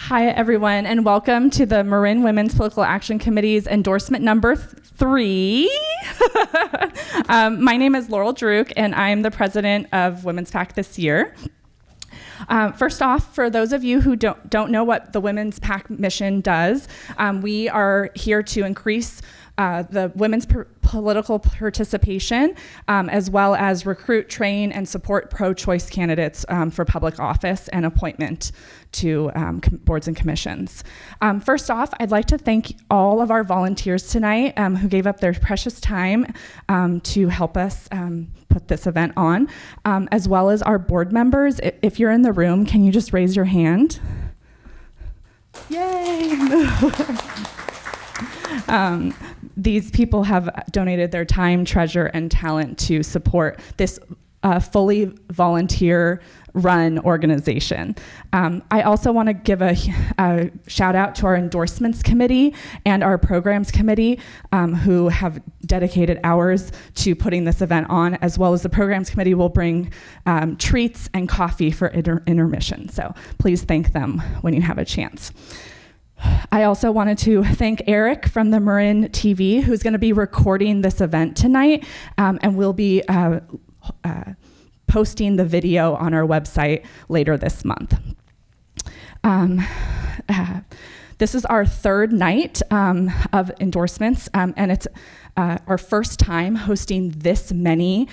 Hi, everyone, and welcome to the Marin Women's Political Action Committee's endorsement number 3. My name is Laurel Druk, and I'm the president of Women's PAC this year. First off, for those of you who don't know what the Women's PAC mission does, we are here to increase the women's political participation, as well as recruit, train, and support pro-choice candidates for public office and appointment to boards and commissions. First off, I'd like to thank all of our volunteers tonight who gave up their precious time to help us put this event on, as well as our board members. If you're in the room, can you just raise your hand? Yay! These people have donated their time, treasure, and talent to support this fully volunteer-run organization. I also want to give a shout out to our endorsements committee and our programs committee who have dedicated hours to putting this event on, as well as the programs committee will bring treats and coffee for intermission. So please thank them when you have a chance. I also wanted to thank Eric from the Marin TV, who's going to be recording this event tonight, and we'll be posting the video on our website later this month. This is our third night of endorsements, and it's our first time hosting this many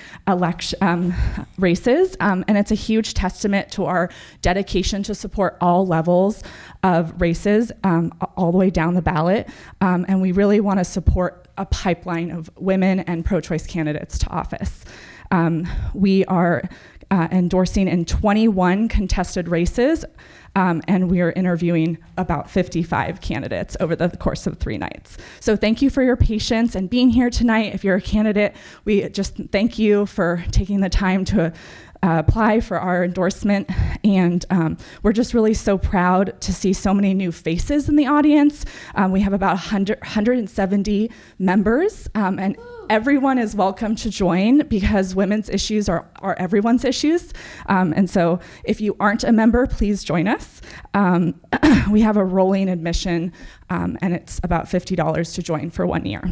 races, and it's a huge testament to our dedication to support all levels of races all the way down the ballot, and we really want to support a pipeline of women and pro-choice candidates to office. We are endorsing in 21 contested races, and we are interviewing about 55 candidates over the course of 3 nights. So thank you for your patience and being here tonight. If you're a candidate, we just thank you for taking the time to apply for our endorsement, and we're just really so proud to see so many new faces in the audience. We have about 170 members, and everyone is welcome to join because women's issues are everyone's issues. And so if you aren't a member, please join us. We have a rolling admission, and it's about $50 to join for 1 year.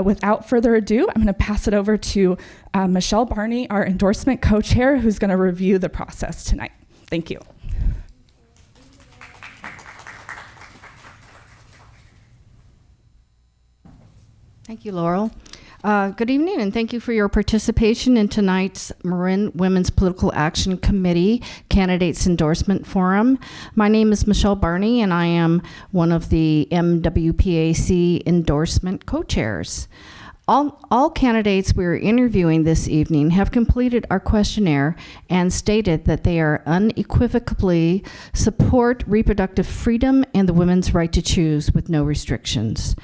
Without further ado, I'm going to pass it over to Michelle Barney, our endorsement co-chair, who's going to review the process tonight. Thank you. Thank you, Laurel. Good evening, and thank you for your participation in tonight's Marin Women's Political Action Committee Candidates Endorsement Forum. My name is Michelle Barney, and I am one of the MWPAC endorsement co-chairs. All candidates we are interviewing this evening have completed our questionnaire and stated that they are unequivocally support reproductive freedom and the women's right to choose with no restrictions.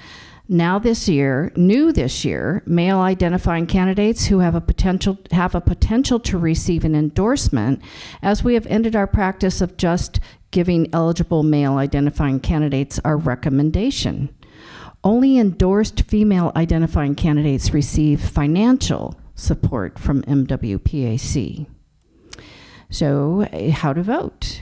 New this year, male identifying candidates who have a potential to receive an endorsement, as we have ended our practice of just giving eligible male identifying candidates our recommendation. Only endorsed female identifying candidates receive financial support from MWPAC. So, how to vote?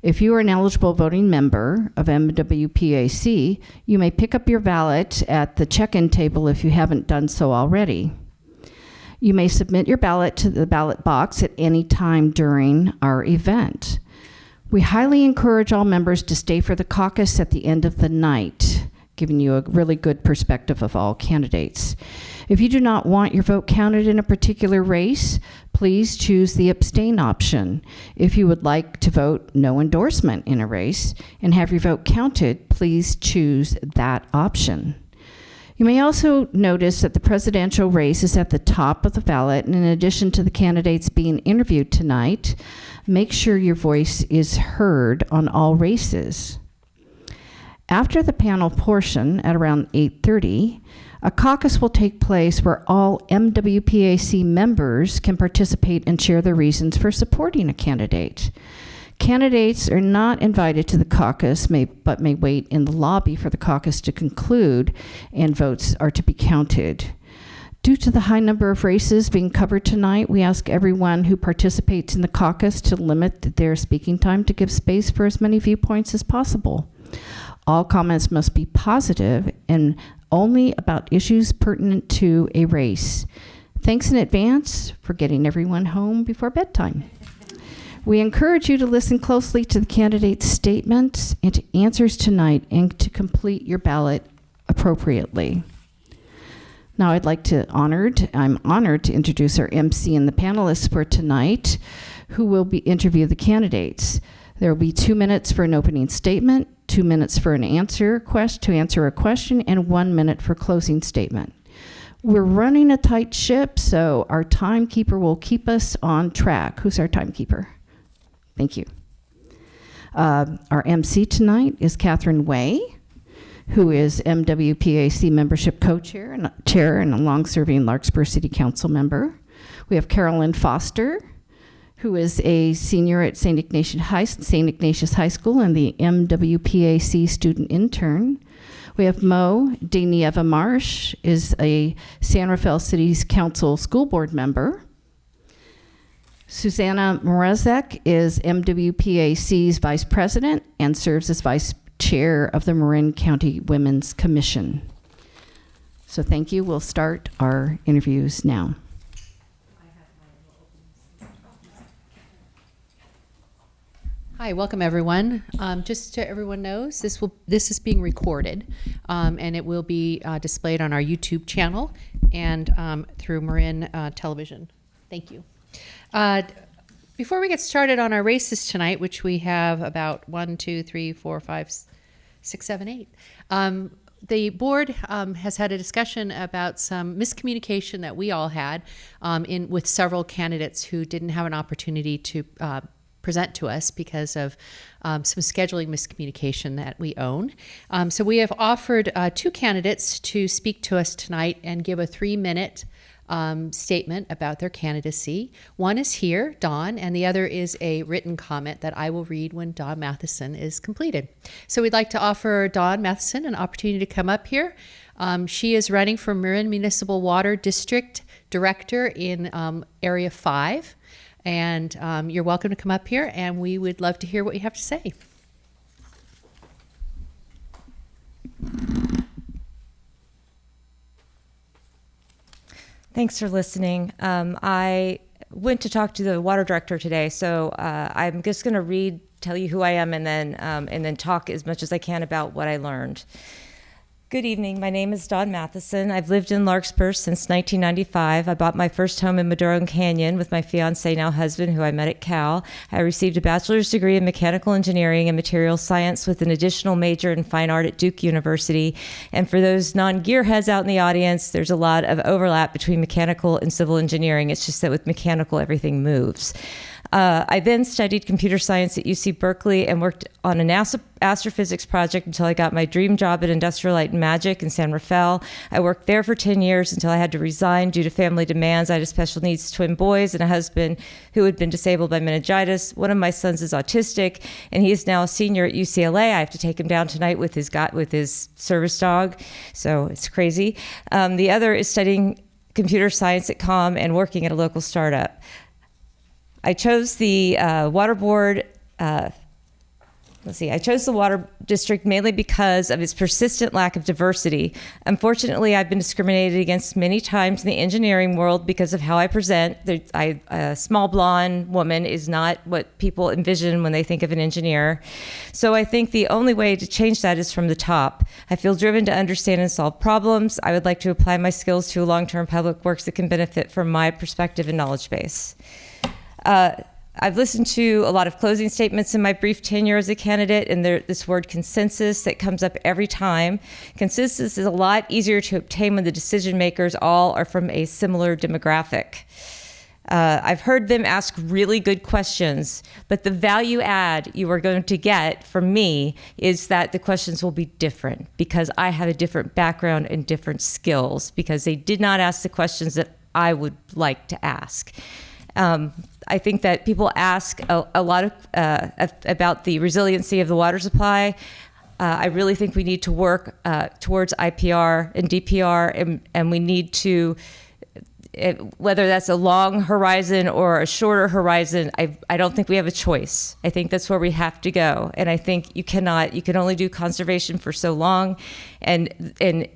If you are an eligible voting member of MWPAC, you may pick up your ballot at the check-in table if you haven't done so already. You may submit your ballot to the ballot box at any time during our event. We highly encourage all members to stay for the caucus at the end of the night, giving you a really good perspective of all candidates. If you do not want your vote counted in a particular race, please choose the abstain option. If you would like to vote no endorsement in a race and have your vote counted, please choose that option. You may also notice that the presidential race is at the top of the ballot, and in addition to the candidates being interviewed tonight, make sure your voice is heard on all races. After the panel portion at around 8:30, a caucus will take place where all MWPAC members can participate and share their reasons for supporting a candidate. Candidates are not invited to the caucus, but may wait in the lobby for the caucus to conclude and votes are to be counted. Due to the high number of races being covered tonight, we ask everyone who participates in the caucus to limit their speaking time to give space for as many viewpoints as possible. All comments must be positive and only about issues pertinent to a race. Thanks in advance for getting everyone home before bedtime. We encourage you to listen closely to the candidates' statements and to answers tonight and to complete your ballot appropriately. Now I'm honored to introduce our MC and the panelists for tonight, who will interview the candidates. There will be 2 minutes for an opening statement, 2 minutes for an answer a question, and 1 minute for closing statement. We're running a tight ship, so our timekeeper will keep us on track. Who's our timekeeper? Thank you. Our MC tonight is Catherine Way, who is MWPAC membership co-chair and chair and a long-serving Larkspur City Council member. We have Carolyn Foster, who is a senior at St. Ignatius High School and the MWPAC student intern. We have Mo Danieva Marsh, is a San Rafael City Council school board member. Susanna Morezek is MWPAC's vice president and serves as vice chair of the Marin County Women's Commission. So thank you. We'll start our interviews now. Hi, welcome everyone. Just so everyone knows, this is being recorded, and it will be displayed on our YouTube channel and through Marin television. Thank you. Before we get started on our races tonight, which we have about 1, 2, 3, 4, 5, 6, 7, 8, the board has had a discussion about some miscommunication that we all had with several candidates who didn't have an opportunity to present to us because of some scheduling miscommunication that we own. So we have offered 2 candidates to speak to us tonight and give a 3-minute statement about their candidacy. One is here, Dawn, and the other is a written comment that I will read when Dawn Matheson is completed. So we'd like to offer Dawn Matheson an opportunity to come up here. She is running for Marin Municipal Water District Director in Area 5. And you're welcome to come up here, and we would love to hear what you have to say. Thanks for listening. I went to talk to the water director today, so I'm just going to tell you who I am, and then talk as much as I can about what I learned. Good evening. My name is Dawn Matheson. I've lived in Larkspur since 1995. I bought my first home in Madera Canyon with my fiance, now husband, who I met at Cal. I received a bachelor's degree in mechanical engineering and materials science with an additional major in fine art at Duke University. And for those non-gearheads out in the audience, there's a lot of overlap between mechanical and civil engineering. It's just that with mechanical, everything moves. I then studied computer science at UC Berkeley and worked on a NASA astrophysics project until I got my dream job at Industrial Light and Magic in San Rafael. I worked there for 10 years until I had to resign due to family demands. I had special needs twin boys and a husband who had been disabled by meningitis. One of my sons is autistic, and he is now a senior at UCLA. I have to take him down tonight with his service dog, so it's crazy. The other is studying computer science at COM and working at a local startup. I chose the water board. I chose the water district mainly because of its persistent lack of diversity. Unfortunately, I've been discriminated against many times in the engineering world because of how I present. A small blonde woman is not what people envision when they think of an engineer. So I think the only way to change that is from the top. I feel driven to understand and solve problems. I would like to apply my skills to long-term public works that can benefit from my perspective and knowledge base. I've listened to a lot of closing statements in my brief tenure as a candidate, and this word consensus that comes up every time. Consensus is a lot easier to obtain when the decision makers all are from a similar demographic. I've heard them ask really good questions, but the value add you are going to get from me is that the questions will be different because I have a different background and different skills because they did not ask the questions that I would like to ask. I think that people ask a lot about the resiliency of the water supply. I really think we need to work towards IPR and DPR, and we need to whether that's a long horizon or a shorter horizon, I don't think we have a choice. I think that's where we have to go. And I think you can only do conservation for so long. And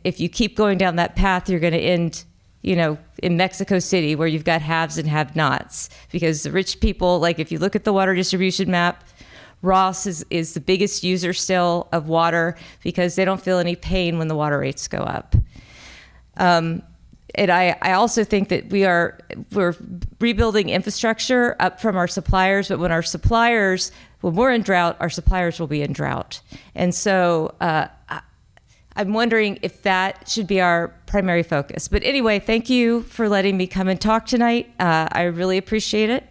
if you keep going down that path, you're going to end, in Mexico City, where you've got haves and have-nots. Because the rich people, like if you look at the water distribution map, Ross is the biggest user still of water because they don't feel any pain when the water rates go up. And I also think that we're rebuilding infrastructure up from our suppliers, but when we're in drought, our suppliers will be in drought. And so I'm wondering if that should be our primary focus. But anyway, thank you for letting me come and talk tonight. I really appreciate it.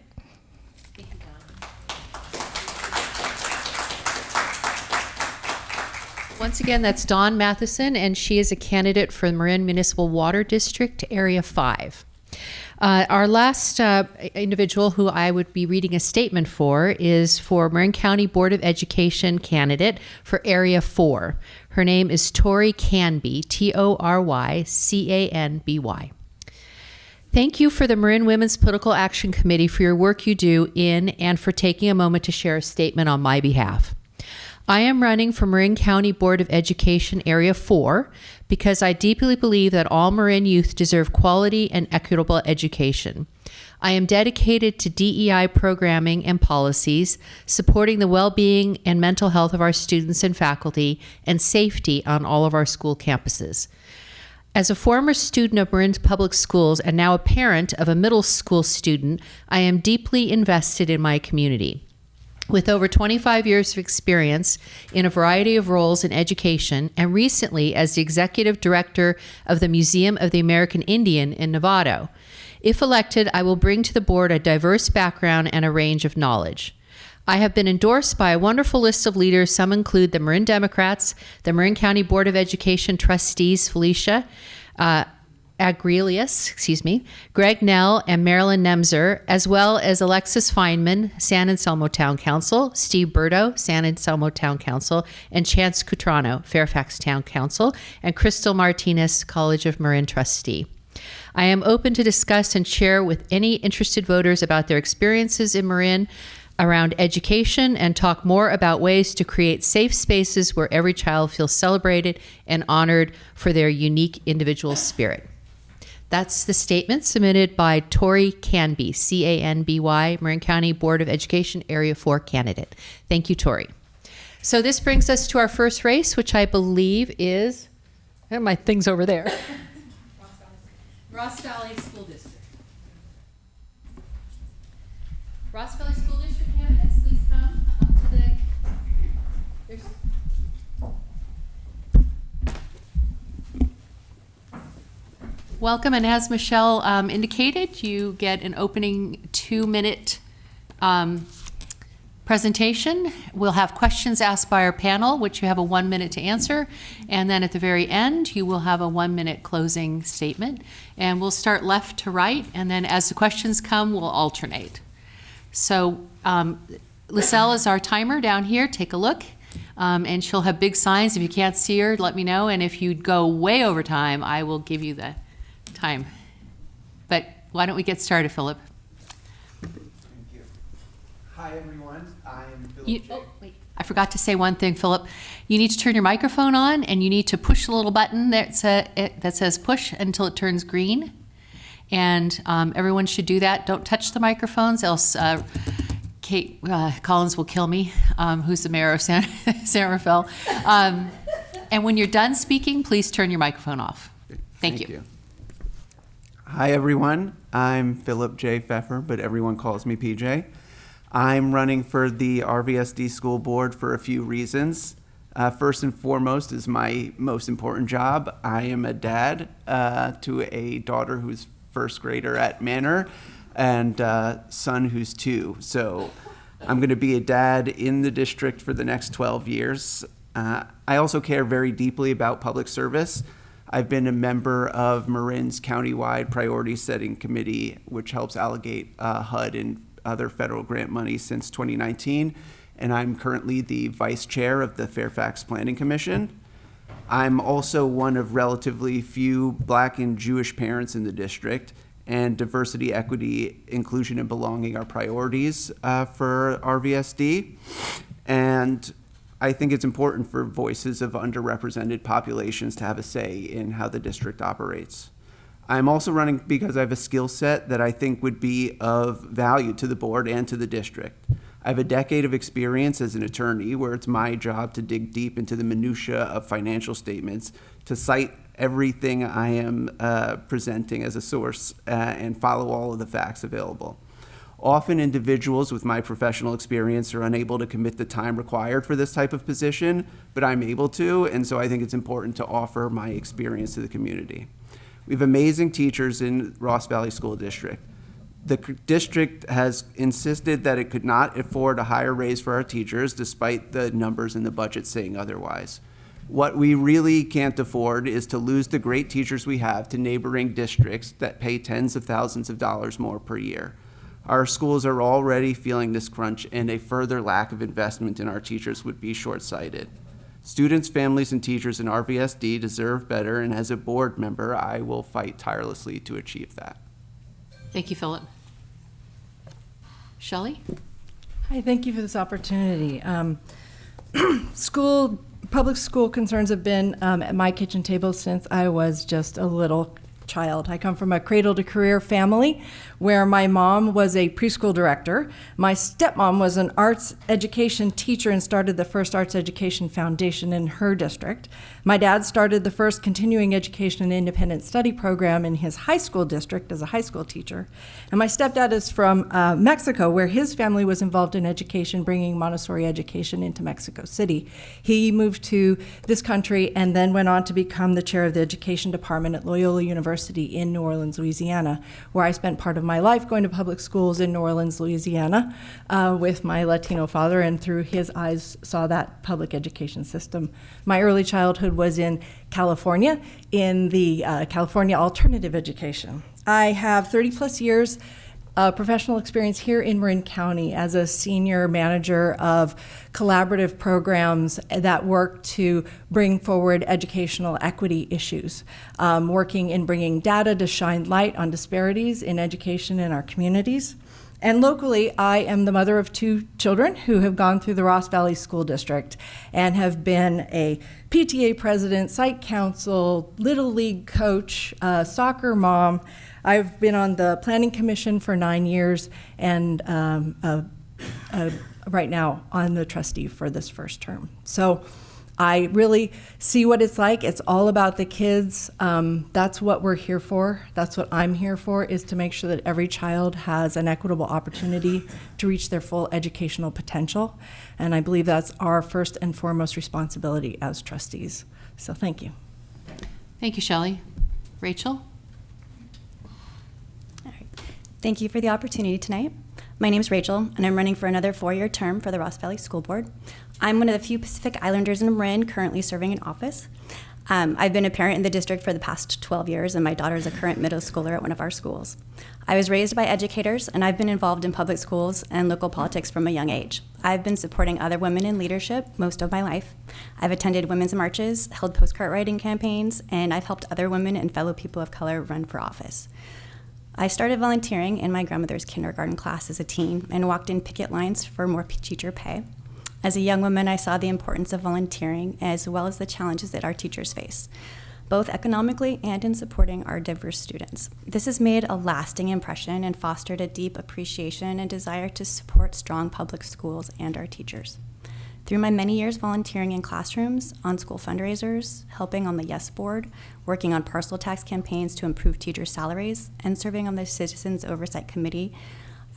Once again, that's Dawn Matheson, and she is a candidate for the Marin Municipal Water District, Area 5. Our last individual who I would be reading a statement for is for Marin County Board of Education candidate for Area 4. Her name is Tori Canby, Torycanby. Thank you for the Marin Women's Political Action Committee for your work you do in and for taking a moment to share a statement on my behalf. I am running for Marin County Board of Education Area 4 because I deeply believe that all Marin youth deserve quality and equitable education. I am dedicated to DEI programming and policies, supporting the well-being and mental health of our students and faculty, and safety on all of our school campuses. As a former student of Marin's public schools and now a parent of a middle school student, I am deeply invested in my community. With over 25 years of experience in a variety of roles in education, and recently as the executive director of the Museum of the American Indian in Novato. If elected, I will bring to the board a diverse background and a range of knowledge. I have been endorsed by a wonderful list of leaders. Some include the Marin Democrats, the Marin County Board of Education trustees, Felicia Agrelius, Greg Nell and Marilyn Nemzer, as well as Alexis Feynman, San Anselmo Town Council, Steve Berto, San Anselmo Town Council, and Chance Cutrano, Fairfax Town Council, and Crystal Martinez, College of Marin trustee. I am open to discuss and share with any interested voters about their experiences in Marin around education and talk more about ways to create safe spaces where every child feels celebrated and honored for their unique individual spirit. That's the statement submitted by Tori Canby, C-A-N-B-Y, Marin County Board of Education Area 4 candidate. Thank you, Tori. So this brings us to our first race, which I believe is, my thing's over there. Ross Valley School District. Ross Valley School District candidates, please come up to the, welcome, and as Michelle indicated, you get an opening 2-minute presentation. We'll have questions asked by our panel, which you have a 1 minute to answer, and then at the very end, you will have a 1 minute closing statement. And we'll start left to right, and then as the questions come, we'll alternate. So Lyselle is our timer down here. Take a look. And she'll have big signs. If you can't see her, let me know. And if you go way over time, I will give you the time. But why don't we get started, Philip? Thank you. Hi, everyone. I'm Philip J. Wait. I forgot to say one thing, Philip. You need to turn your microphone on, and you need to push the little button that says push until it turns green. And everyone should do that. Don't touch the microphones, else Kate Collins will kill me, who's the mayor of San Rafael. And when you're done speaking, please turn your microphone off. Thank you. Hi, everyone. I'm Philip J. Pfeffer, but everyone calls me PJ. I'm running for the RVSD school board for a few reasons. First and foremost is my most important job. I am a dad to a daughter who's first grader at Manor and son who's 2. So I'm going to be a dad in the district for the next 12 years. I also care very deeply about public service. I've been a member of Marin's countywide priority setting committee, which helps allocate HUD and other federal grant money since 2019. And I'm currently the vice chair of the Fairfax Planning Commission. I'm also one of relatively few Black and Jewish parents in the district, and diversity, equity, inclusion, and belonging are priorities for RVSD. And I think it's important for voices of underrepresented populations to have a say in how the district operates. I'm also running because I have a skill set that I think would be of value to the board and to the district. I have a decade of experience as an attorney where it's my job to dig deep into the minutia of financial statements, to cite everything I am presenting as a source and follow all of the facts available. Often individuals with my professional experience are unable to commit the time required for this type of position, but I'm able to, and so I think it's important to offer my experience to the community. We have amazing teachers in Ross Valley School District. The district has insisted that it could not afford a higher raise for our teachers, despite the numbers in the budget saying otherwise. What we really can't afford is to lose the great teachers we have to neighboring districts that pay tens of thousands of dollars more per year. Our schools are already feeling this crunch, and a further lack of investment in our teachers would be short-sighted. Students, families, and teachers in RVSD deserve better, and as a board member, I will fight tirelessly to achieve that. Thank you, Philip. Shelley? Hi, thank you for this opportunity. Public school concerns have been at my kitchen table since I was just a little child. I come from a cradle to career family where my mom was a preschool director. My stepmom was an arts education teacher and started the first arts education foundation in her district. My dad started the first continuing education and independent study program in his high school district as a high school teacher. And my stepdad is from Mexico, where his family was involved in education, bringing Montessori education into Mexico City. He moved to this country and then went on to become the chair of the education department at Loyola University in New Orleans, Louisiana, where I spent part of my life going to public schools in New Orleans, Louisiana, with my Latino father, and through his eyes saw that public education system. My early childhood was in California, in the California alternative education. I have 30 plus years professional experience here in Marin County as a senior manager of collaborative programs that work to bring forward educational equity issues, working in bringing data to shine light on disparities in education in our communities. And locally, I am the mother of 2 children who have gone through the Ross Valley School District and have been a PTA president, site council, Little League coach, soccer mom. I've been on the Planning Commission for 9 years and right now I'm the trustee for this first term. So I really see what it's like. It's all about the kids. That's what we're here for. That's what I'm here for, is to make sure that every child has an equitable opportunity to reach their full educational potential. And I believe that's our first and foremost responsibility as trustees. So thank you. Thank you, Shelley. Rachel? Thank you for the opportunity tonight. My name is Rachel, and I'm running for another 4-year term for the Ross Valley School Board. I'm one of the few Pacific Islanders in Marin currently serving in office. I've been a parent in the district for the past 12 years, and my daughter is a current middle schooler at one of our schools. I was raised by educators, and I've been involved in public schools and local politics from a young age. I've been supporting other women in leadership most of my life. I've attended women's marches, held postcard writing campaigns, and I've helped other women and fellow people of color run for office. I started volunteering in my grandmother's kindergarten class as a teen and walked in picket lines for more teacher pay. As a young woman, I saw the importance of volunteering as well as the challenges that our teachers face, both economically and in supporting our diverse students. This has made a lasting impression and fostered a deep appreciation and desire to support strong public schools and our teachers. Through my many years volunteering in classrooms, on school fundraisers, helping on the YES board, working on parcel tax campaigns to improve teacher salaries, and serving on the Citizens Oversight Committee,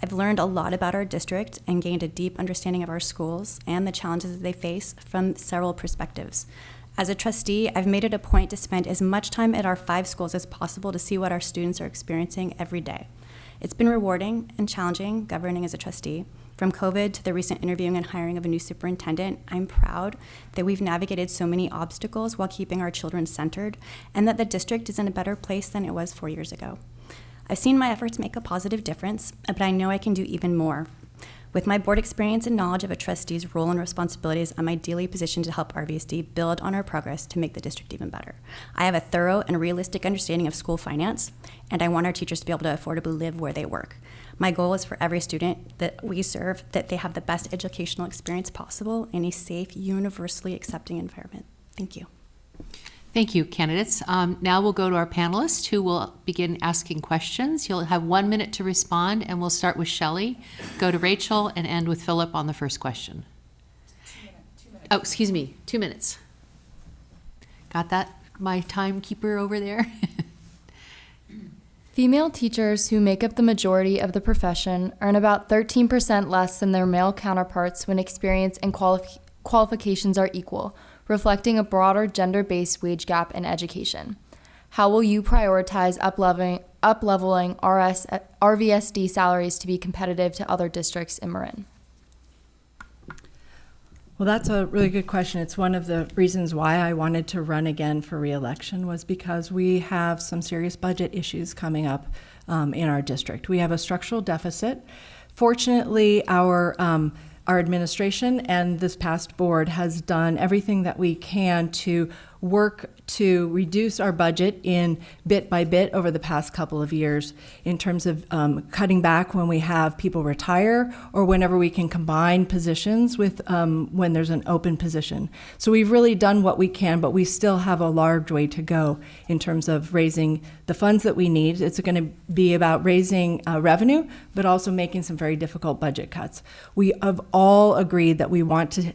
I've learned a lot about our district and gained a deep understanding of our schools and the challenges that they face from several perspectives. As a trustee, I've made it a point to spend as much time at our 5 schools as possible to see what our students are experiencing every day. It's been rewarding and challenging governing as a trustee. From COVID to the recent interviewing and hiring of a new superintendent, I'm proud that we've navigated so many obstacles while keeping our children centered, and that the district is in a better place than it was 4 years ago. I've seen my efforts make a positive difference, but I know I can do even more. With my board experience and knowledge of a trustee's role and responsibilities, I'm ideally positioned to help RVSD build on our progress to make the district even better. I have a thorough and realistic understanding of school finance, and I want our teachers to be able to affordably live where they work. My goal is for every student that we serve that they have the best educational experience possible in a safe, universally accepting environment. Thank you. Thank you, candidates. Now we'll go to our panelists who will begin asking questions. You'll have 1 minute to respond, and we'll start with Shelley, go to Rachel, and end with Philip on the first question. 2 minutes. Oh, excuse me, 2 minutes. Got that, my timekeeper over there? Female teachers, who make up the majority of the profession, earn about 13% less than their male counterparts when experience and qualifications are equal, reflecting a broader gender-based wage gap in education. How will you prioritize up-leveling RVSD salaries to be competitive to other districts in Marin? Well, that's a really good question. It's one of the reasons why I wanted to run again for re-election, was because we have some serious budget issues coming up in our district. We have a structural deficit. Fortunately, our administration and this past board has done everything that we can to work to reduce our budget in bit by bit over the past couple of years in terms of cutting back when we have people retire or whenever we can combine positions with when there's an open position. So we've really done what we can, but we still have a large way to go in terms of raising the funds that we need. It's going to be about raising revenue, but also making some very difficult budget cuts. We have all agreed that we want to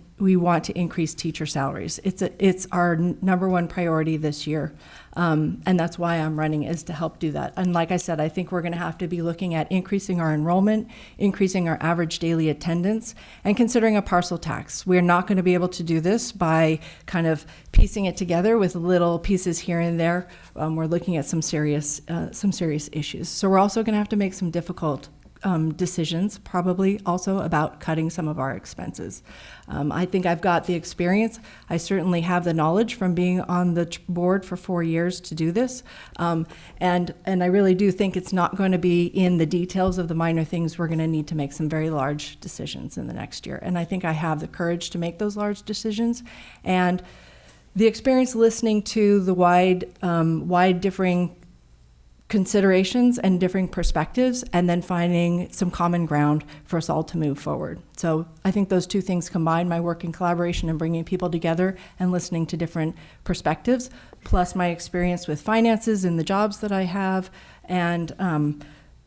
increase teacher salaries. It's our number one priority this year. And that's why I'm running, is to help do that. And like I said, I think we're going to have to be looking at increasing our enrollment, increasing our average daily attendance, and considering a parcel tax. We're not going to be able to do this by kind of piecing it together with little pieces here and there. We're looking at some serious issues. So we're also going to have to make some difficult decisions, probably also about cutting some of our expenses. I think I've got the experience. I certainly have the knowledge from being on the board for 4 years to do this. And I really do think it's not going to be in the details of the minor things. We're going to need to make some very large decisions in the next year. And I think I have the courage to make those large decisions. And the experience listening to the wide differing considerations and differing perspectives, and then finding some common ground for us all to move forward. So I think those two things combined, my work in collaboration and bringing people together and listening to different perspectives, plus my experience with finances and the jobs that I have, and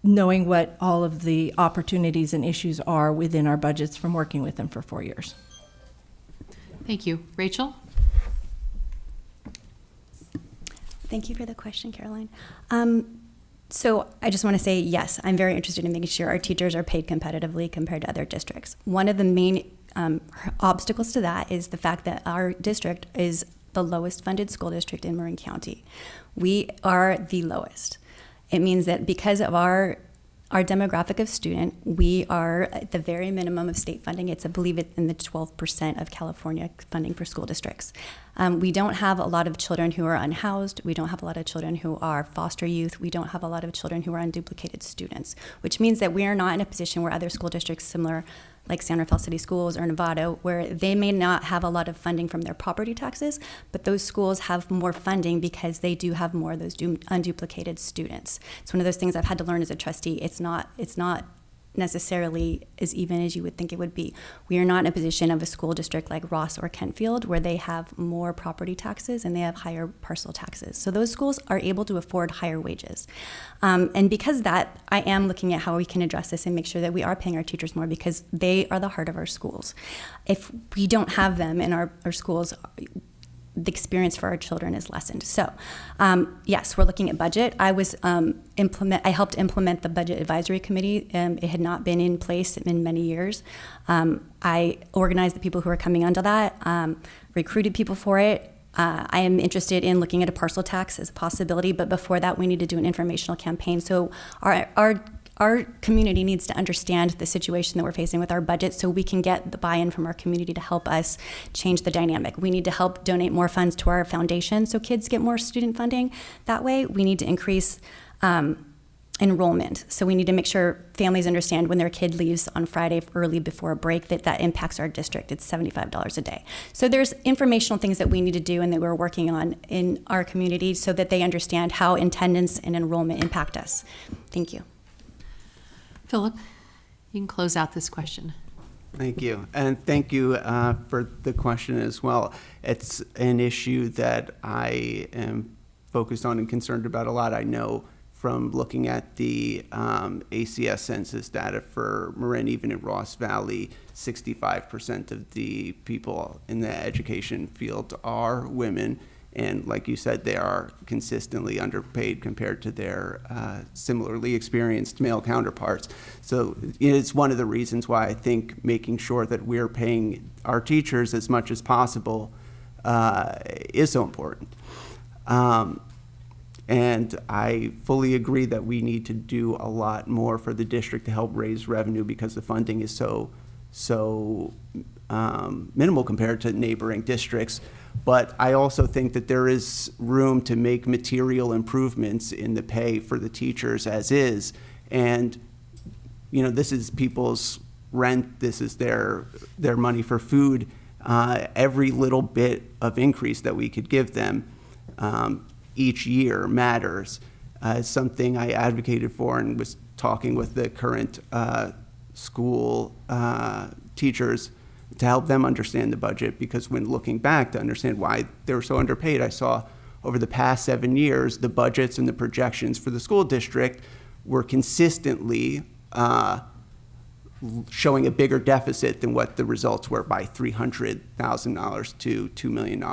knowing what all of the opportunities and issues are within our budgets from working with them for 4 years. Thank you. Rachel? Thank you for the question, Caroline. So I just want to say, yes, I'm very interested in making sure our teachers are paid competitively compared to other districts. One of the main obstacles to that is the fact that our district is the lowest funded school district in Marin County. We are the lowest. It means that because of our demographic of student, we are at the very minimum of state funding. I believe it's in the 12% of California funding for school districts. We don't have a lot of children who are unhoused. We don't have a lot of children who are foster youth. We don't have a lot of children who are unduplicated students, which means that we are not in a position where other school districts similar, like San Rafael City Schools or Novato, where they may not have a lot of funding from their property taxes, but those schools have more funding because they do have more of those unduplicated students. It's one of those things I've had to learn as a trustee. It's not necessarily as even as you would think it would be. We are not in a position of a school district like Ross or Kentfield where they have more property taxes and they have higher parcel taxes. So those schools are able to afford higher wages. And because of that, I am looking at how we can address this and make sure that we are paying our teachers more, because they are the heart of our schools. If we don't have them in our schools, the experience for our children is lessened. So, yes, we're looking at budget. I helped implement the budget advisory committee. It had not been in place in many years. I organized the people who are coming onto that, recruited people for it. I am interested in looking at a parcel tax as a possibility, but before that, we need to do an informational campaign. So our community needs to understand the situation that we're facing with our budget so we can get the buy-in from our community to help us change the dynamic. We need to help donate more funds to our foundation so kids get more student funding. That way, we need to increase enrollment. So we need to make sure families understand when their kid leaves on Friday early before a break that impacts our district. It's $75 a day. So there's informational things that we need to do and that we're working on in our community so that they understand how attendance and enrollment impact us. Thank you. Philip, you can close out this question. Thank you. And thank you for the question as well. It's an issue that I am focused on and concerned about a lot. I know from looking at the ACS census data for Marin, even in Ross Valley, 65% of the people in the education field are women. And like you said, they are consistently underpaid compared to their similarly experienced male counterparts. So it's one of the reasons why I think making sure that we're paying our teachers as much as possible is so important. And I fully agree that we need to do a lot more for the district to help raise revenue because the funding is so minimal compared to neighboring districts. But I also think that there is room to make material improvements in the pay for the teachers as is. And, you know, this is people's rent, this is their money for food. Every little bit of increase that we could give them each year matters. It's something I advocated for and was talking with the current school teachers to help them understand the budget, because when looking back to understand why they were so underpaid, I saw over the past 7 years, the budgets and the projections for the school district were consistently showing a bigger deficit than what the results were by $300,000 to $2 million.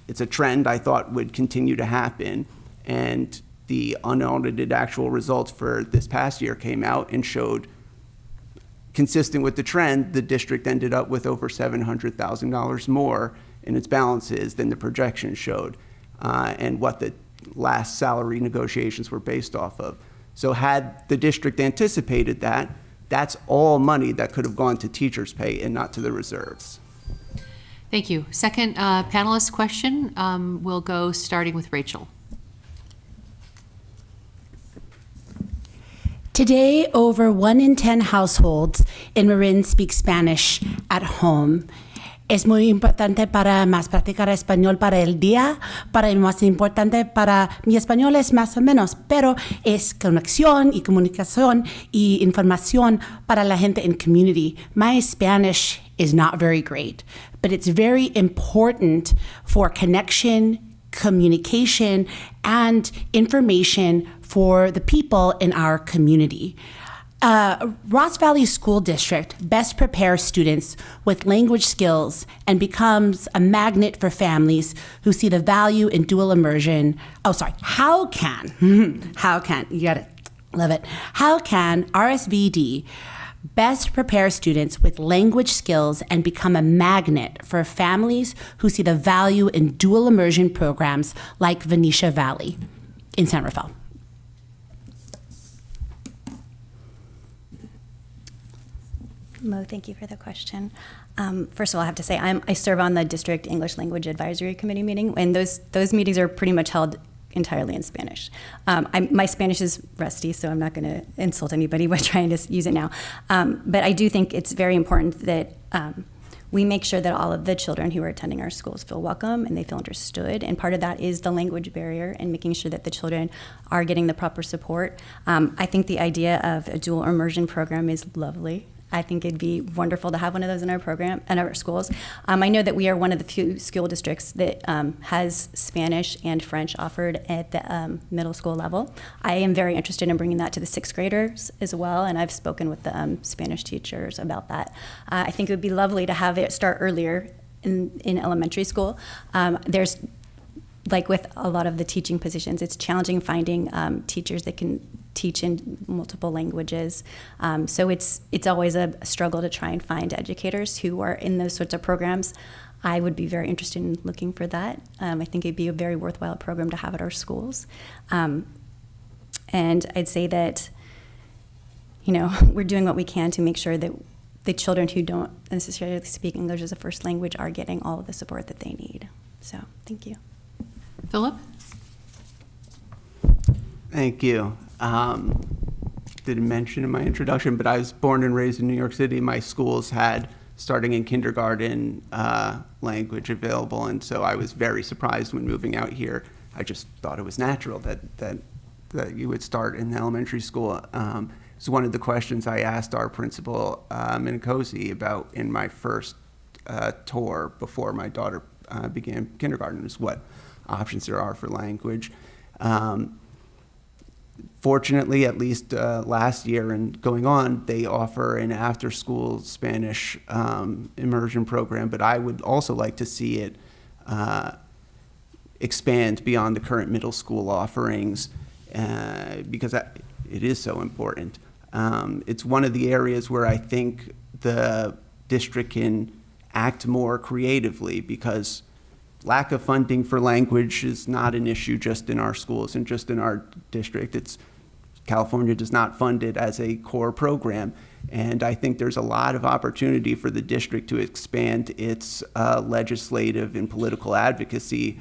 It's a trend I thought would continue to happen, and the unaudited actual results for this past year came out and showed, consistent with the trend, the district ended up with over $700,000 more in its balances than the projections showed, and what the last salary negotiations were based off of. So had the district anticipated that, that's all money that could have gone to teachers' pay and not to the reserves. Thank you. Second panelist question will go starting with Rachel. Today, over 1 in 10 households in Marin speak Spanish at home. Es muy importante para más practicar español para el día, para el más importante para mi español es más o menos, pero es conexión y comunicación y información para la gente in community. My Spanish is not very great, but it's very important for connection, communication, and information for the people in our community. Ross Valley School District best prepares students with language skills and becomes a magnet for families who see the value in dual immersion. How can, you gotta love it. How can RSVD best prepare students with language skills and become a magnet for families who see the value in dual immersion programs like Venetia Valley in San Rafael? Mo, thank you for the question. First of all, I have to say I serve on the District English Language Advisory Committee meeting, and those meetings are pretty much held entirely in Spanish. My Spanish is rusty, so I'm not going to insult anybody by trying to use it now. But I do think it's very important that we make sure that all of the children who are attending our schools feel welcome and they feel understood. And part of that is the language barrier and making sure that the children are getting the proper support. I think the idea of a dual immersion program is lovely. I think it'd be wonderful to have one of those in our program and our schools. I know that we are one of the few school districts that has Spanish and French offered at the middle school level. I am very interested in bringing that to the 6th graders as well, and I've spoken with the Spanish teachers about that. I think it would be lovely to have it start earlier in elementary school. There's, like with a lot of the teaching positions, it's challenging finding teachers that can teach in multiple languages. So it's always a struggle to try and find educators who are in those sorts of programs. I would be very interested in looking for that. I think it'd be a very worthwhile program to have at our schools. And I'd say that, we're doing what we can to make sure that the children who don't necessarily speak English as a first language are getting all of the support that they need. So, thank you. Philip? Thank you. Didn't mention in my introduction, but I was born and raised in New York City. My schools had, starting in kindergarten, language available, and so I was very surprised when moving out here. I just thought it was natural that you would start in elementary school. It's one of the questions I asked our principal, Minikosi, about in my first tour before my daughter began kindergarten, is what options there are for language. Fortunately, at least last year and going on, they offer an after-school Spanish immersion program, but I would also like to see it expand beyond the current middle school offerings because it is so important. It's one of the areas where I think the district can act more creatively, because lack of funding for language is not an issue just in our schools and just in our district. California does not fund it as a core program, and I think there's a lot of opportunity for the district to expand its legislative and political advocacy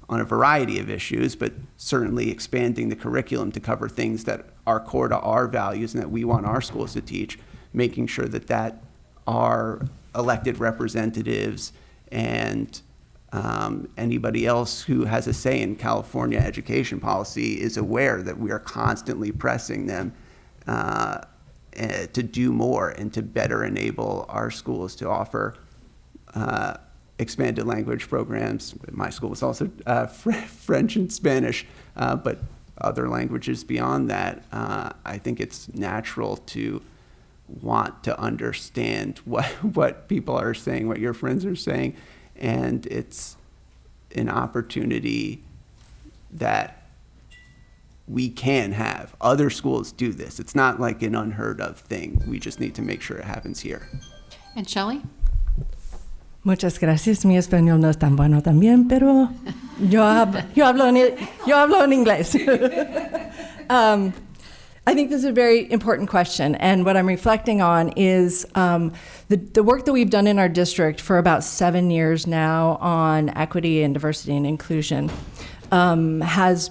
on a variety of issues, but certainly expanding the curriculum to cover things that are core to our values and that we want our schools to teach, making sure that our elected representatives and anybody else who has a say in California education policy is aware that we are constantly pressing them to do more and to better enable our schools to offer expanded language programs. My school was also French and Spanish, but other languages beyond that. I think it's natural to want to understand what people are saying, what your friends are saying, and it's an opportunity that we can have. Other schools do this. It's not like an unheard of thing. We just need to make sure it happens here. And Shelley? Muchas gracias. Mi español no es tan bueno también, pero yo hablo en inglés. I think this is a very important question, and what I'm reflecting on is the work that we've done in our district for about 7 years now on equity and diversity and inclusion has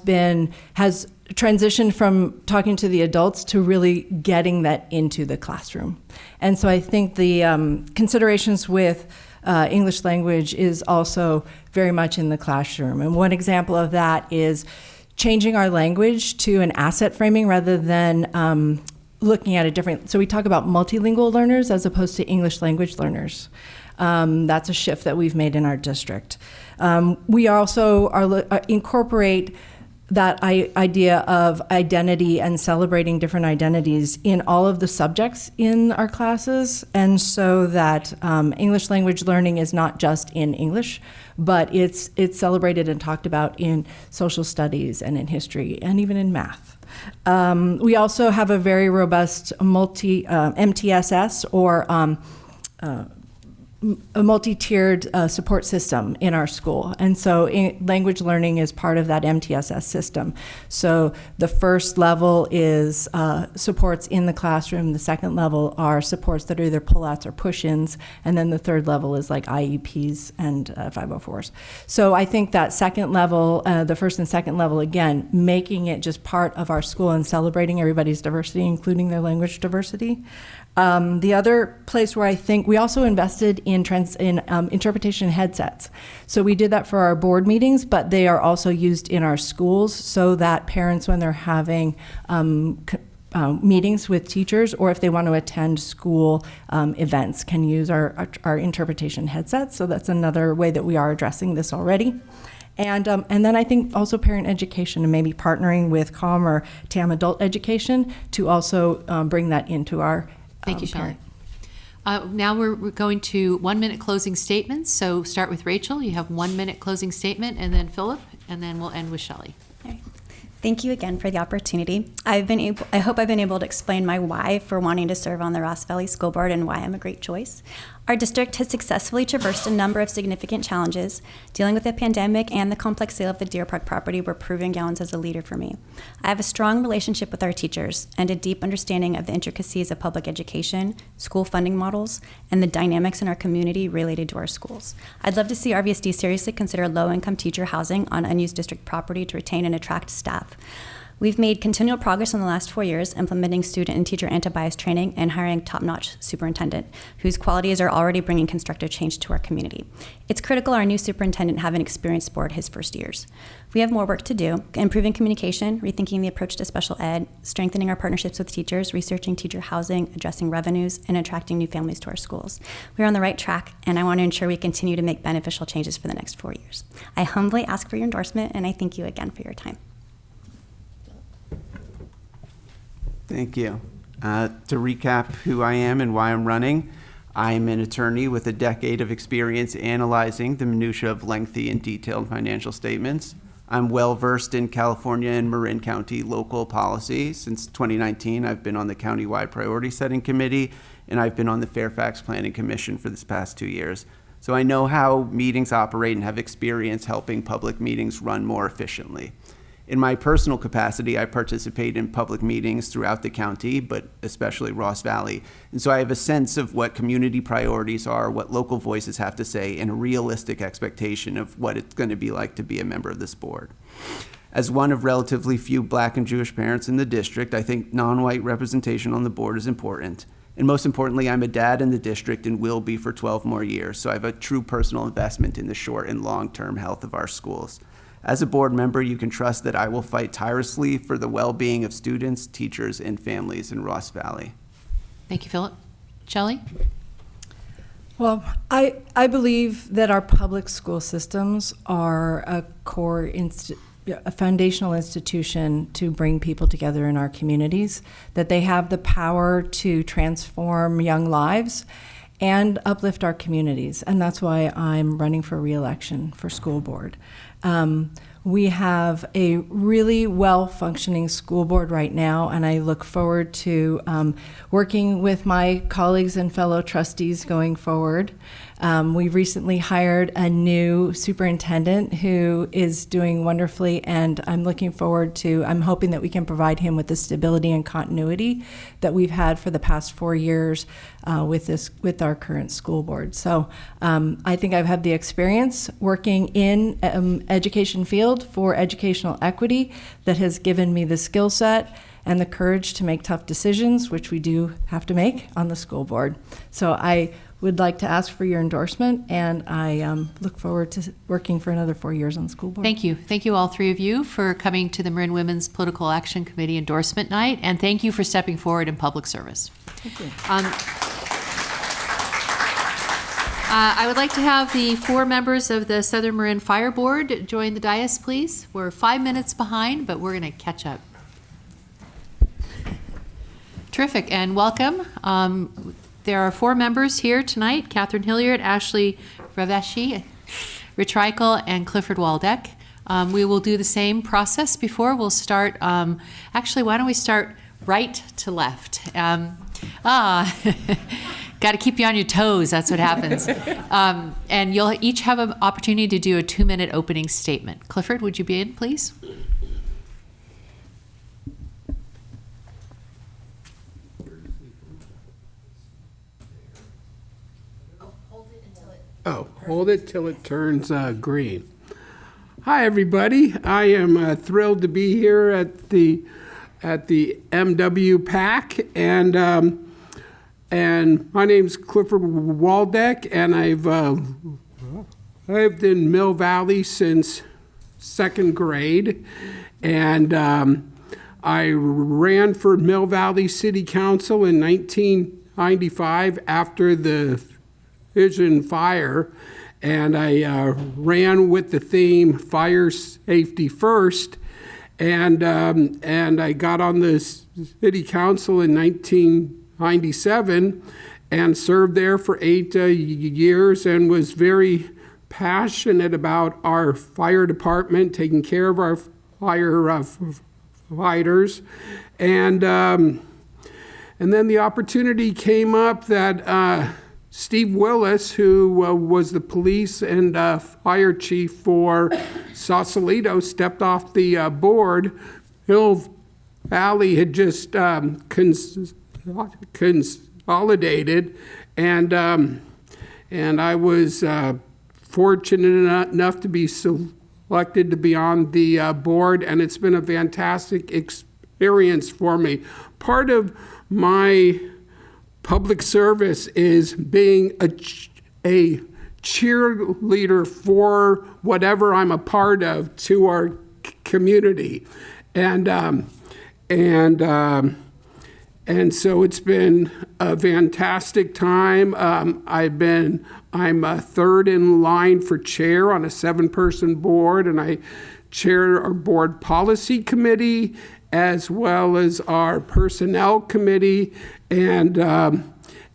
transitioned from talking to the adults to really getting that into the classroom. And so I think the considerations with English language is also very much in the classroom. And one example of that is changing our language to an asset framing rather than looking at a different, so we talk about multilingual learners as opposed to English language learners. That's a shift that we've made in our district. We also incorporate that idea of identity and celebrating different identities in all of the subjects in our classes, and so that English language learning is not just in English, but it's celebrated and talked about in social studies and in history and even in math. We also have a very robust MTSS or a multi-tiered support system in our school. And so language learning is part of that MTSS system. So the first level is supports in the classroom. The second level are supports that are either pull-outs or push-ins. And then the third level is like IEPs and 504s. So I think that second level, the first and second level, again, making it just part of our school and celebrating everybody's diversity, including their language diversity. The other place where I think we also invested in interpretation headsets. So we did that for our board meetings, but they are also used in our schools so that parents, when they're having meetings with teachers or if they want to attend school events, can use our interpretation headsets. So that's another way that we are addressing this already. And then I think also parent education and maybe partnering with COM or TAM Adult Education to also bring that into our Thank you, Shelley. Now we're going to 1 minute closing statements. So start with Rachel. You have 1 minute closing statement, and then Philip, and then we'll end with Shelley. Okay. Thank you again for the opportunity. I hope I've been able to explain my why for wanting to serve on the Ross Valley School Board and why I'm a great choice. Our district has successfully traversed a number of significant challenges. Dealing with the pandemic and the complex sale of the Deer Park property were proving grounds as a leader for me. I have a strong relationship with our teachers and a deep understanding of the intricacies of public education, school funding models, and the dynamics in our community related to our schools. I'd love to see RVSD seriously consider low-income teacher housing on unused district property to retain and attract staff. We've made continual progress in the last 4 years implementing student and teacher anti-bias training and hiring top-notch superintendent whose qualities are already bringing constructive change to our community. It's critical our new superintendent have an experienced board his first years. We have more work to do, improving communication, rethinking the approach to special ed, strengthening our partnerships with teachers, researching teacher housing, addressing revenues, and attracting new families to our schools. We're on the right track, and I want to ensure we continue to make beneficial changes for the next 4 years. I humbly ask for your endorsement, and I thank you again for your time. Thank you. To recap who I am and why I'm running, I'm an attorney with a decade of experience analyzing the minutia of lengthy and detailed financial statements. I'm well-versed in California and Marin County local policy. Since 2019, I've been on the Countywide Priority Setting Committee, and I've been on the Fairfax Planning Commission for this past 2 years. So I know how meetings operate and have experience helping public meetings run more efficiently. In my personal capacity, I participate in public meetings throughout the county, but especially Ross Valley. And so I have a sense of what community priorities are, what local voices have to say, and a realistic expectation of what it's going to be like to be a member of this board. As one of relatively few Black and Jewish parents in the district, I think non-white representation on the board is important. And most importantly, I'm a dad in the district and will be for 12 more years, so I have a true personal investment in the short and long-term health of our schools. As a board member, you can trust that I will fight tirelessly for the well-being of students, teachers, and families in Ross Valley. Thank you, Philip. Shelley? Well, I believe that our public school systems are a a foundational institution to bring people together in our communities, that they have the power to transform young lives and uplift our communities. And that's why I'm running for re-election for school board. We have a really well-functioning school board right now, and I look forward to working with my colleagues and fellow trustees going forward. We've recently hired a new superintendent who is doing wonderfully, and I'm hoping that we can provide him with the stability and continuity that we've had for the past 4 years with our current school board. So I think I've had the experience working in education field for educational equity that has given me the skill set and the courage to make tough decisions, which we do have to make on the school board. So I would like to ask for your endorsement, and I look forward to working for another 4 years on the school board. Thank you. Thank you, all three of you, for coming to the Marin Women's Political Action Committee endorsement night, and thank you for stepping forward in public service. Thank you. I would like to have the 4 members of the Southern Marin Fire Board join the dais, please. We're 5 minutes behind, but we're going to catch up. Terrific, and welcome. There are 4 members here tonight: Catherine Hilliard, Ashley Raveshi, Rich Reichel, and Clifford Waldeck. We will do the same process before. We'll start, actually, why don't we start right to left? Got to keep you on your toes, that's what happens. And you'll each have an opportunity to do a 2-minute opening statement. Clifford, would you be in, please? Hold it till it turns green. Hi, everybody. I am thrilled to be here at the MWPAC, and my name's Clifford Waldeck, and I've lived in Mill Valley since 2nd grade, and I ran for Mill Valley City Council in 1995 after the Vision Fire, and I ran with the theme Fire Safety First, and I got on the City Council in 1997 and served there for 8 years and was very passionate about our fire department, taking care of our firefighters, and then the opportunity came up that Steve Willis, who was the police and fire chief for Sausalito, stepped off the board. Hill Valley had just consolidated, and I was fortunate enough to be elected to be on the board, and it's been a fantastic experience for me. Part of my public service is being a cheerleader for whatever I'm a part of to our community, and so it's been a fantastic time. I'm third in line for chair on a 7-person board, and I chair our board policy committee as well as our personnel committee, and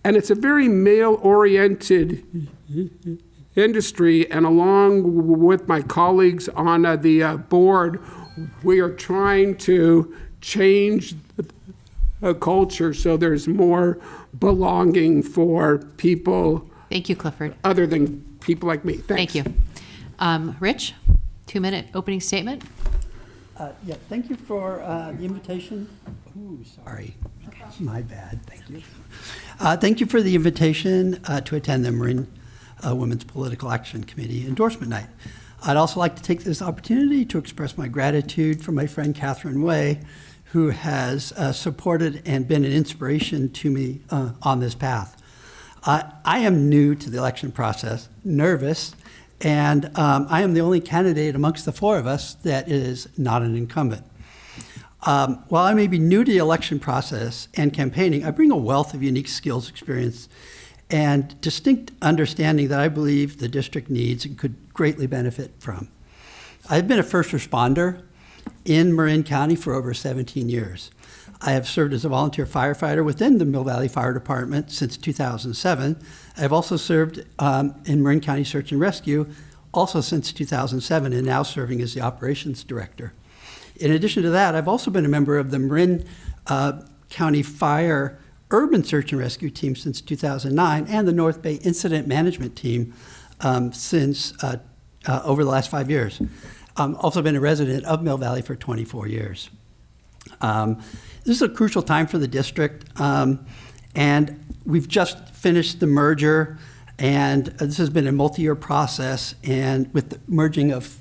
it's a very male-oriented industry, and along with my colleagues on the board, we are trying to change a culture so there's more belonging for people. Thank you, Clifford. Other than people like me. Thanks. Thank you. Rich, 2-minute opening statement. Yeah, thank you for the invitation. Ooh, sorry. My bad. Thank you. Thank you for the invitation to attend the Marin Women's Political Action Committee Endorsement Night. I'd also like to take this opportunity to express my gratitude for my friend Catherine Way, who has supported and been an inspiration to me on this path. I am new to the election process, nervous, and I am the only candidate amongst the 4 of us that is not an incumbent. While I may be new to the election process and campaigning, I bring a wealth of unique skills, experience, and distinct understanding that I believe the district needs and could greatly benefit from. I've been a first responder in Marin County for over 17 years. I have served as a volunteer firefighter within the Mill Valley Fire Department since 2007. I've also served in Marin County Search and Rescue also since 2007, and now serving as the operations director. In addition to that, I've also been a member of the Marin County Fire Urban Search and Rescue Team since 2009 and the North Bay Incident Management Team since over the last 5 years. Also been a resident of Mill Valley for 24 years. This is a crucial time for the district, and we've just finished the merger, and this has been a multi-year process, and with the merging of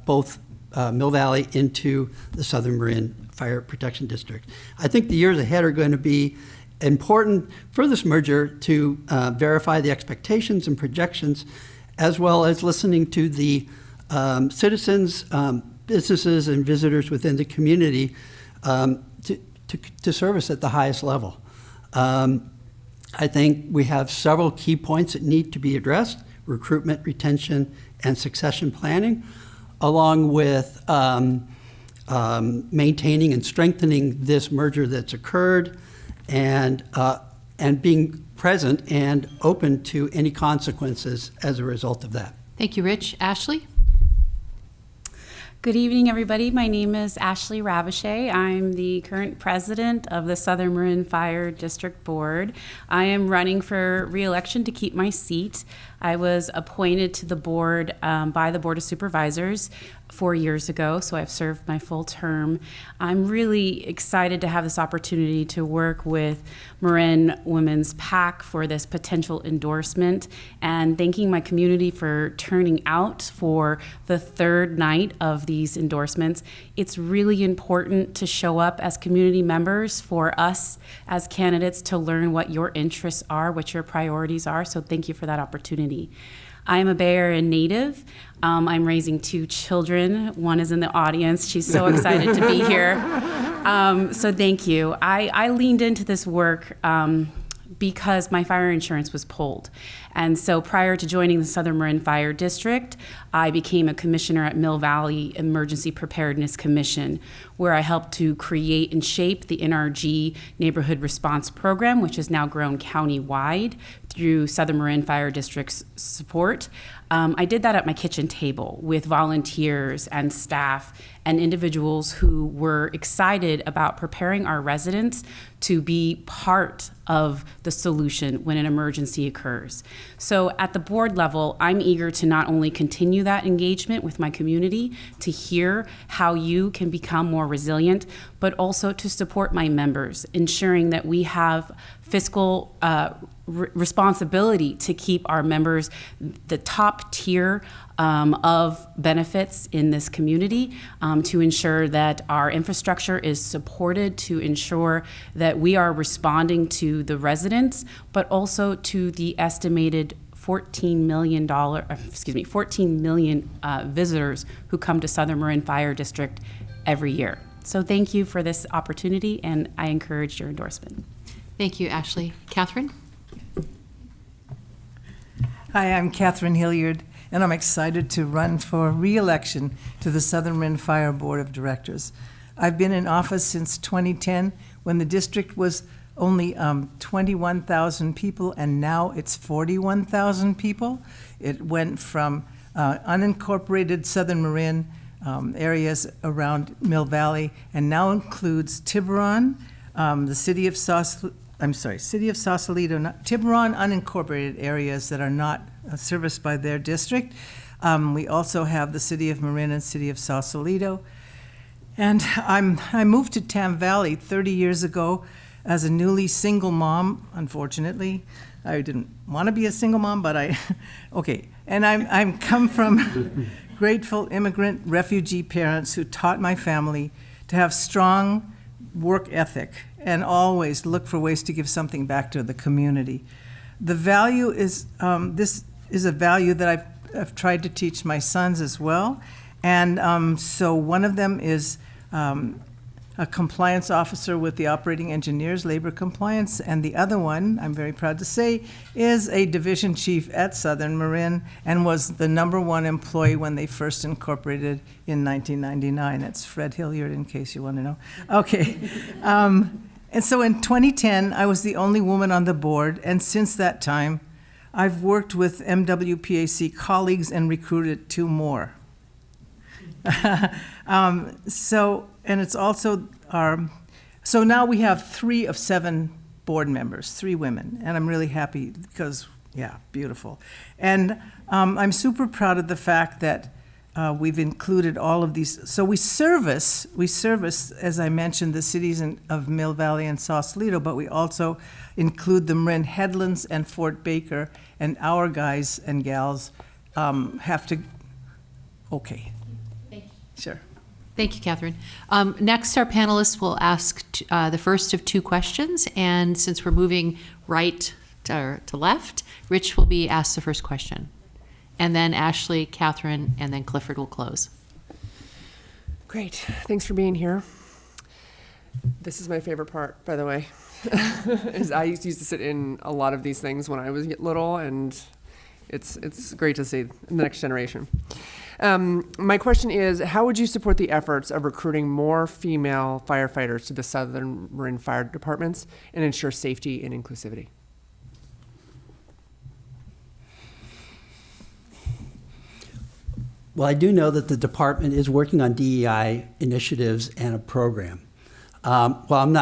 both Mill Valley into the Southern Marin Fire Protection District. I think the years ahead are going to be important for this merger to verify the expectations and projections, as well as listening to the citizens, businesses, and visitors within the community to service at the highest level. I think we have several key points that need to be addressed: recruitment, retention, and succession planning, along with maintaining and strengthening this merger that's occurred, and being present and open to any consequences as a result of that. Thank you, Rich. Ashley? Good evening, everybody. My name is Ashley Ravichet. I'm the current president of the Southern Marin Fire District Board. I am running for re-election to keep my seat. I was appointed to the board by the Board of Supervisors 4 years ago, so I've served my full term. I'm really excited to have this opportunity to work with Marin Women's PAC for this potential endorsement, and thanking my community for turning out for the 3rd night of these endorsements. It's really important to show up as community members for us as candidates to learn what your interests are, what your priorities are, so thank you for that opportunity. I'm a Bay Area native. I'm raising 2 children. One is in the audience. She's so excited to be here. So thank you. I leaned into this work because my fire insurance was pulled. And so prior to joining the Southern Marin Fire District, I became a commissioner at Mill Valley Emergency Preparedness Commission, where I helped to create and shape the NRG Neighborhood Response Program, which has now grown county-wide through Southern Marin Fire District's support. I did that at my kitchen table with volunteers and staff and individuals who were excited about preparing our residents to be part of the solution when an emergency occurs. So at the board level, I'm eager to not only continue that engagement with my community, to hear how you can become more resilient, but also to support my members, ensuring that we have fiscal responsibility to keep our members the top tier of benefits in this community, to ensure that our infrastructure is supported, to ensure that we are responding to the residents, but also to the estimated $14 million visitors who come to Southern Marin Fire District every year. So thank you for this opportunity, and I encourage your endorsement. Thank you, Ashley. Catherine? Hi, I'm Catherine Hilliard, and I'm excited to run for re-election to the Southern Marin Fire Board of Directors. I've been in office since 2010, when the district was only 21,000 people, and now it's 41,000 people. It went from unincorporated Southern Marin areas around Mill Valley, and now includes Tiburon, the city of Sausalito, Tiburon unincorporated areas that are not serviced by their district. We also have the city of Marin and city of Sausalito. And I moved to Tam Valley 30 years ago as a newly single mom, unfortunately. I didn't want to be a single mom, but okay. And I'm come from grateful immigrant refugee parents who taught my family to have strong work ethic and always look for ways to give something back to the community. The value is, this is a value that I've tried to teach my sons as well. And so one of them is a compliance officer with the operating engineers, labor compliance, and the other one, I'm very proud to say, is a division chief at Southern Marin and was the #1 employee when they first incorporated in 1999. That's Fred Hilliard, in case you want to know. Okay. And so in 2010, I was the only woman on the board, and since that time, I've worked with MWPAC colleagues and recruited 2 more. And it's also so now we have 3 of 7 board members, 3 women, and I'm really happy because, yeah, beautiful. And I'm super proud of the fact that we've included all of these. So we service, as I mentioned, the cities of Mill Valley and Sausalito, but we also include the Marin Headlands and Fort Baker, and our guys and gals have to, okay. Thank you. Sure. Thank you, Catherine. Next, our panelists will ask the first of 2 questions, and since we're moving right to left, Rich will be asked the first question, and then Ashley, Catherine, and then Clifford will close. Great. Thanks for being here. This is my favorite part, by the way. Is I used to sit in a lot of these things when I was little, and it's great to see the next generation. My question is, how would you support the efforts of recruiting more female firefighters to the Southern Marin Fire Departments and ensure safety and inclusivity? Well, I do know that the department is working on DEI initiatives and a program. While I'm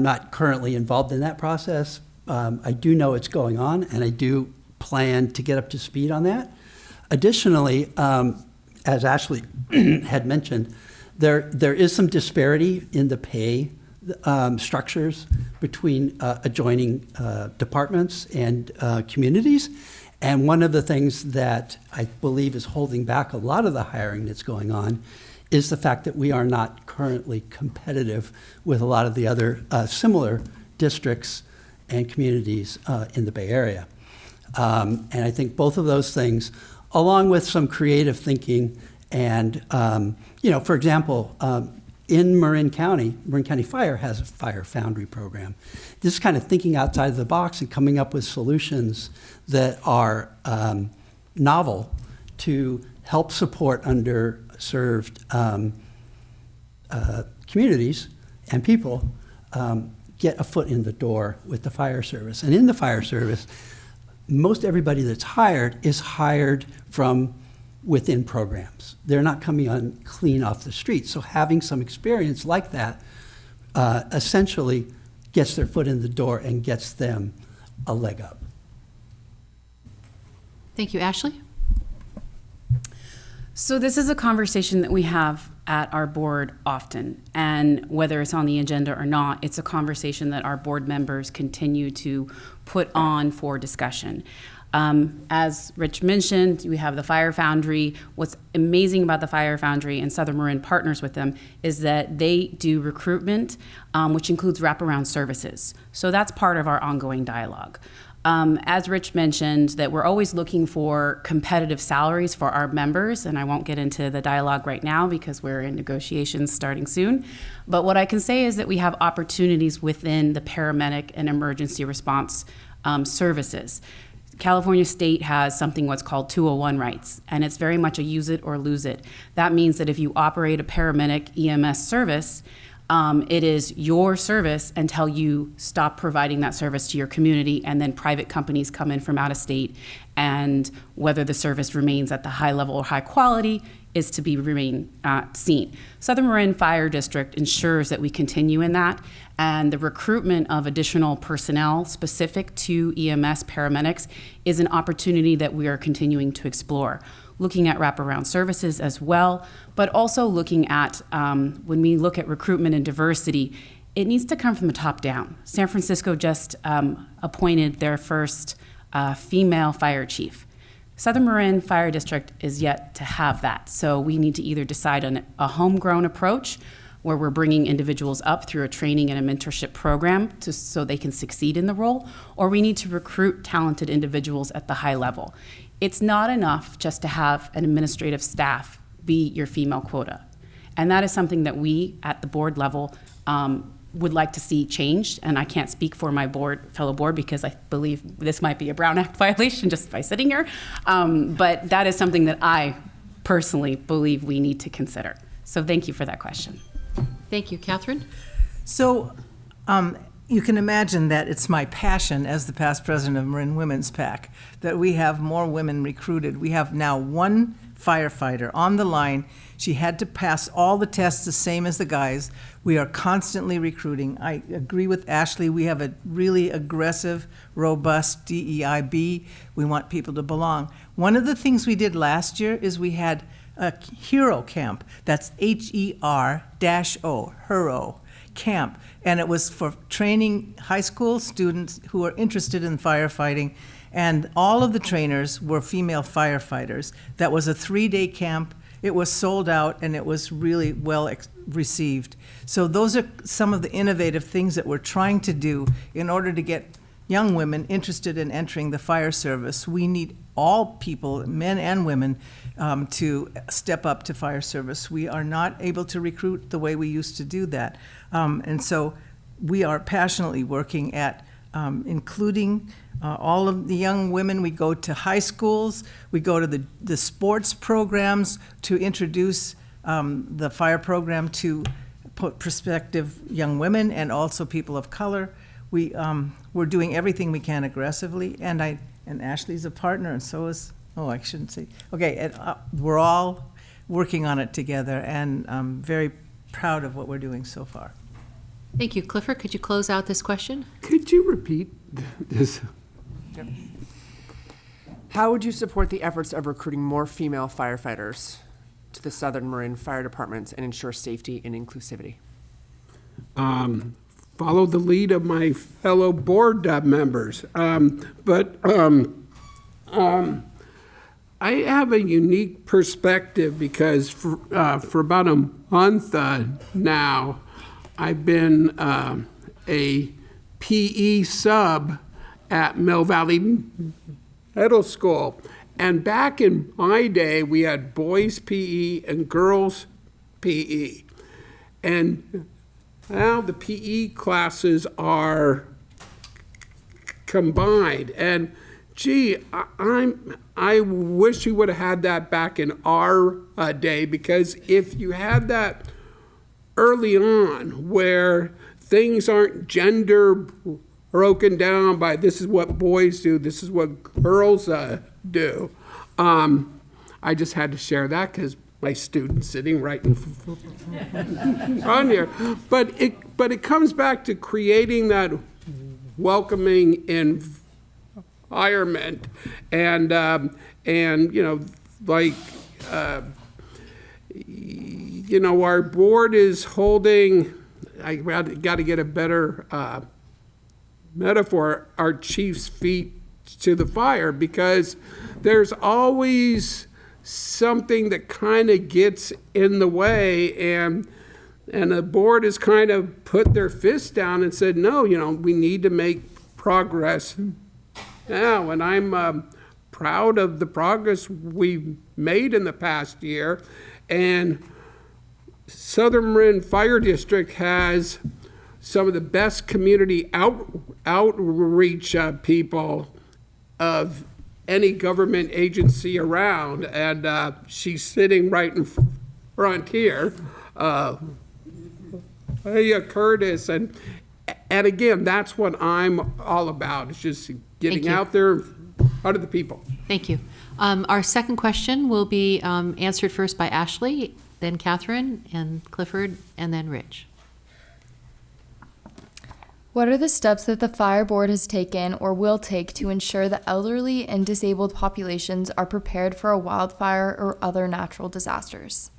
not currently involved in that process, I do know it's going on, and I do plan to get up to speed on that. Additionally, as Ashley had mentioned, there is some disparity in the pay structures between adjoining departments and communities. And one of the things that I believe is holding back a lot of the hiring that's going on is the fact that we are not currently competitive with a lot of the other similar districts and communities in the Bay Area. And I think both of those things, along with some creative thinking and, for example, in Marin County Fire has a fire foundry program. This is kind of thinking outside of the box and coming up with solutions that are novel to help support underserved communities and people get a foot in the door with the fire service. And in the fire service, most everybody that's hired is hired from within programs. They're not coming on clean off the street. So having some experience like that essentially gets their foot in the door and gets them a leg up. Thank you. Ashley? So this is a conversation that we have at our board often. And whether it's on the agenda or not, it's a conversation that our board members continue to put on for discussion. As Rich mentioned, we have the Fire Foundry. What's amazing about the Fire Foundry, and Southern Marin partners with them, is that they do recruitment, which includes wraparound services. So that's part of our ongoing dialogue. As Rich mentioned, that we're always looking for competitive salaries for our members, and I won't get into the dialogue right now because we're in negotiations starting soon. But what I can say is that we have opportunities within the paramedic and emergency response services. California State has something what's called 201 rights, and it's very much a use it or lose it. That means that if you operate a paramedic EMS service, it is your service until you stop providing that service to your community, and then private companies come in from out of state, and whether the service remains at the high level or high quality is to be seen. Southern Marin Fire District ensures that we continue in that, and the recruitment of additional personnel specific to EMS paramedics is an opportunity that we are continuing to explore. Looking at wraparound services as well, but also looking at, when we look at recruitment and diversity, it needs to come from the top down. San Francisco just appointed their first female fire chief. Southern Marin Fire District is yet to have that. So we need to either decide on a homegrown approach where we're bringing individuals up through a training and a mentorship program so they can succeed in the role, or we need to recruit talented individuals at the high level. It's not enough just to have an administrative staff be your female quota. And that is something that we at the board level would like to see changed. And I can't speak for my fellow board because I believe this might be a Brown Act violation just by sitting here. But that is something that I personally believe we need to consider. So thank you for that question. Thank you. Catherine? So you can imagine that it's my passion as the past president of Marin Women's PAC that we have more women recruited. We have now one firefighter on the line. She had to pass all the tests the same as the guys. We are constantly recruiting. I agree with Ashley. We have a really aggressive, robust DEIB. We want people to belong. One of the things we did last year is we had a hero camp. That's HER-O, HERO camp. And it was for training high school students who are interested in firefighting. And all of the trainers were female firefighters. That was a 3-day camp. It was sold out, and it was really well received. So those are some of the innovative things that we're trying to do in order to get young women interested in entering the fire service. We need all people, men and women, to step up to fire service. We are not able to recruit the way we used to do that. And so we are passionately working at including all of the young women. We go to high schools, we go to the sports programs to introduce the fire program to prospective young women and also people of color. We're doing everything we can aggressively, and Ashley's a partner, and so is, I shouldn't say, okay, and, we're all working on it together, and I'm very proud of what we're doing so far. Thank you. Clifford, could you close out this question? Could you repeat this? Yep. How would you support the efforts of recruiting more female firefighters to the Southern Marin Fire Departments and ensure safety and inclusivity? Follow the lead of my fellow board members. I have a unique perspective because for about a month now, I've been a PE sub at Mill Valley Middle School. And back in my day, we had boys PE and girls PE. And now the PE classes are combined. And gee, I wish we would have had that back in our day, because if you had that early on where things aren't gender broken down by this is what boys do, this is what girls do. I just had to share that because my student's sitting right in front here. But it comes back to creating that welcoming environment, and you know, like our board is holding, I got to get a better metaphor, our chief's feet to the fire, because there's always something that kind of gets in the way, and the board has kind of put their fist down and said, no, we need to make progress now. And I'm proud of the progress we've made in the past year. And Southern Marin Fire District has some of the best community outreach people of any government agency around. And she's sitting right in front here. Curtis, and again, that's what I'm all about. It's just getting out there in front of the people. Thank you. Our second question will be answered first by Ashley, then Catherine, and Clifford, and then Rich. What are the steps that the fire board has taken or will take to ensure that elderly and disabled populations are prepared for a wildfire or other natural disasters?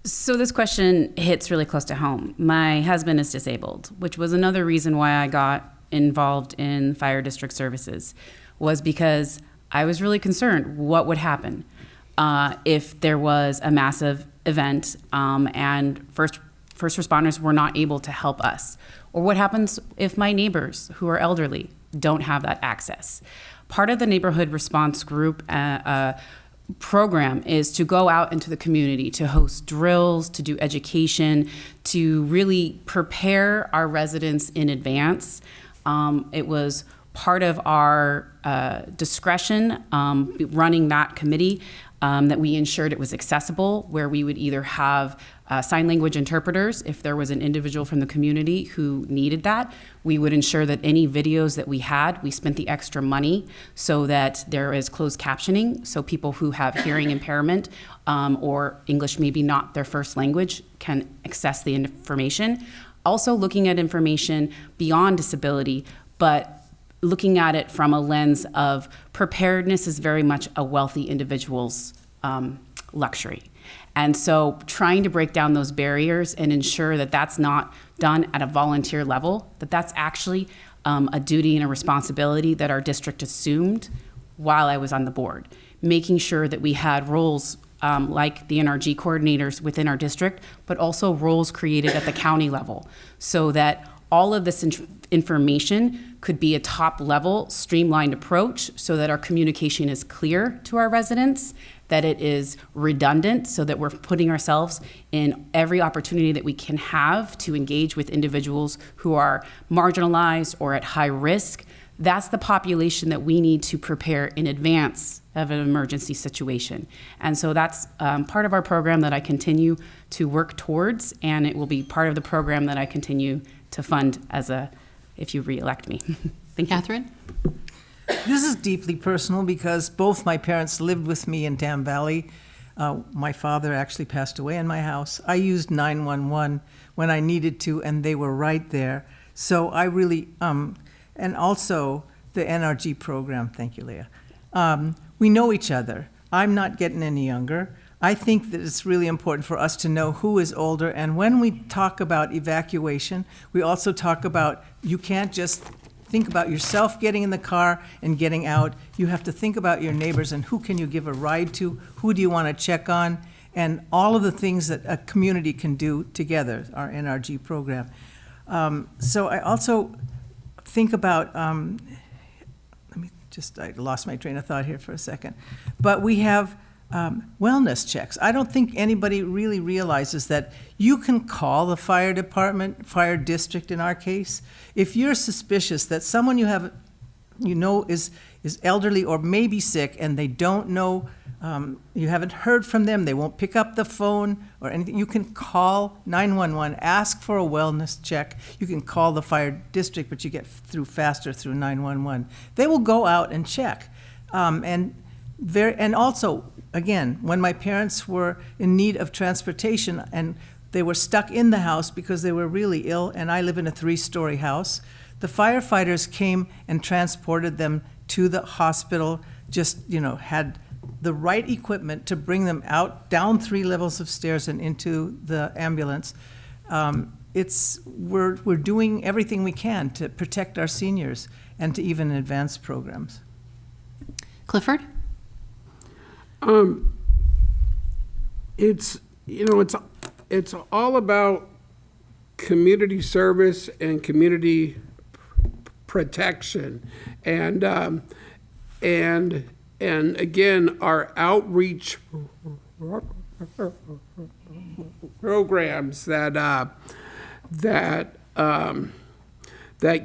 So this question hits really close to home. My husband is disabled, which was another reason why I got involved in fire district services, was because I was really concerned what would happen if there was a massive event and first responders were not able to help us, or what happens if my neighbors who are elderly don't have that access. Part of the neighborhood response group program is to go out into the community, to host drills, to do education, to really prepare our residents in advance. It was part of our discretion running that committee that we ensured it was accessible, where we would either have sign language interpreters if there was an individual from the community who needed that. We would ensure that any videos that we had, we spent the extra money so that there is closed captioning, so people who have hearing impairment or English maybe not their first language can access the information. Also looking at information beyond disability, but looking at it from a lens of preparedness is very much a wealthy individual's luxury. And so trying to break down those barriers and ensure that that's not done at a volunteer level, that that's actually a duty and a responsibility that our district assumed while I was on the board. Making sure that we had roles like the NRG coordinators within our district, but also roles created at the county level, so that all of this information could be a top-level, streamlined approach so that our communication is clear to our residents, that it is redundant so that we're putting ourselves in every opportunity that we can have to engage with individuals who are marginalized or at high risk. That's the population that we need to prepare in advance of an emergency situation. And so that's part of our program that I continue to work towards, and it will be part of the program that I continue to fund if you re-elect me. Thank you. Catherine? This is deeply personal because both my parents lived with me in Tam Valley. My father actually passed away in my house. I used 911 when I needed to, and they were right there. So I really, and also the NRG program, thank you, Leah. We know each other. I'm not getting any younger. I think that it's really important for us to know who is older, and when we talk about evacuation, we also talk about, you can't just think about yourself getting in the car and getting out. You have to think about your neighbors and who can you give a ride to, who do you want to check on, and all of the things that a community can do together, our NRG program. So I also think about, I lost my train of thought here for a second, but we have wellness checks. I don't think anybody really realizes that you can call the fire department, fire district in our case, if you're suspicious that someone you know is elderly or maybe sick and they don't know, you haven't heard from them, they won't pick up the phone or anything, you can call 911, ask for a wellness check. You can call the fire district, but you get through faster through 911. They will go out and check. And also, again, when my parents were in need of transportation and they were stuck in the house because they were really ill, and I live in a 3-story house, the firefighters came and transported them to the hospital, just, had the right equipment to bring them out, down 3 levels of stairs and into the ambulance. We're doing everything we can to protect our seniors and to even advance programs. Clifford? It's all about community service and community protection, and again, our outreach programs that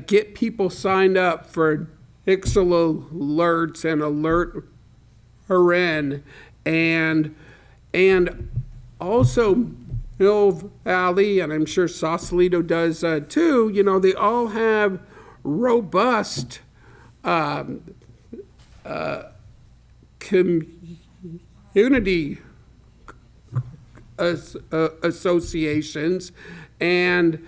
get people signed up for Ixel alerts and Alert Marin, and also Mill Valley, and I'm sure Sausalito does too. You know, they all have robust community associations, and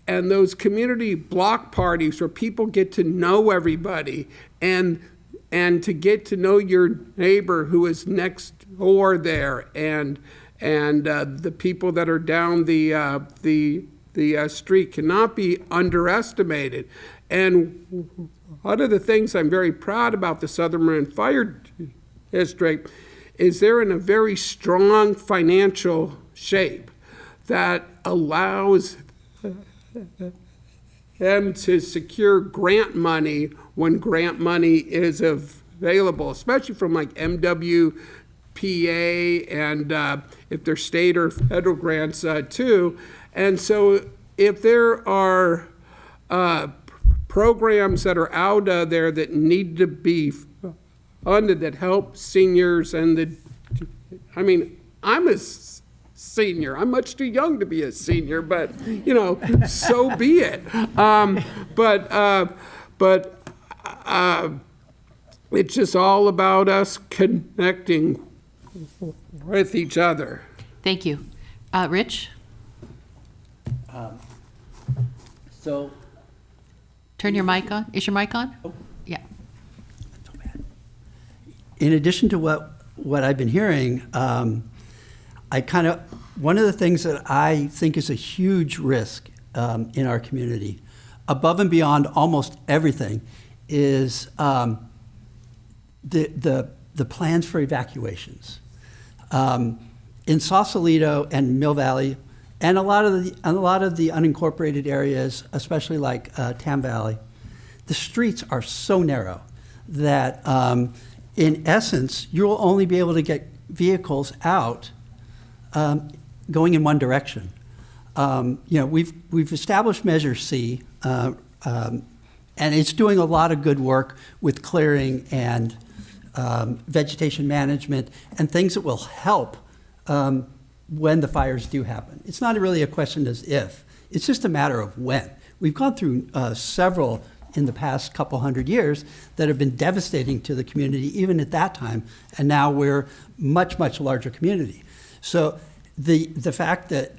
those community block parties where people get to know everybody and to get to know your neighbor who is next door there, and the people that are down the street cannot be underestimated. And one of the things I'm very proud about the Southern Marin Fire District is they're in a very strong financial shape that allows them to secure grant money when grant money is available, especially from like MWPAC, and if they're state or federal grants too. And so if there are programs that are out there that need to be funded that help seniors, and I'm a senior. I'm much too young to be a senior, but so be it. But it's just all about us connecting with each other. Thank you. Rich? So, Turn your mic on. Is your mic on? Oh. Yeah. in addition to what I've been hearing, one of the things that I think is a huge risk in our community, above and beyond almost everything, is the plans for evacuations. In Sausalito and Mill Valley, and a lot of the unincorporated areas, especially like Tam Valley, the streets are so narrow that, in essence, you'll only be able to get vehicles out going in one direction. We've established Measure C, and it's doing a lot of good work with clearing and vegetation management and things that will help when the fires do happen. It's not really a question as if, it's just a matter of when. We've gone through several in the past couple hundred years that have been devastating to the community, even at that time, and now we're much, much larger community. So the fact that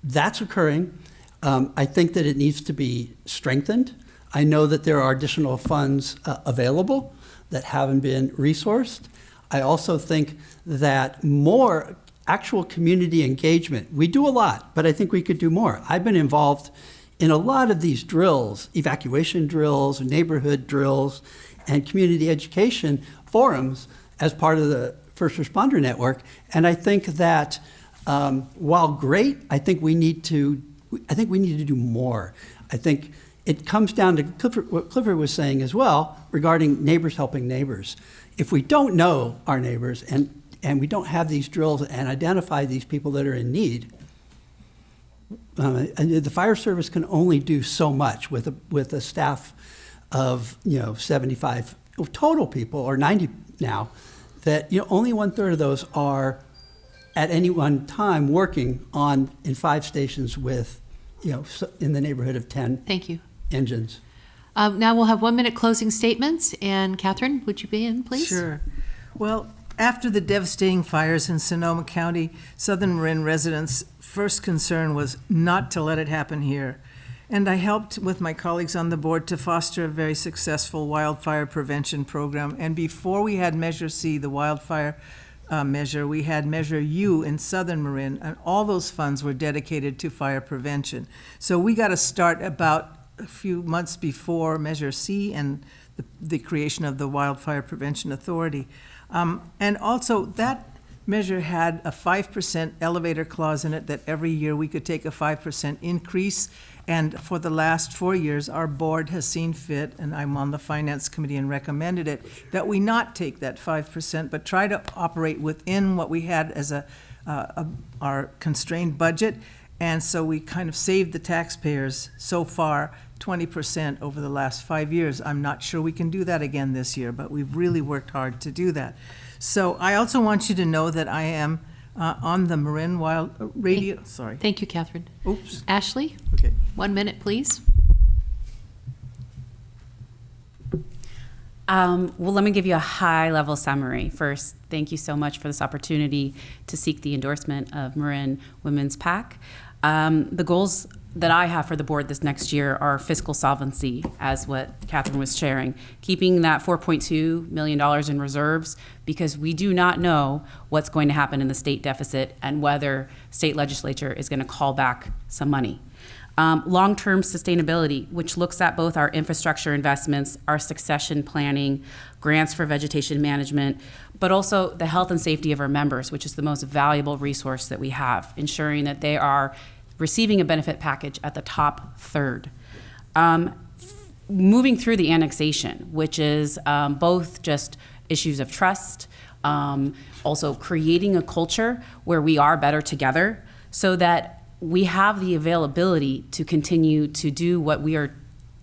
that's occurring, I think that it needs to be strengthened. I know that there are additional funds available that haven't been resourced. I also think that more actual community engagement. We do a lot, but I think we could do more. I've been involved in a lot of these drills, evacuation drills, neighborhood drills, and community education forums as part of the First Responder Network. And I think that while great, I think we need to do more. I think it comes down to what Clifford was saying as well regarding neighbors helping neighbors. If we don't know our neighbors and we don't have these drills and identify these people that are in need, the fire service can only do so much with a staff of 75 total people, or 90 now, that only 1/3 of those are at any one time working in 5 stations with in the neighborhood of 10 Thank you. engines. Now we'll have 1-minute closing statements. And Catherine, would you begin, please? Sure. Well, after the devastating fires in Sonoma County, Southern Marin residents' first concern was not to let it happen here. And I helped with my colleagues on the board to foster a very successful wildfire prevention program. And before we had Measure C, the wildfire measure, we had Measure U in Southern Marin, and all those funds were dedicated to fire prevention. So we got to start about a few months before Measure C and the creation of the Wildfire Prevention Authority. And also, that measure had a 5% elevator clause in it, that every year we could take a 5% increase. And for the last 4 years, our board has seen fit, and I'm on the Finance Committee and recommended it, that we not take that 5%, but try to operate within what we had as our constrained budget. And so we kind of saved the taxpayers so far 20% over the last 5 years. I'm not sure we can do that again this year, but we've really worked hard to do that. So I also want you to know that I am on the Marin Wild Radio. Sorry. Thank you, Catherine. Oops. Ashley? Okay. 1 minute, please. Well, let me give you a high-level summary. First, thank you so much for this opportunity to seek the endorsement of Marin Women's PAC. The goals that I have for the board this next year are fiscal solvency, as what Catherine was sharing, keeping that $4.2 million in reserves, because we do not know what's going to happen in the state deficit and whether state legislature is going to call back some money. Long-term sustainability, which looks at both our infrastructure investments, our succession planning, grants for vegetation management, but also the health and safety of our members, which is the most valuable resource that we have, ensuring that they are receiving a benefit package at the top third. Moving through the annexation, which is both just issues of trust, also creating a culture where we are better together so that we have the availability to continue to do what we are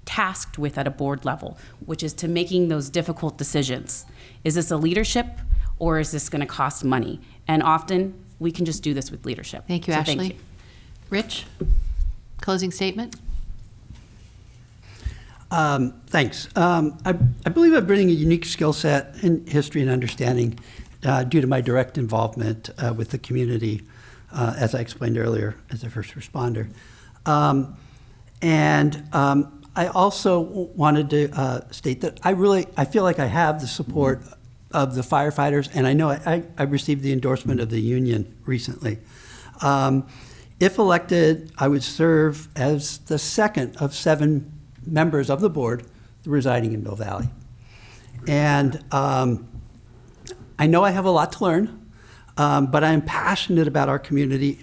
tasked with at a board level, which is to making those difficult decisions. Is this a leadership or is this going to cost money? And often we can just do this with leadership. Thank you, So Ashley. Thank you. Rich, closing statement? Thanks. I believe I bring a unique skill set in history and understanding due to my direct involvement with the community, as I explained earlier, as a first responder. I also wanted to state that I feel like I have the support of the firefighters, and I know I received the endorsement of the union recently. If elected, I would serve as the second of 7 members of the board residing in Mill Valley. And I know I have a lot to learn, but I'm passionate about our community,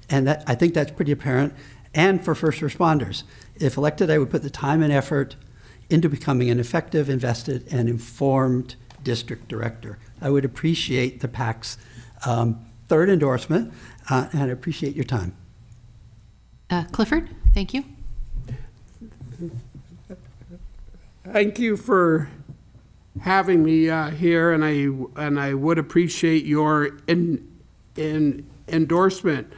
and I think that's pretty apparent, and for first responders. If elected, I would put the time and effort into becoming an effective, invested, and informed district director. I would appreciate the PAC's third endorsement, and I appreciate your time. Clifford, thank you. Thank you for having me here, and I would appreciate your endorsement.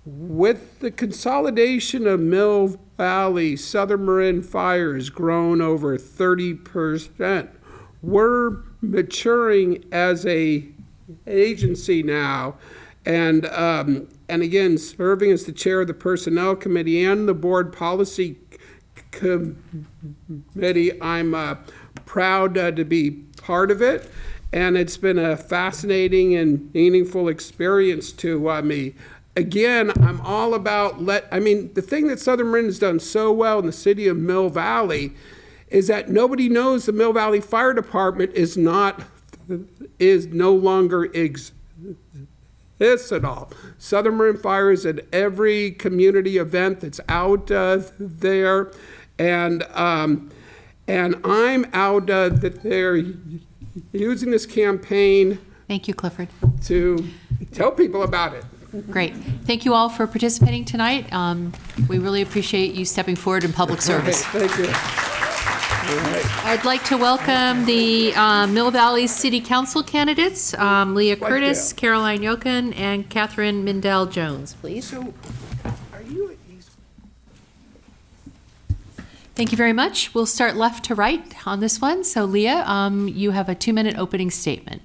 With the consolidation of Mill Valley, Southern Marin Fire has grown over 30%. We're maturing as a agency now, and again, serving as the chair of the Personnel Committee and the Board Policy Committee, I'm proud to be part of it, and it's been a fascinating and meaningful experience to me. Again, I'm all about the thing that Southern Marin has done so well in the city of Mill Valley is that nobody knows the Mill Valley Fire Department is no longer exists at all. Southern Marin Fire is at every community event that's out there, and I'm out that they're using this campaign. Thank you, Clifford. To tell people about it. Great. Thank you all for participating tonight. We really appreciate you stepping forward in public service. Thank you. I'd like to welcome the Mill Valley City Council candidates, Leah Curtis, Caroline Yokin, and Catherine Mindell Jones, please. So, are you Thank you very much. We'll start left to right on this one. So, Leah, you have a 2-minute opening statement.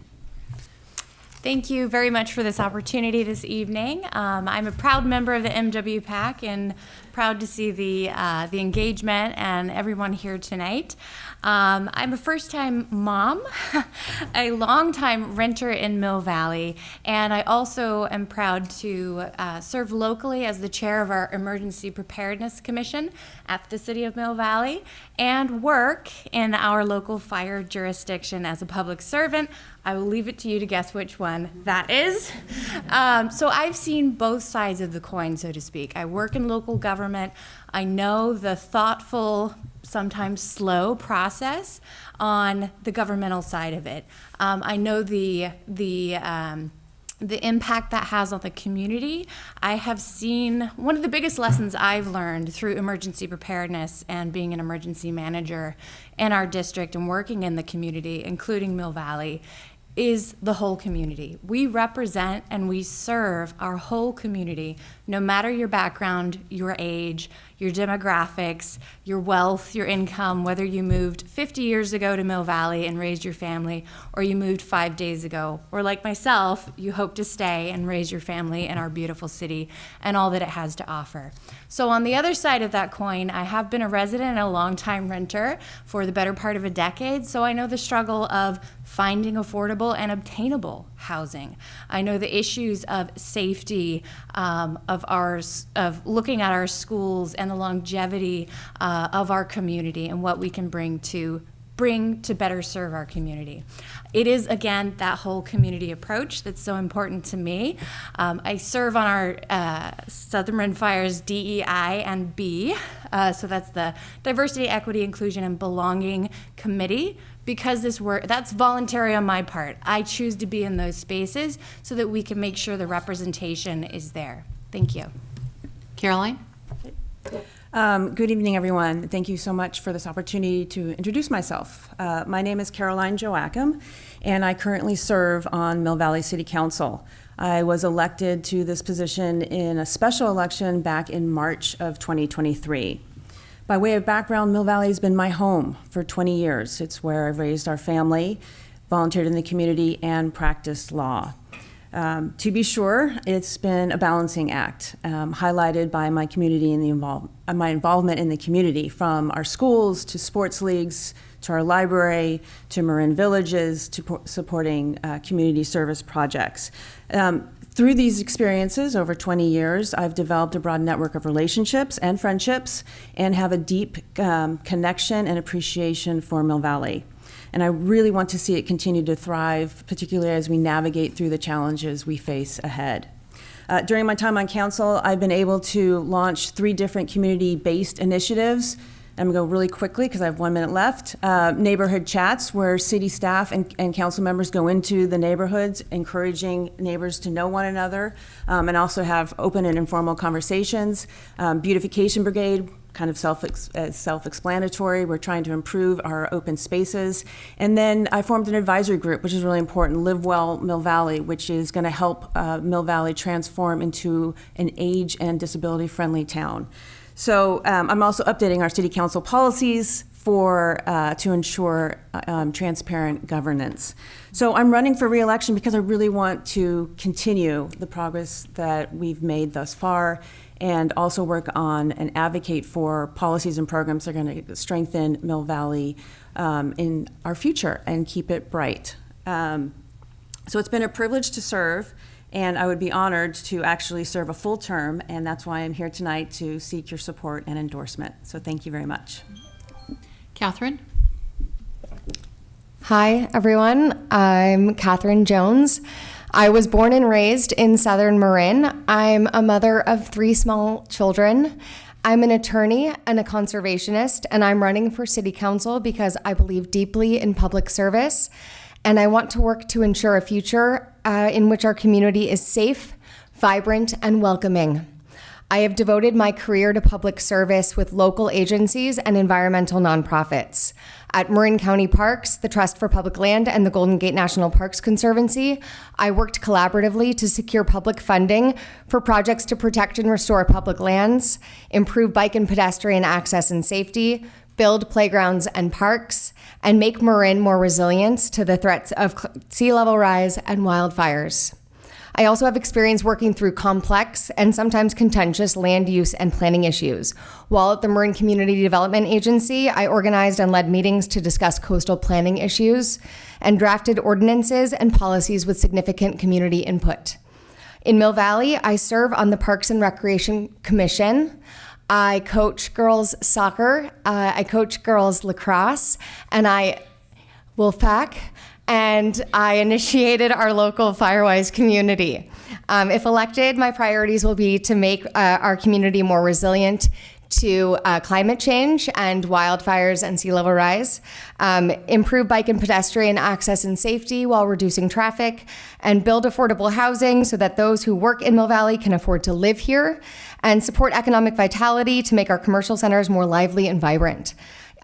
Thank you very much for this opportunity this evening. I'm a proud member of the MWPAC and proud to see the engagement and everyone here tonight. I'm a first-time mom, a long-time renter in Mill Valley, and I also am proud to serve locally as the chair of our Emergency Preparedness Commission at the City of Mill Valley and work in our local fire jurisdiction as a public servant. I will leave it to you to guess which one that is. So I've seen both sides of the coin, so to speak. I work in local government. I know the thoughtful, sometimes slow process on the governmental side of it. I know the impact that has on the community. I have seen one of the biggest lessons I've learned through emergency preparedness and being an emergency manager in our district and working in the community, including Mill Valley, is the whole community. We represent and we serve our whole community, no matter your background, your age, your demographics, your wealth, your income, whether you moved 50 years ago to Mill Valley and raised your family, or you moved 5 days ago, or like myself, you hope to stay and raise your family in our beautiful city and all that it has to offer. So on the other side of that coin, I have been a resident and a longtime renter for the better part of a decade, so I know the struggle of finding affordable and obtainable housing. I know the issues of safety, of looking at our schools and the longevity of our community and what we can bring to better serve our community. It is, again, that whole community approach that's so important to me. I serve on our Southern Marin Fire's DEI and B, so that's the Diversity, Equity, Inclusion, and Belonging Committee, because this work, that's voluntary on my part. I choose to be in those spaces so that we can make sure the representation is there. Thank you. Caroline? Good evening, everyone. Thank you so much for this opportunity to introduce myself. My name is Caroline Joachim, and I currently serve on Mill Valley City Council. I was elected to this position in a special election back in March of 2023. By way of background, Mill Valley has been my home for 20 years. It's where I've raised our family, volunteered in the community, and practiced law. To be sure, it's been a balancing act, highlighted by my community and my involvement in the community, from our schools to sports leagues to our library to Marin villages to supporting community service projects. Through these experiences over 20 years, I've developed a broad network of relationships and friendships and have a deep connection and appreciation for Mill Valley. And I really want to see it continue to thrive, particularly as we navigate through the challenges we face ahead. During my time on council, I've been able to launch 3 different community-based initiatives. I'm gonna go really quickly because I have 1 minute left. Neighborhood chats, where city staff and council members go into the neighborhoods, encouraging neighbors to know one another, and also have open and informal conversations. Beautification brigade, kind of self-explanatory. We're trying to improve our open spaces. And then I formed an advisory group, which is really important, Live Well Mill Valley, which is gonna help Mill Valley transform into an age and disability-friendly town. So I'm also updating our city council policies to ensure transparent governance. So I'm running for re-election because I really want to continue the progress that we've made thus far and also work on and advocate for policies and programs that are going to strengthen Mill Valley in our future and keep it bright. So it's been a privilege to serve, and I would be honored to actually serve a full term, and that's why I'm here tonight to seek your support and endorsement. So thank you very much. Catherine? Hi, everyone. I'm Catherine Jones. I was born and raised in Southern Marin. I'm a mother of 3 small children. I'm an attorney and a conservationist, and I'm running for city council because I believe deeply in public service, and I want to work to ensure a future in which our community is safe, vibrant, and welcoming. I have devoted my career to public service with local agencies and environmental nonprofits. At Marin County Parks, the Trust for Public Land, and the Golden Gate National Parks Conservancy, I worked collaboratively to secure public funding for projects to protect and restore public lands, improve bike and pedestrian access and safety, build playgrounds and parks, and make Marin more resilient to the threats of sea level rise and wildfires. I also have experience working through complex and sometimes contentious land use and planning issues. While at the Marin Community Development Agency, I organized and led meetings to discuss coastal planning issues and drafted ordinances and policies with significant community input. In Mill Valley, I serve on the Parks and Recreation Commission. I coach girls soccer, I coach girls lacrosse, and MWPAC, and I initiated our local Firewise community. If elected, my priorities will be to make our community more resilient to climate change and wildfires and sea level rise, improve bike and pedestrian access and safety while reducing traffic, and build affordable housing so that those who work in Mill Valley can afford to live here, and support economic vitality to make our commercial centers more lively and vibrant.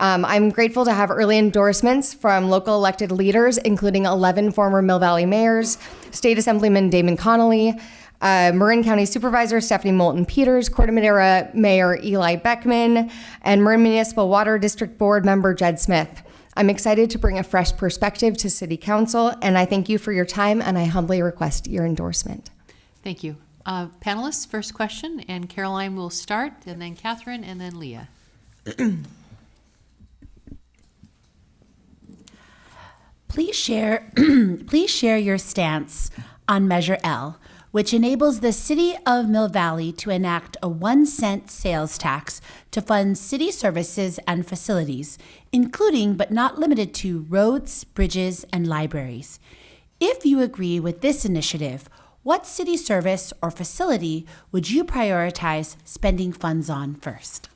I'm grateful to have early endorsements from local elected leaders, including 11 former Mill Valley mayors, State Assemblyman Damon Connolly, Marin County Supervisor Stephanie Moulton Peters, Corte Madera Mayor Eli Beckman, and Marin Municipal Water District Board Member Jed Smith. I'm excited to bring a fresh perspective to City Council, and I thank you for your time, and I humbly request your endorsement. Thank you. Panelists, first question, and Caroline will start, and then Catherine, and then Leah. Please share your stance on Measure L, which enables the City of Mill Valley to enact a 1-cent sales tax to fund city services and facilities, including but not limited to roads, bridges, and libraries. If you agree with this initiative, what city service or facility would you prioritize spending funds on first?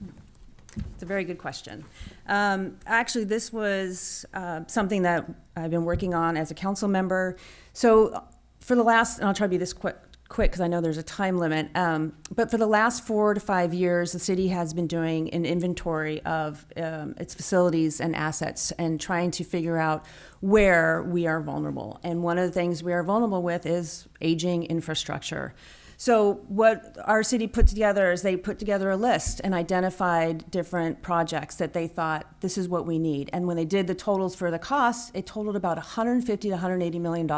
It's a very good question. Actually, this was something that I've been working on as a council member. So for the last, and I'll try to be this quick because I know there's a time limit, but for the last 4 to 5 years, the city has been doing an inventory of its facilities and assets and trying to figure out where we are vulnerable. And one of the things we are vulnerable with is aging infrastructure. So what our city put together is they put together a list and identified different projects that they thought this is what we need. And when they did the totals for the costs, it totaled about $150 to $180 million.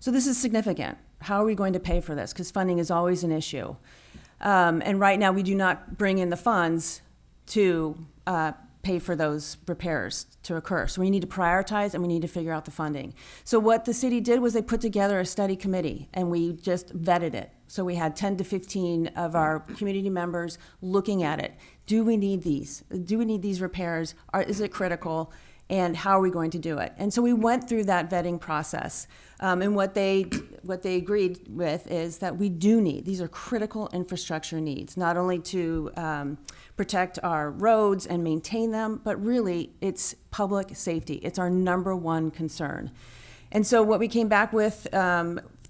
So this is significant. How are we going to pay for this? Because funding is always an issue. And right now we do not bring in the funds to pay for those repairs to occur. So we need to prioritize and we need to figure out the funding. So what the city did was they put together a study committee and we just vetted it. So we had 10 to 15 of our community members looking at it. Do we need these? Do we need these repairs? Is it critical? And how are we going to do it? And so we went through that vetting process. And what they agreed with is that we do need, these are critical infrastructure needs, not only to protect our roads and maintain them, but really it's public safety. It's our number one concern. And so what we came back with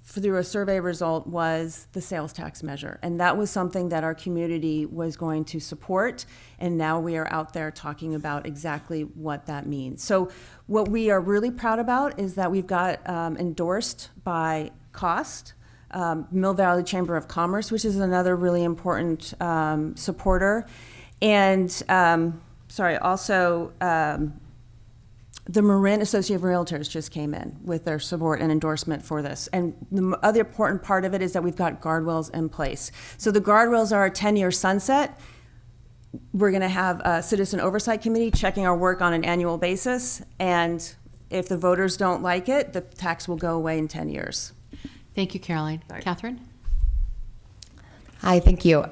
through a survey result was the sales tax measure. And that was something that our community was going to support. And now we are out there talking about exactly what that means. So what we are really proud about is that we've got endorsed by COST, Mill Valley Chamber of Commerce, which is another really important supporter. And the Marin Association of Realtors just came in with their support and endorsement for this. And the other important part of it is that we've got guardrails in place. So the guardrails are a 10-year sunset. We're going to have a citizen oversight committee checking our work on an annual basis. And if the voters don't like it, the tax will go away in 10 years. Thank you, Caroline. Sorry. Catherine? Hi, thank you.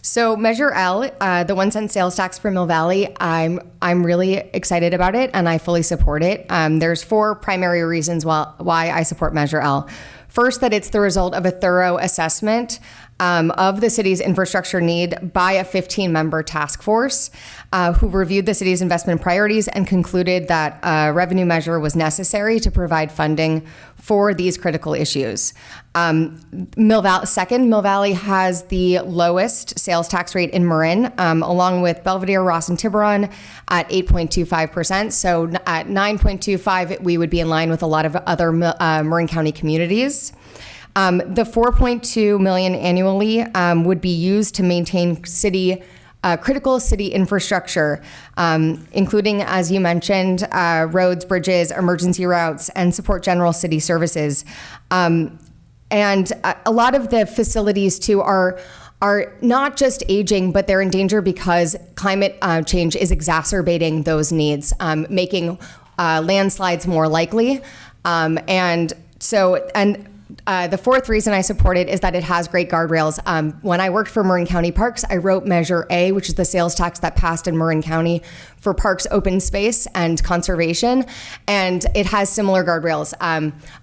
So Measure L, the 1-cent sales tax for Mill Valley, I'm really excited about it and I fully support it. There's 4 primary reasons why I support Measure L. First, that it's the result of a thorough assessment of the city's infrastructure need by a 15-member task force who reviewed the city's investment priorities and concluded that a revenue measure was necessary to provide funding for these critical issues. Mill Valley has the lowest sales tax rate in Marin, along with Belvedere, Ross, and Tiburon at 8.25%. So at 9.25, we would be in line with a lot of other Marin County communities. The $4.2 million annually would be used to maintain city critical city infrastructure, including, as you mentioned, roads, bridges, emergency routes, and support general city services. And a lot of the facilities, too, are not just aging, but they're in danger because climate change is exacerbating those needs, making landslides more likely. The fourth reason I support it is that it has great guardrails. When I worked for Marin County Parks, I wrote Measure A, which is the sales tax that passed in Marin County for parks, open space, and conservation. And it has similar guardrails,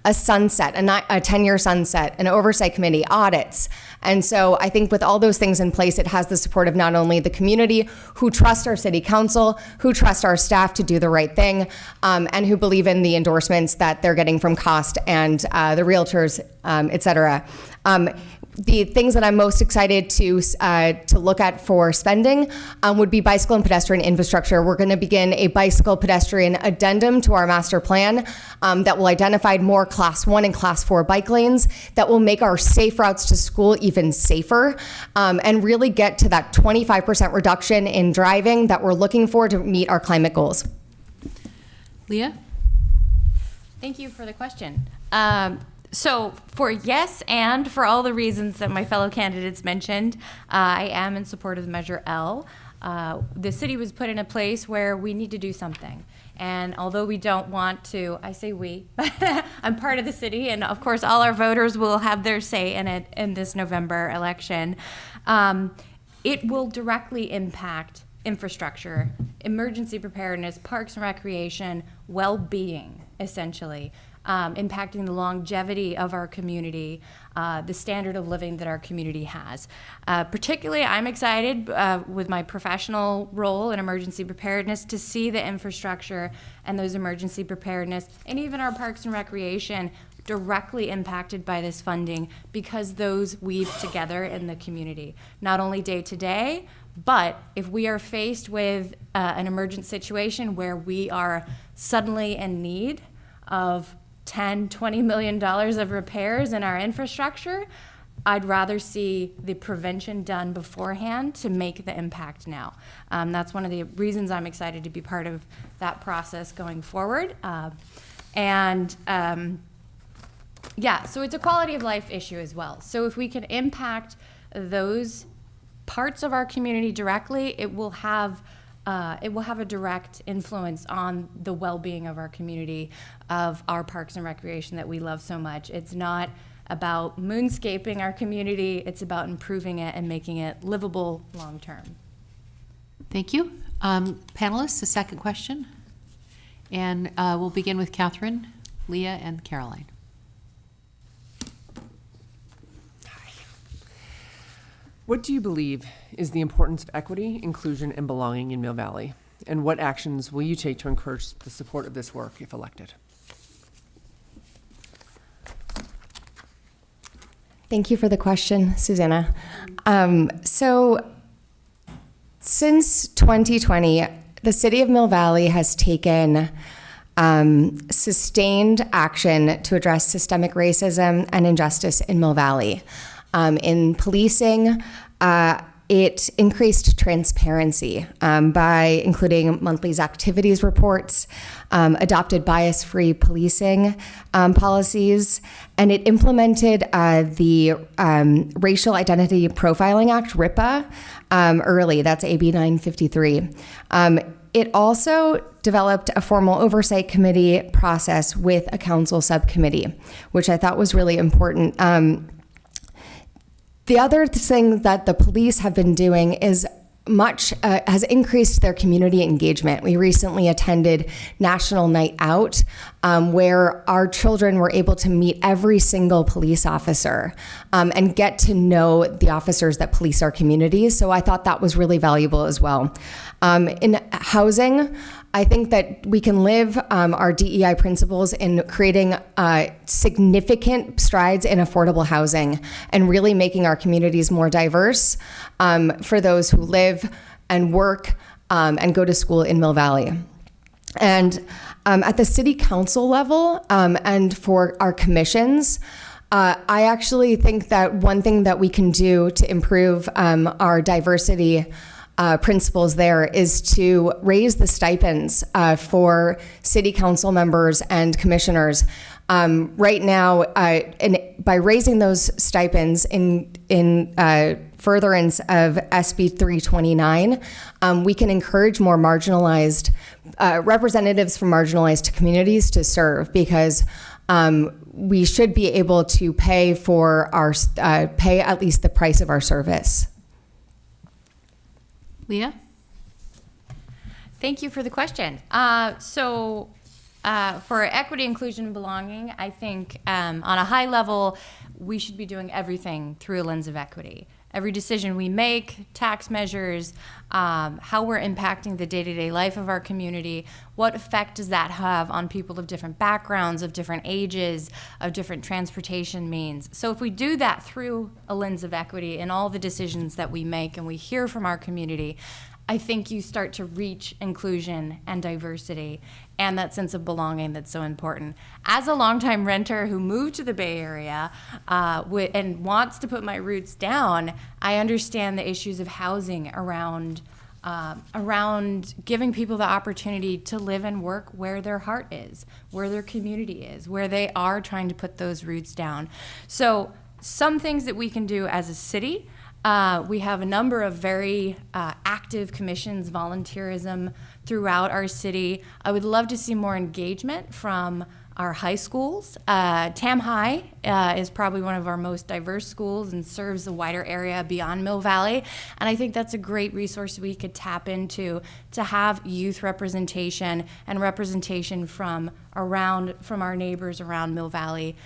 a sunset, a 10-year sunset, an oversight committee, audits. And so I think with all those things in place, it has the support of not only the community who trust our city council, who trust our staff to do the right thing, and who believe in the endorsements that they're getting from COST and the realtors, et cetera. The things that I'm most excited to look at for spending would be bicycle and pedestrian infrastructure. We're going to begin a bicycle pedestrian addendum to our master plan that will identify more Class 1 and Class 4 bike lanes that will make our safe routes to school even safer, and really get to that 25% reduction in driving that we're looking for to meet our climate goals. Leah? Thank you for the question. So for yes, and for all the reasons that my fellow candidates mentioned, I am in support of Measure L. The city was put in a place where we need to do something. And although we don't want to, I say we, I'm part of the city, and of course all our voters will have their say in it in this November election. It will directly impact infrastructure, emergency preparedness, parks and recreation, well-being, essentially. Impacting the longevity of our community, the standard of living that our community has. Particularly, I'm excited with my professional role in emergency preparedness to see the infrastructure and those emergency preparedness and even our parks and recreation directly impacted by this funding because those weave together in the community, not only day to day, but if we are faced with an emergent situation where we are suddenly in need of $10, $20 million of repairs in our infrastructure, I'd rather see the prevention done beforehand to make the impact now. That's one of the reasons I'm excited to be part of that process going forward. So it's a quality of life issue as well. So if we can impact those parts of our community directly, it will have a direct influence on the well-being of our community, of our parks and recreation that we love so much. It's not about moonscaping our community, it's about improving it and making it livable long-term. Thank you. Panelists, a second question. And we'll begin with Catherine, Leah, and Caroline. What do you believe is the importance of equity, inclusion, and belonging in Mill Valley? And what actions will you take to encourage the support of this work if elected? Thank you for the question, Susanna. So since 2020, the city of Mill Valley has taken sustained action to address systemic racism and injustice in Mill Valley. In policing, it increased transparency by including monthly activities reports, adopted bias-free policing policies, and it implemented the Racial Identity Profiling Act, RIPA, early. That's AB 953. It also developed a formal oversight committee process with a council subcommittee, which I thought was really important. The other thing that the police have been doing is has increased their community engagement. We recently attended National Night Out, where our children were able to meet every single police officer and get to know the officers that police our communities. So I thought that was really valuable as well. In housing, I think that we can live our DEI principles in creating significant strides in affordable housing and really making our communities more diverse for those who live and work and go to school in Mill Valley. And at the city council level and for our commissions, I actually think that one thing that we can do to improve our diversity principles there is to raise the stipends for city council members and commissioners. Right now, by raising those stipends in furtherance of SB 329, we can encourage more marginalized representatives from marginalized communities to serve, because we should be able to pay for our pay at least the price of our service. Leah? Thank you for the question. For equity, inclusion, and belonging, I think on a high level, we should be doing everything through a lens of equity. Every decision we make, tax measures, how we're impacting the day-to-day life of our community, what effect does that have on people of different backgrounds, of different ages, of different transportation means. So if we do that through a lens of equity in all the decisions that we make and we hear from our community, I think you start to reach inclusion and diversity and that sense of belonging that's so important. As a longtime renter who moved to the Bay Area and wants to put my roots down, I understand the issues of housing around giving people the opportunity to live and work where their heart is, where their community is, where they are trying to put those roots down. So some things that we can do as a city. We have a number of very active commissions, volunteerism throughout our city. I would love to see more engagement from our high schools. Tam High is probably one of our most diverse schools and serves a wider area beyond Mill Valley. And I think that's a great resource we could tap into to have youth representation and representation from our neighbors around Mill Valley,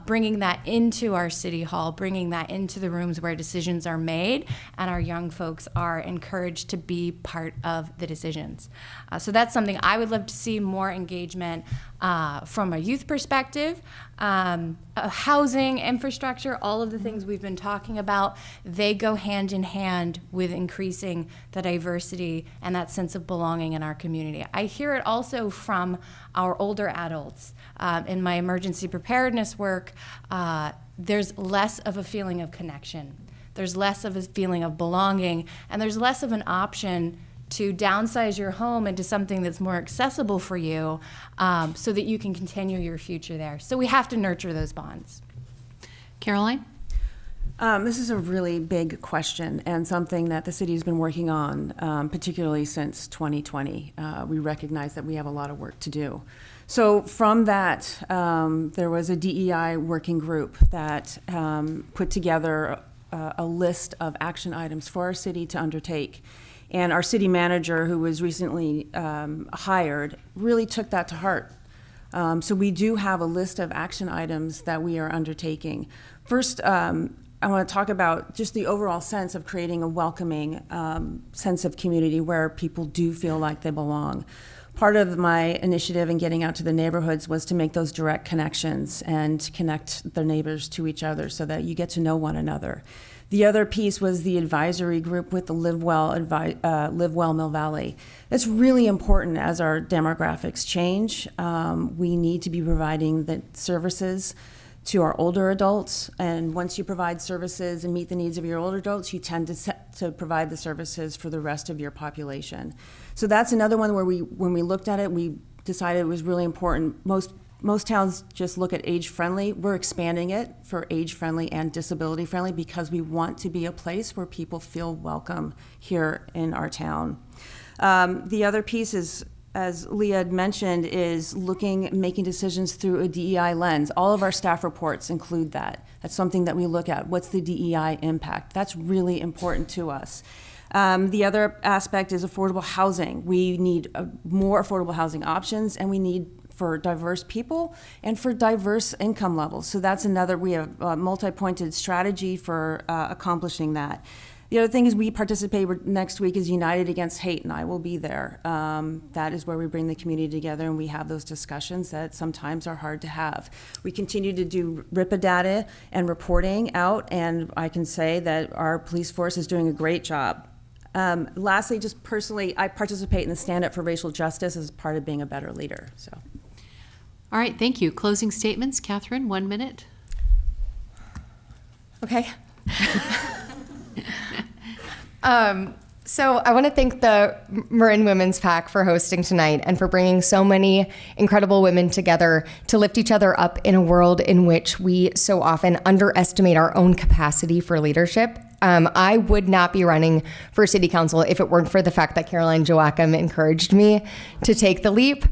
bringing that into our city hall, bringing that into the rooms where decisions are made, and our young folks are encouraged to be part of the decisions. So that's something I would love to see more engagement from a youth perspective. Housing, infrastructure, all of the things we've been talking about, they go hand in hand with increasing the diversity and that sense of belonging in our community. I hear it also from our older adults. In my emergency preparedness work, there's less of a feeling of connection. There's less of a feeling of belonging, and there's less of an option to downsize your home into something that's more accessible for you, so that you can continue your future there. So we have to nurture those bonds. Caroline? This is a really big question and something that the city has been working on, particularly since 2020. We recognize that we have a lot of work to do. So from that, there was a DEI working group that put together a list of action items for our city to undertake. And our city manager, who was recently hired, really took that to heart. So we do have a list of action items that we are undertaking. First, I want to talk about just the overall sense of creating a welcoming sense of community where people do feel like they belong. Part of my initiative in getting out to the neighborhoods was to make those direct connections and connect the neighbors to each other so that you get to know one another. The other piece was the advisory group with the Live Well Mill Valley. It's really important as our demographics change. We need to be providing the services to our older adults, and once you provide services and meet the needs of your older adults, you tend to provide the services for the rest of your population. So that's another one where when we looked at it, we decided it was really important. Most towns just look at age-friendly. We're expanding it for age-friendly and disability-friendly because we want to be a place where people feel welcome here in our town. The other piece is, as Leah had mentioned, is making decisions through a DEI lens. All of our staff reports include that. That's something that we look at. What's the DEI impact? That's really important to us. The other aspect is affordable housing. We need more affordable housing options, and we need for diverse people and for diverse income levels. So that's another, we have a multi-pointed strategy for accomplishing that. The other thing is we participate next week is United Against Hate, and I will be there. That is where we bring the community together and we have those discussions that sometimes are hard to have. We continue to do RIPA data and reporting out, and I can say that our police force is doing a great job. Lastly, just personally, I participate in the Stand Up for Racial Justice as part of being a better leader. So. All right, thank you. Closing statements, Catherine, 1 minute. Okay. So I want to thank the Marin Women's PAC for hosting tonight and for bringing so many incredible women together to lift each other up in a world in which we so often underestimate our own capacity for leadership. I would not be running for city council if it weren't for the fact that Caroline Joachim encouraged me to take the leap.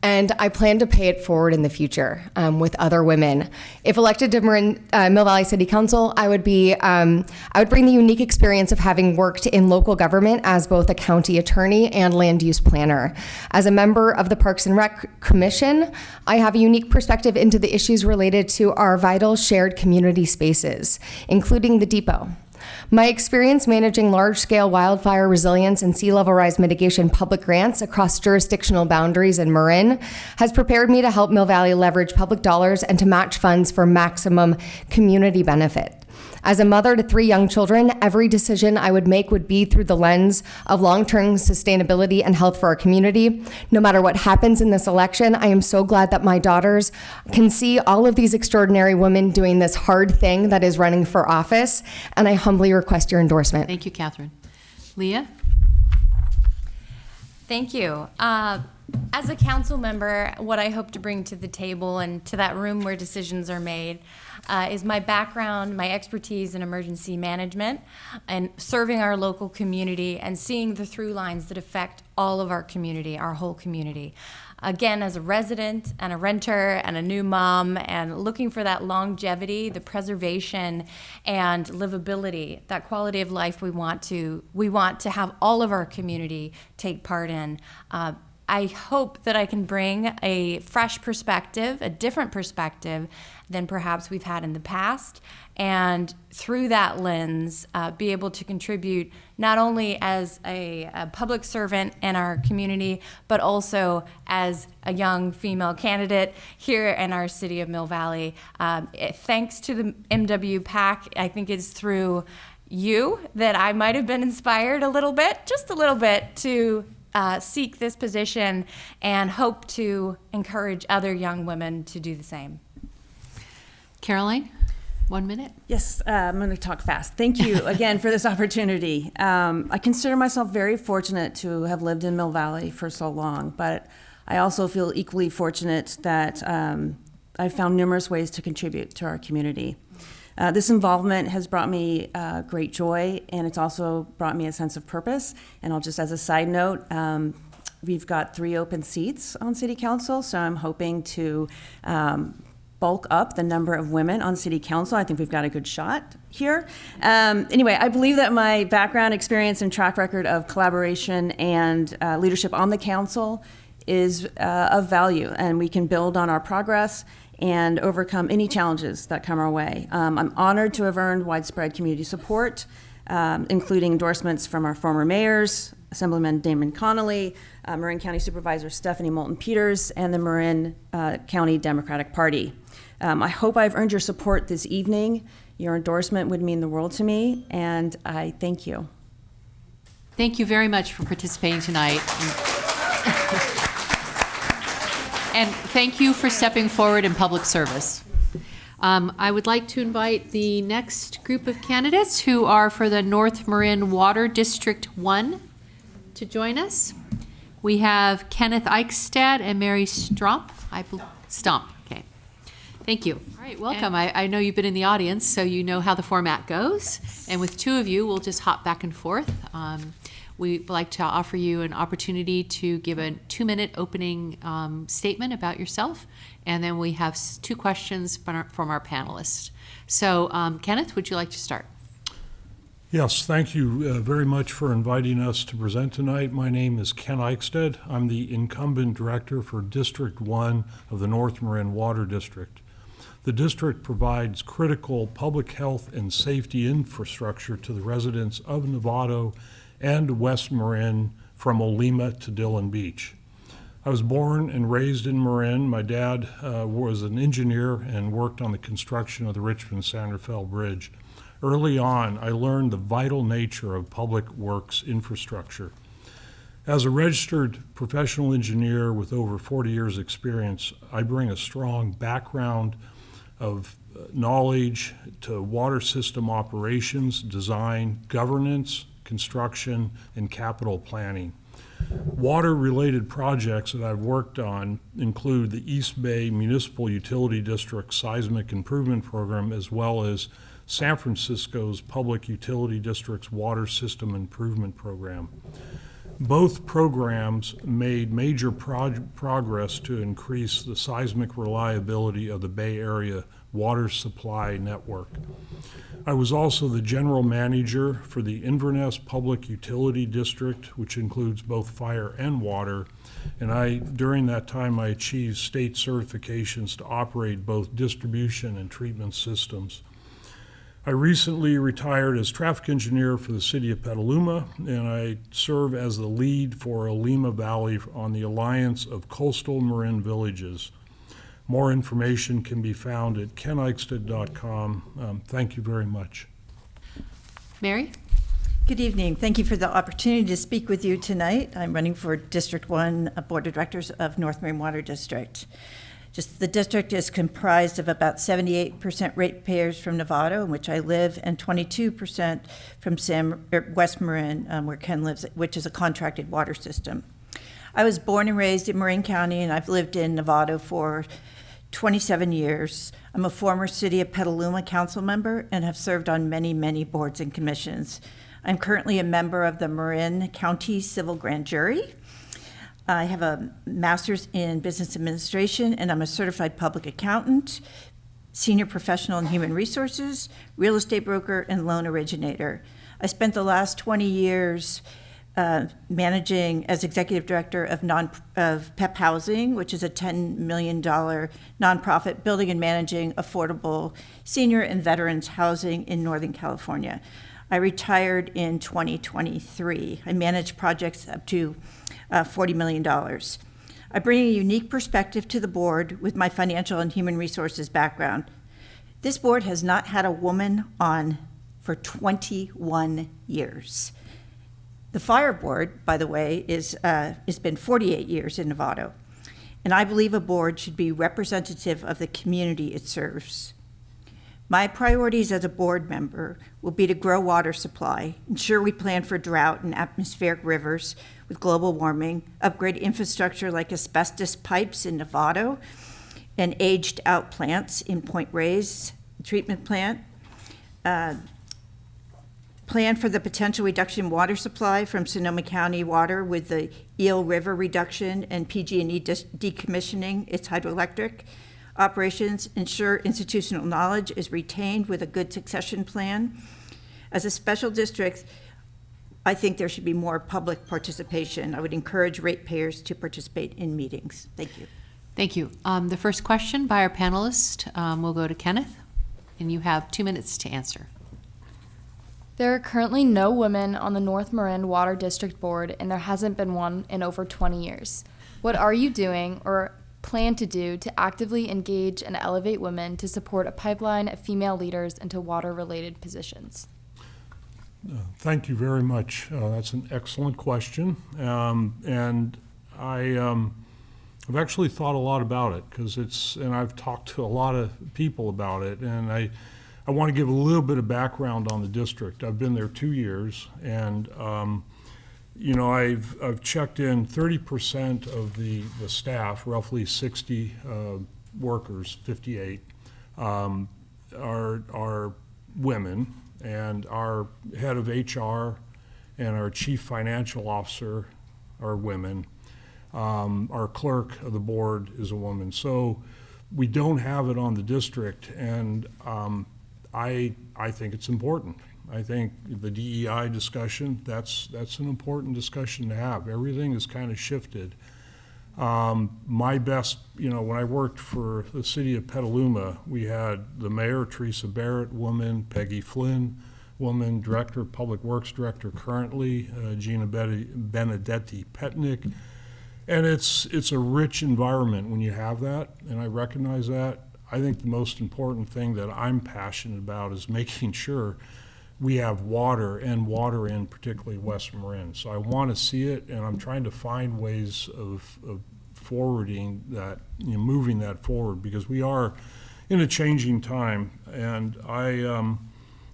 And I plan to pay it forward in the future with other women. If elected to Mill Valley City Council, I would bring the unique experience of having worked in local government as both a county attorney and land use planner. As a member of the Parks and Rec Commission, I have a unique perspective into the issues related to our vital shared community spaces, including the depot. My experience managing large-scale wildfire resilience and sea level rise mitigation public grants across jurisdictional boundaries in Marin has prepared me to help Mill Valley leverage public dollars and to match funds for maximum community benefit. As a mother to 3 young children, every decision I would make would be through the lens of long-term sustainability and health for our community. No matter what happens in this election, I am so glad that my daughters can see all of these extraordinary women doing this hard thing that is running for office, and I humbly request your endorsement. Thank you, Catherine. Leah? Thank you. As a council member, what I hope to bring to the table and to that room where decisions are made is my background, my expertise in emergency management and serving our local community and seeing the through lines that affect all of our community, our whole community. Again, as a resident and a renter and a new mom and looking for that longevity, the preservation and livability, that quality of life we want to have all of our community take part in. I hope that I can bring a fresh perspective, a different perspective than perhaps we've had in the past, and through that lens, be able to contribute not only as a public servant in our community, but also as a young female candidate here in our city of Mill Valley. Thanks to the MWPAC, I think it's through you that I might have been inspired a little bit, just a little bit, to seek this position and hope to encourage other young women to do the same. Caroline, 1 minute. Yes, I'm going to talk fast. Thank you again for this opportunity. I consider myself very fortunate to have lived in Mill Valley for so long, but I also feel equally fortunate that I've found numerous ways to contribute to our community. This involvement has brought me great joy, and it's also brought me a sense of purpose. And I'll just, as a side note, we've got 3 open seats on City Council, so I'm hoping to bulk up the number of women on City Council. I think we've got a good shot here. Anyway, I believe that my background, experience, and track record of collaboration and leadership on the council is of value, and we can build on our progress and overcome any challenges that come our way. I'm honored to have earned widespread community support, including endorsements from our former mayors, Assemblyman Damon Connolly, Marin County Supervisor Stephanie Moulton-Peters, and the Marin County Democratic Party. I hope I've earned your support this evening. Your endorsement would mean the world to me, and I thank you. Thank you very much for participating tonight. And thank you for stepping forward in public service. I would like to invite the next group of candidates who are for the North Marin Water District 1 to join us. We have Kenneth Eichstad and Mary Stomp. Stomp, okay. Thank you. All right, welcome. I know you've been in the audience, so you know how the format goes. And with 2 of you, we'll just hop back and forth. We'd like to offer you an opportunity to give a 2-minute opening statement about yourself, and then we have 2 questions from our panelists. So, Kenneth, would you like to start? Yes, thank you very much for inviting us to present tonight. My name is Ken Eichstad. I'm the incumbent director for District 1 of the North Marin Water District. The district provides critical public health and safety infrastructure to the residents of Novato and West Marin from Olema to Dillon Beach. I was born and raised in Marin. My dad was an engineer and worked on the construction of the Richmond-Santa Fe Bridge. Early on, I learned the vital nature of public works infrastructure. As a registered professional engineer with over 40 years experience, I bring a strong background of knowledge to water system operations, design, governance, construction, and capital planning. Water-related projects that I've worked on include the East Bay Municipal Utility District Seismic Improvement Program, as well as San Francisco's Public Utility District's Water System Improvement Program. Both programs made major progress to increase the seismic reliability of the Bay Area water supply network. I was also the general manager for the Inverness Public Utility District, which includes both fire and water, and during that time I achieved state certifications to operate both distribution and treatment systems. I recently retired as traffic engineer for the city of Petaluma, and I serve as the lead for Olema Valley on the Alliance of Coastal Marin Villages. More information can be found at keneiksted.com. Thank you very much. Mary? Good evening. Thank you for the opportunity to speak with you tonight. I'm running for District 1 Board of Directors of North Marin Water District. The district is comprised of about 78% ratepayers from Novato, in which I live, and 22% from West Marin, where Ken lives, which is a contracted water system. I was born and raised in Marin County, and I've lived in Novato for 27 years. I'm a former City of Petaluma council member and have served on many, many boards and commissions. I'm currently a member of the Marin County Civil Grand Jury. I have a master's in business administration, and I'm a certified public accountant, senior professional in human resources, real estate broker, and loan originator. I spent the last 20 years managing as executive director of PEP Housing, which is a $10 million nonprofit building and managing affordable senior and veterans housing in Northern California. I retired in 2023. I manage projects up to $40 million. I bring a unique perspective to the board with my financial and human resources background. This board has not had a woman on for 21 years. The fire board, by the way, has been 48 years in Novato, and I believe a board should be representative of the community it serves. My priorities as a board member will be to grow water supply, ensure we plan for drought and atmospheric rivers with global warming, upgrade infrastructure like asbestos pipes in Novato, and aged out plants in Point Reyes treatment plant, plan for the potential reduction in water supply from Sonoma County Water with the Eel River reduction and PG&E decommissioning its hydroelectric operations, ensure institutional knowledge is retained with a good succession plan. As a special district, I think there should be more public participation. I would encourage ratepayers to participate in meetings. Thank you. Thank you. The first question by our panelist will go to Kenneth, and you have 2 minutes to answer. There are currently no women on the North Marin Water District Board, and there hasn't been one in over 20 years. What are you doing or plan to do to actively engage and elevate women to support a pipeline of female leaders into water-related positions? Thank you very much. That's an excellent question. And I've actually thought a lot about it and I've talked to a lot of people about it, and I want to give a little bit of background on the district. I've been there 2 years, and I've checked in 30% of the staff, roughly 60 workers, 58, are women, and our head of HR and our chief financial officer are women. Our clerk of the board is a woman. So we don't have it on the district, and I think it's important. I think the DEI discussion, that's an important discussion to have. Everything is kind of shifted. My best, when I worked for the city of Petaluma, we had the mayor, Teresa Barrett, woman, Peggy Flynn, woman, director, public works director currently, Gina Benedetti Petnick. And it's a rich environment when you have that, and I recognize that. I think the most important thing that I'm passionate about is making sure we have water, and water in particularly West Marin. So I want to see it, and I'm trying to find ways of forwarding that, moving that forward, because we are in a changing time. And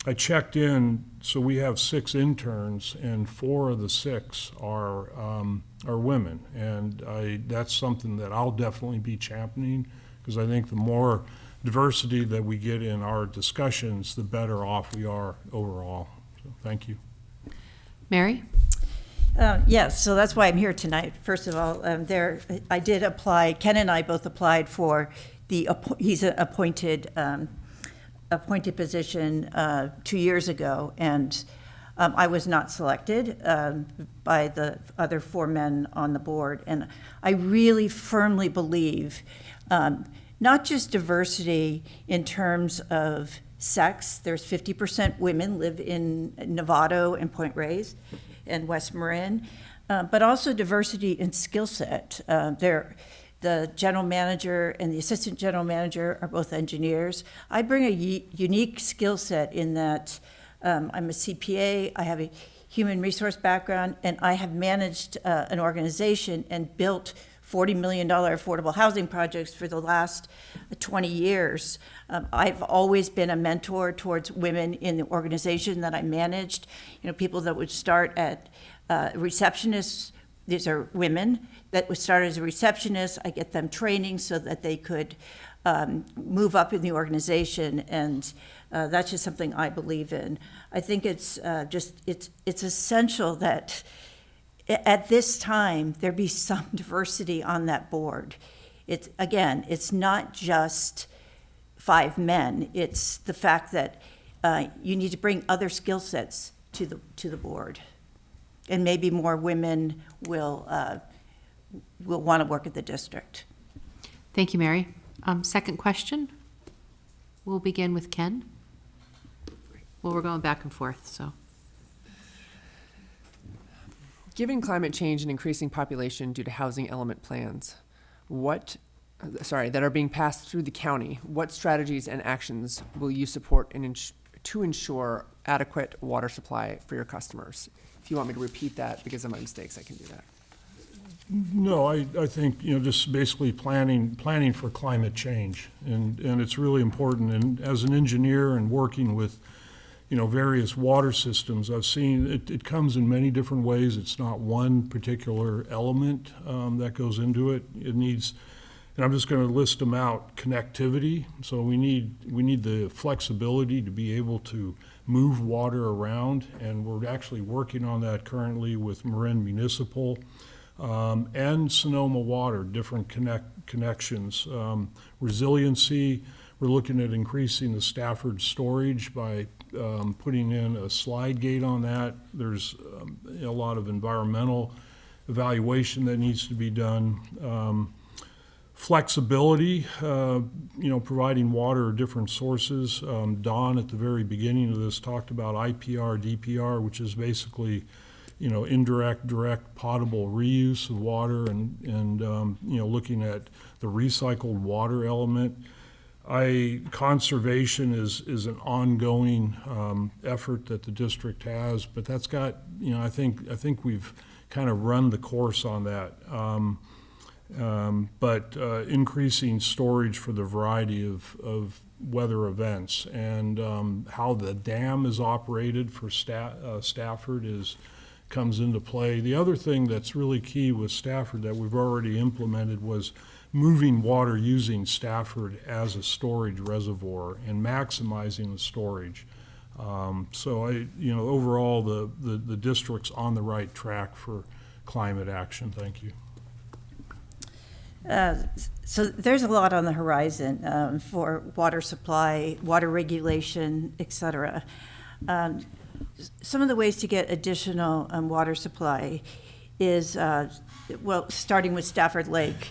I checked in, so we have 6 interns, and 4 of the 6 are women, and that's something that I'll definitely be championing, because I think the more diversity that we get in our discussions, the better off we are overall. So, thank you. Mary? Yes, so that's why I'm here tonight. First of all, I did apply. Ken and I both applied for he's an appointed position 2 years ago, and I was not selected by the other 4 men on the board. And I really firmly believe not just diversity in terms of sex. There's 50% women live in Novato and Point Reyes and West Marin, but also diversity in skill set. The general manager and the assistant general manager are both engineers. I bring a unique skill set in that I'm a CPA, I have a human resource background, and I have managed an organization and built $40 million affordable housing projects for the last 20 years. I've always been a mentor towards women in the organization that I managed. You know, people that would start at receptionists, these are women that would start as a receptionist. I get them training so that they could move up in the organization, and that's just something I believe in. I think it's essential that at this time there be some diversity on that board. It's not just 5 men. It's the fact that you need to bring other skill sets to the board, and maybe more women will want to work at the district. Thank you, Mary. Second question. We'll begin with Ken. Well, we're going back and forth, so. Given climate change and increasing population due to housing element plans, that are being passed through the county, what strategies and actions will you support to ensure adequate water supply for your customers? If you want me to repeat that because of my mistakes, I can do that. No, I think, just basically planning for climate change, and it's really important. And as an engineer and working with, various water systems, I've seen it comes in many different ways. It's not one particular element that goes into it. It needs, and I'm just going to list them out, connectivity. So we need the flexibility to be able to move water around, and we're actually working on that currently with Marin Municipal. And Sonoma Water, different connections. Resiliency, we're looking at increasing the Stafford storage by putting in a slide gate on that. There's a lot of environmental evaluation that needs to be done. Flexibility, providing water at different sources. Don, at the very beginning of this, talked about IPR, DPR, which is basically indirect, direct, potable reuse of water, and looking at the recycled water element. Conservation is an ongoing effort that the district has, but that's got, I think we've kind of run the course on that. But increasing storage for the variety of weather events, and how the dam is operated for Stafford comes into play. The other thing that's really key with Stafford that we've already implemented was moving water using Stafford as a storage reservoir and maximizing the storage. So overall the district's on the right track for climate action. Thank you. So there's a lot on the horizon for water supply, water regulation, et cetera. Some of the ways to get additional water supply is, starting with Stafford Lake,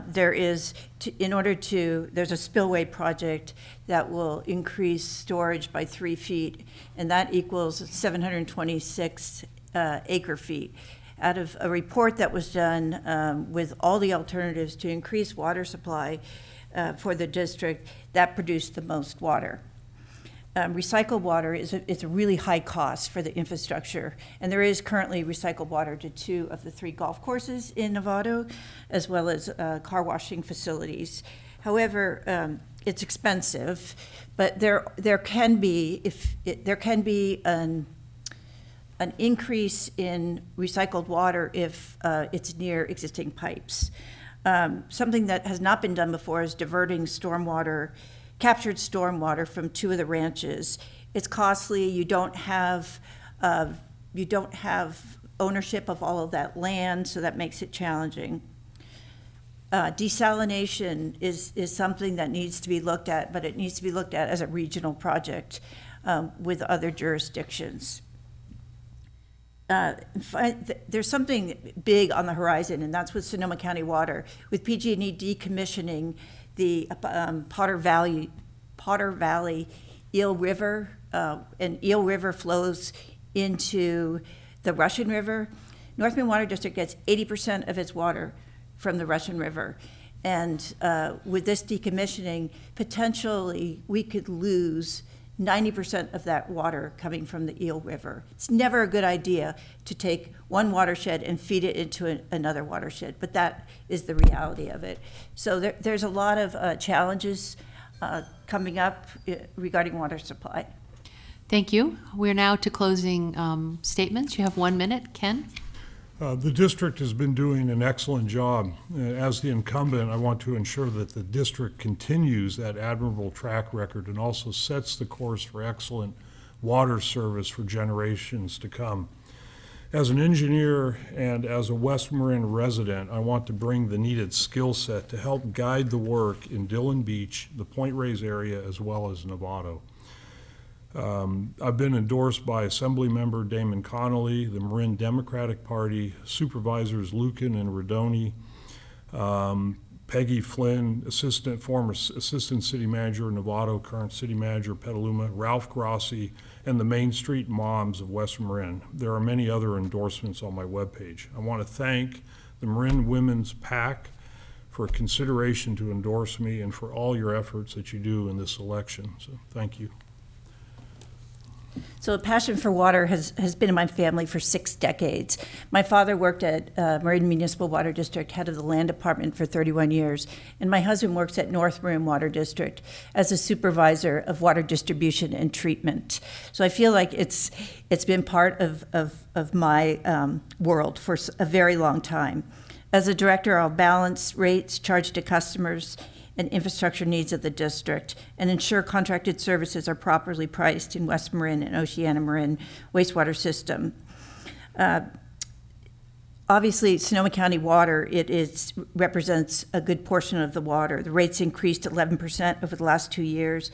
there's a spillway project that will increase storage by 3 feet, and that equals 726 acre feet. Out of a report that was done with all the alternatives to increase water supply for the district, that produced the most water. Recycled water it's a really high cost for the infrastructure, and there is currently recycled water to 2 of the 3 golf courses in Novato, as well as car washing facilities. However, it's expensive, but there can be an increase in recycled water if it's near existing pipes. Something that has not been done before is diverting captured stormwater from 2 of the ranches. It's costly. You don't have ownership of all of that land, so that makes it challenging. Desalination is something that needs to be looked at, but it needs to be looked at as a regional project with other jurisdictions. There's something big on the horizon, and that's with Sonoma County Water. With PG&E decommissioning the Potter Valley Eel River, and Eel River flows into the Russian River. North Marin Water District gets 80% of its water from the Russian River. And with this decommissioning, potentially we could lose 90% of that water coming from the Eel River. It's never a good idea to take one watershed and feed it into another watershed, but that is the reality of it. So there's a lot of challenges coming up regarding water supply. Thank you. We're now to closing statements. You have 1 minute, Ken. The district has been doing an excellent job. As the incumbent, I want to ensure that the district continues that admirable track record and also sets the course for excellent water service for generations to come. As an engineer and as a West Marin resident, I want to bring the needed skill set to help guide the work in Dillon Beach, the Point Reyes area, as well as Novato. I've been endorsed by Assemblymember Damon Connolly, the Marin Democratic Party, Supervisors Lucan and Rodoni, Peggy Flynn, former Assistant City Manager Novato, current City Manager Petaluma, Ralph Grossi, and the Main Street Moms of West Marin. There are many other endorsements on my webpage. I want to thank the Marin Women's PAC for consideration to endorse me and for all your efforts that you do in this election. So thank you. So a passion for water has been in my family for 6 decades. My father worked at Marin Municipal Water District, head of the land department for 31 years, and my husband works at North Marin Water District as a supervisor of water distribution and treatment. So I feel like it's been part of my world for a very long time. As a director, I'll balance rates charged to customers and infrastructure needs of the district, and ensure contracted services are properly priced in West Marin and Oceana Marin wastewater system. Obviously, Sonoma County Water, represents a good portion of the water. The rates increased 11% over the last 2 years.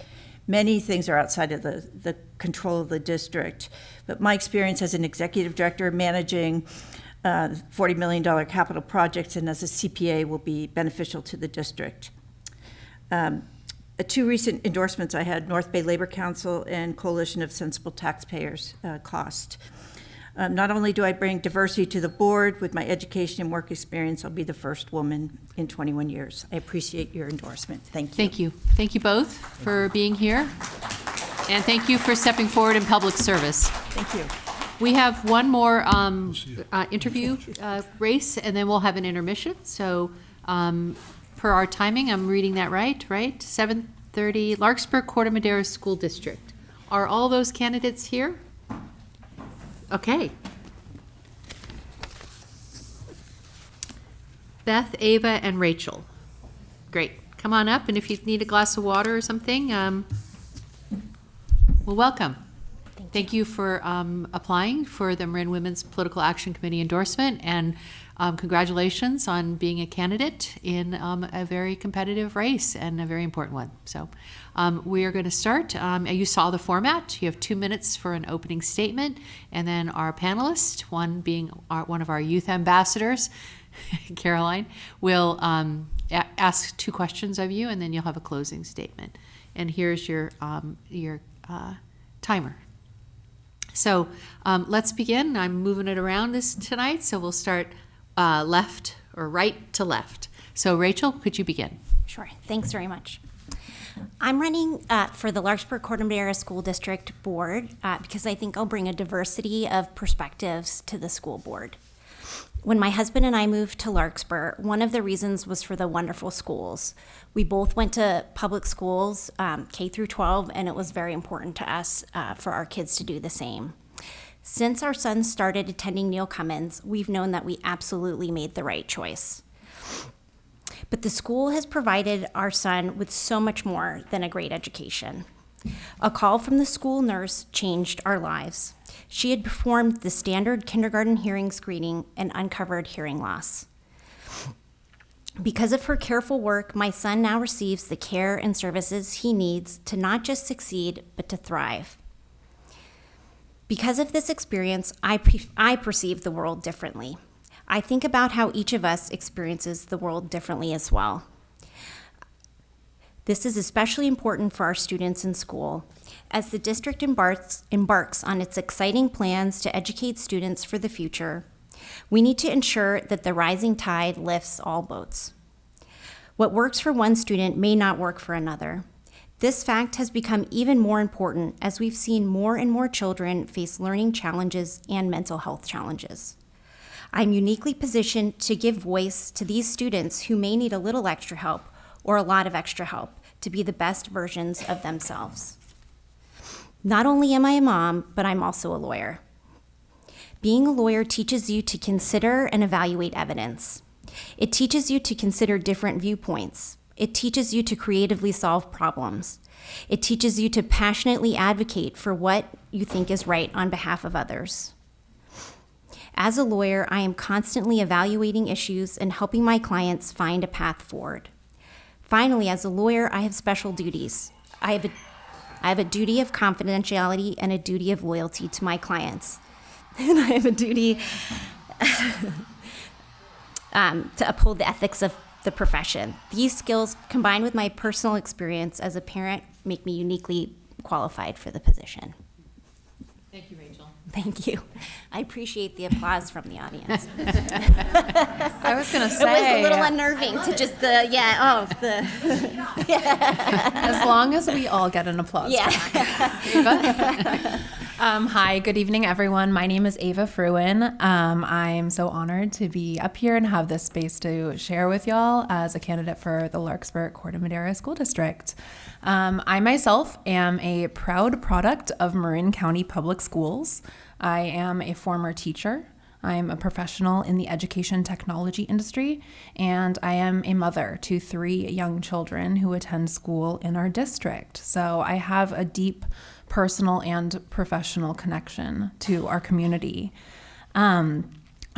Many things are outside of the control of the district, but my experience as an executive director managing $40 million capital projects and as a CPA will be beneficial to the district. 2 recent endorsements I had, North Bay Labor Council and Coalition of Sensible Taxpayers cost. Not only do I bring diversity to the board, with my education and work experience, I'll be the first woman in 21 years. I appreciate your endorsement. Thank you. Thank you. Thank you both for being here. And thank you for stepping forward in public service. Thank you. We have one more interview race, and then we'll have an intermission. So per our timing, I'm reading that right? 7:30, Larkspur-Corte Madera School District. Are all those candidates here? Okay. Beth, Ava, and Rachel. Great. Come on up, and if you need a glass of water or something, well, welcome. Thank you for applying for the Marin Women's Political Action Committee endorsement, and congratulations on being a candidate in a very competitive race and a very important one. So we are going to start. You saw the format. You have 2 minutes for an opening statement, and then our panelists, one being one of our youth ambassadors, Caroline, will ask 2 questions of you, and then you'll have a closing statement. And here's your timer. So let's begin. I'm moving it around tonight, so we'll start left or right to left. So Rachel, could you begin? Sure. Thanks very much. I'm running for the Larkspur-Corte Madera School District Board because I think I'll bring a diversity of perspectives to the school board. When my husband and I moved to Larkspur, one of the reasons was for the wonderful schools. We both went to public schools, K through 12, and it was very important to us for our kids to do the same. Since our son started attending Neil Cummins, we've known that we absolutely made the right choice. But the school has provided our son with so much more than a great education. A call from the school nurse changed our lives. She had performed the standard kindergarten hearing screening and uncovered hearing loss. Because of her careful work, my son now receives the care and services he needs to not just succeed, but to thrive. Because of this experience, I perceive the world differently. I think about how each of us experiences the world differently as well. This is especially important for our students in school. As the district embarks on its exciting plans to educate students for the future, we need to ensure that the rising tide lifts all boats. What works for one student may not work for another. This fact has become even more important as we've seen more and more children face learning challenges and mental health challenges. I'm uniquely positioned to give voice to these students who may need a little extra help or a lot of extra help to be the best versions of themselves. Not only am I a mom, but I'm also a lawyer. Being a lawyer teaches you to consider and evaluate evidence. It teaches you to consider different viewpoints. It teaches you to creatively solve problems. It teaches you to passionately advocate for what you think is right on behalf of others. As a lawyer, I am constantly evaluating issues and helping my clients find a path forward. Finally, as a lawyer, I have special duties. I have a duty of confidentiality and a duty of loyalty to my clients. And I have a duty to uphold the ethics of the profession. These skills, combined with my personal experience as a parent, make me uniquely qualified for the position. Thank you, Rachel. Thank you. I appreciate the applause from the audience. I was going to say. It was a little unnerving to just As long as we all get an applause. Yeah. Hi, good evening, everyone. My name is Ava Fruin. I'm so honored to be up here and have this space to share with y'all as a candidate for the Larkspur-Corte Madera School District. I myself am a proud product of Marin County Public Schools. I am a former teacher. I'm a professional in the education technology industry, and I am a mother to 3 young children who attend school in our district. So I have a deep personal and professional connection to our community. I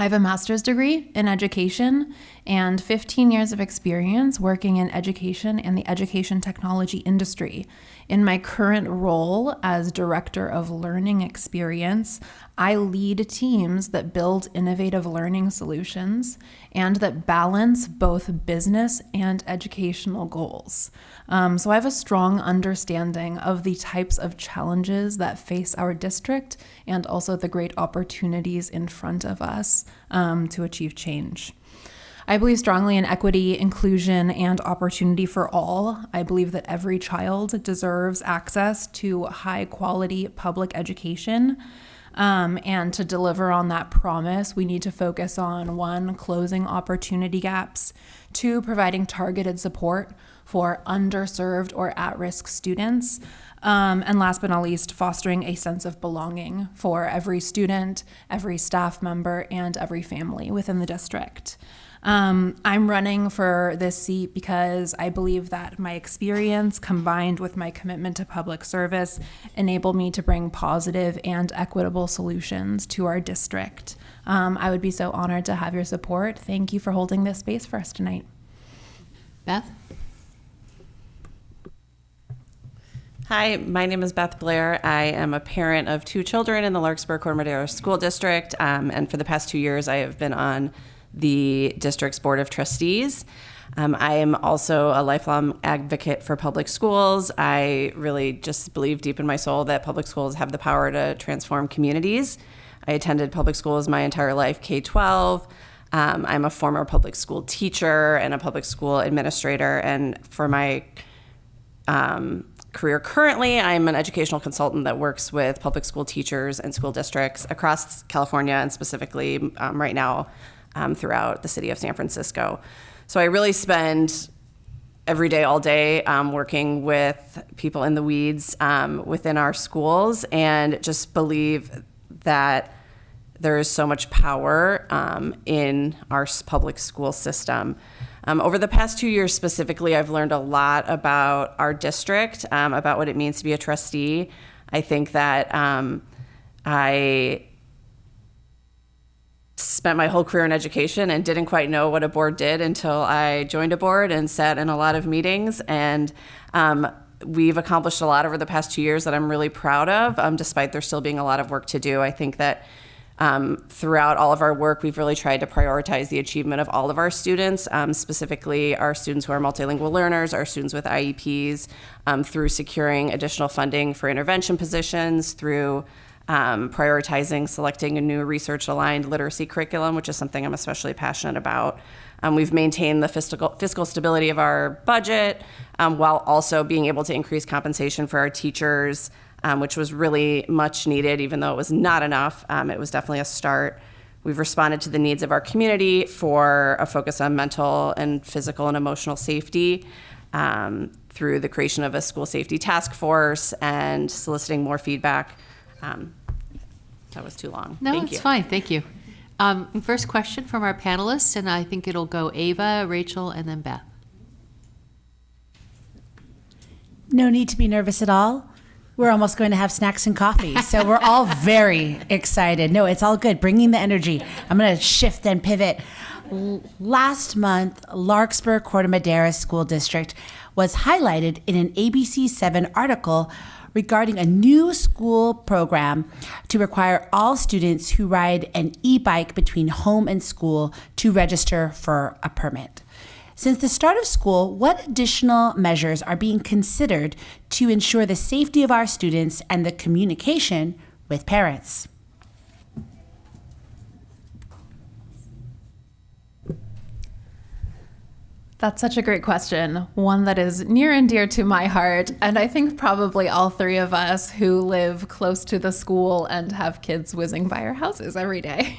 have a master's degree in education and 15 years of experience working in education and the education technology industry. In my current role as Director of Learning Experience, I lead teams that build innovative learning solutions and that balance both business and educational goals. So I have a strong understanding of the types of challenges that face our district and also the great opportunities in front of us to achieve change. I believe strongly in equity, inclusion, and opportunity for all. I believe that every child deserves access to high-quality public education. And to deliver on that promise, we need to focus on 1, closing opportunity gaps, 2, providing targeted support for underserved or at-risk students, and last but not least, fostering a sense of belonging for every student, every staff member, and every family within the district. I'm running for this seat because I believe that my experience combined with my commitment to public service enable me to bring positive and equitable solutions to our district. I would be so honored to have your support. Thank you for holding this space for us tonight. Beth? Hi, my name is Beth Blair. I am a parent of 2 children in the Larkspur-Corte Madera School District, and for the past 2 years I have been on the district's Board of Trustees. I am also a lifelong advocate for public schools. I really just believe deep in my soul that public schools have the power to transform communities. I attended public schools my entire life, K-12. I'm a former public school teacher and a public school administrator, and for my career currently, I'm an educational consultant that works with public school teachers and school districts across California and specifically right now throughout the city of San Francisco. So I really spend every day, all day, working with people in the weeds within our schools, and just believe that there is so much power in our public school system. Over the past 2 years specifically, I've learned a lot about our district, about what it means to be a trustee. I think that I spent my whole career in education and didn't quite know what a board did until I joined a board and sat in a lot of meetings. And we've accomplished a lot over the past 2 years that I'm really proud of, despite there still being a lot of work to do. I think that throughout all of our work, we've really tried to prioritize the achievement of all of our students, specifically our students who are multilingual learners, our students with IEPs, through securing additional funding for intervention positions, through prioritizing selecting a new research-aligned literacy curriculum, which is something I'm especially passionate about. We've maintained the fiscal stability of our budget while also being able to increase compensation for our teachers, which was really much needed, even though it was not enough. It was definitely a start. We've responded to the needs of our community for a focus on mental and physical and emotional safety through the creation of a school safety task force and soliciting more feedback. That was too long. No, Thank it's you. fine. Thank you. First question from our panelists, and I think it'll go Ava, Rachel, and then Beth. No need to be nervous at all. We're almost going to have snacks and coffee, so we're all very excited. No, it's all good. Bringing the energy. I'm going to shift and pivot. Last month, Larkspur-Corte Madera School District was highlighted in an ABC7 article regarding a new school program to require all students who ride an e-bike between home and school to register for a permit. Since the start of school, what additional measures are being considered to ensure the safety of our students and the communication with parents? That's such a great question, one that is near and dear to my heart, and I think probably all three of us who live close to the school and have kids whizzing by our houses every day.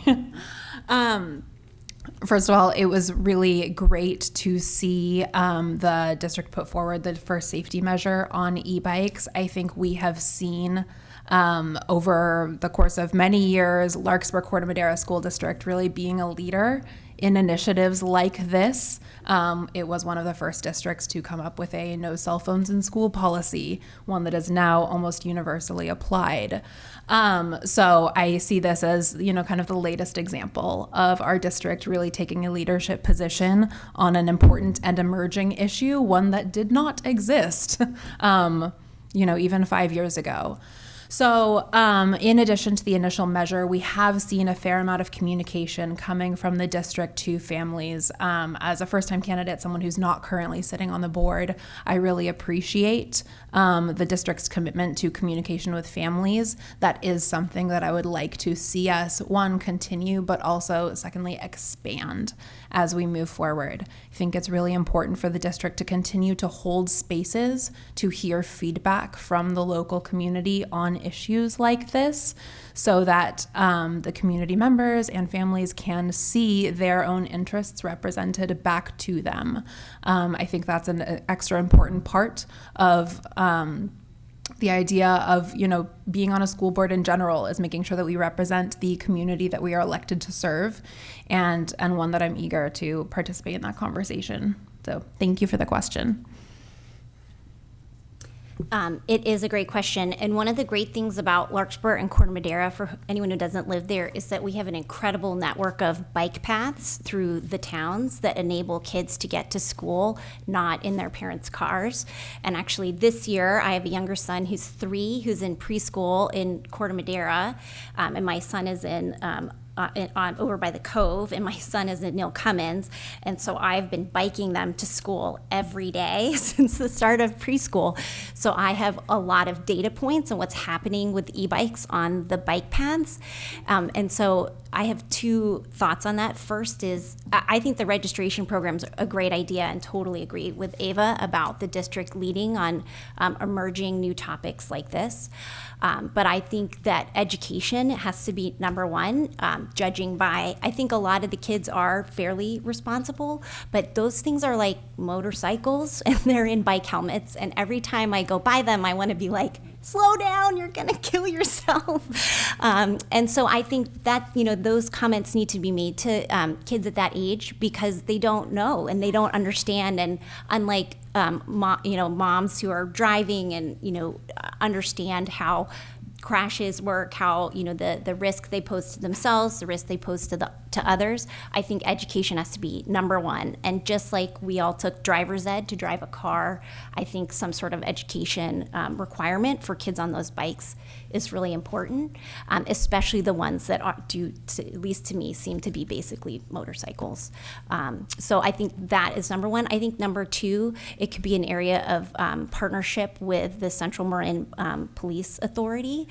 First of all, it was really great to see the district put forward the first safety measure on e-bikes. I think we have seen over the course of many years, Larkspur-Corte Madera School District really being a leader in initiatives like this. It was one of the first districts to come up with a no cell phones in school policy, one that is now almost universally applied. So I see this as, kind of the latest example of our district really taking a leadership position on an important and emerging issue, one that did not exist, even 5 years ago. So in addition to the initial measure, we have seen a fair amount of communication coming from the district to families. As a first-time candidate, someone who's not currently sitting on the board, I really appreciate the district's commitment to communication with families. That is something that I would like to see us, one, continue, but also, secondly, expand as we move forward. I think it's really important for the district to continue to hold spaces to hear feedback from the local community on issues like this, so that the community members and families can see their own interests represented back to them. I think that's an extra important part of the idea of, being on a school board in general, is making sure that we represent the community that we are elected to serve, and one that I'm eager to participate in that conversation. So thank you for the question. It is a great question. And one of the great things about Larkspur and Corte Madera, for anyone who doesn't live there, is that we have an incredible network of bike paths through the towns that enable kids to get to school, not in their parents' cars. And actually this year, I have a younger son who's 3, who's in preschool in Corte Madera, and my son is in over by the Cove, and my son is in Neil Cummins, and so I've been biking them to school every day since the start of preschool. So I have a lot of data points on what's happening with e-bikes on the bike paths, and so I have two thoughts on that. First is I think the registration program's a great idea, and totally agree with Ava about the district leading on emerging new topics like this. But I think that education has to be number one, judging by, I think a lot of the kids are fairly responsible, but those things are like motorcycles and they're in bike helmets. And every time I go by them, I want to be like, slow down, you're gonna kill yourself. And so I think that, those comments need to be made to kids at that age because they don't know and they don't understand. And unlike moms who are driving and understand how crashes work, how the risk they pose to themselves, the risk they pose to others, I think education has to be number one. And just like we all took driver's ed to drive a car, I think some sort of education requirement for kids on those bikes is really important, especially the ones that at least to me, seem to be basically motorcycles. So I think that is number one. I think number two, it could be an area of partnership with the Central Marin Police Authority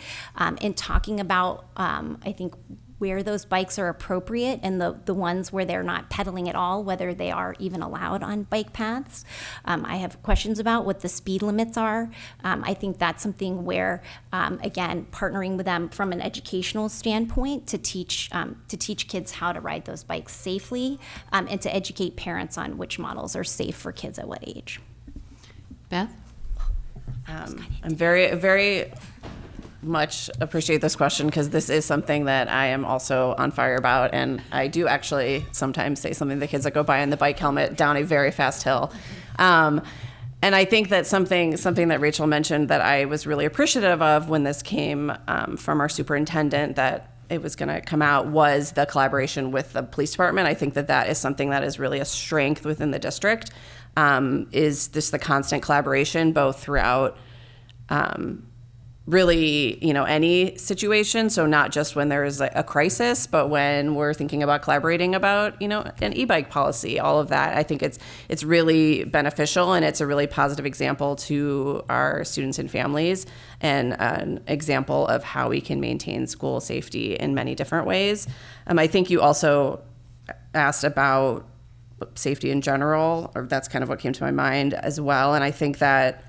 in talking about, I think, where those bikes are appropriate and the ones where they're not pedaling at all, whether they are even allowed on bike paths. I have questions about what the speed limits are. I think that's something where, again, partnering with them from an educational standpoint to teach kids how to ride those bikes safely and to educate parents on which models are safe for kids at what age. Beth? I'm very much appreciate this question because this is something that I am also on fire about, and I do actually sometimes say something to the kids that go by in the bike helmet down a very fast hill. And I think that something that Rachel mentioned that I was really appreciative of when this came from our superintendent that it was going to come out was the collaboration with the police department. I think that is something that is really a strength within the district, is just the constant collaboration both throughout really, any situation. So not just when there is a crisis, but when we're thinking about collaborating about, an e-bike policy, all of that. I think it's really beneficial and it's a really positive example to our students and families and an example of how we can maintain school safety in many different ways. I think you also asked about safety in general, or that's kind of what came to my mind as well. And I think that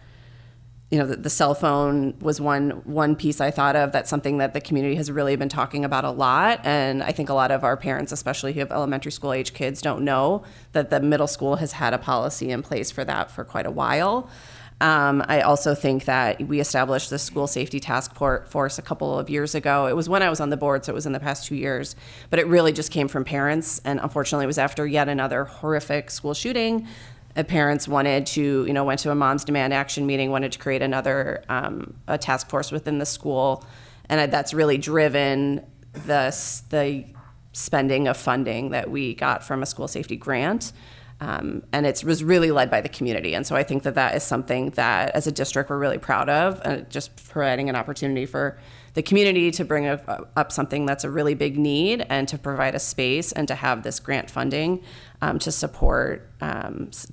the cell phone was one piece I thought of. That's something that the community has really been talking about a lot. And I think a lot of our parents, especially who have elementary school age kids, don't know that the middle school has had a policy in place for that for quite a while. I also think that we established the school safety task force a couple of years ago. It was when I was on the board, so it was in the past 2 years, but it really just came from parents. And unfortunately, it was after yet another horrific school shooting. Parents wanted to, went to a Moms Demand Action meeting, wanted to create another a task force within the school. And that's really driven the spending of funding that we got from a school safety grant. And it was really led by the community. And so I think that is something that as a district we're really proud of, and just providing an opportunity for the community to bring up something that's a really big need and to provide a space and to have this grant funding to support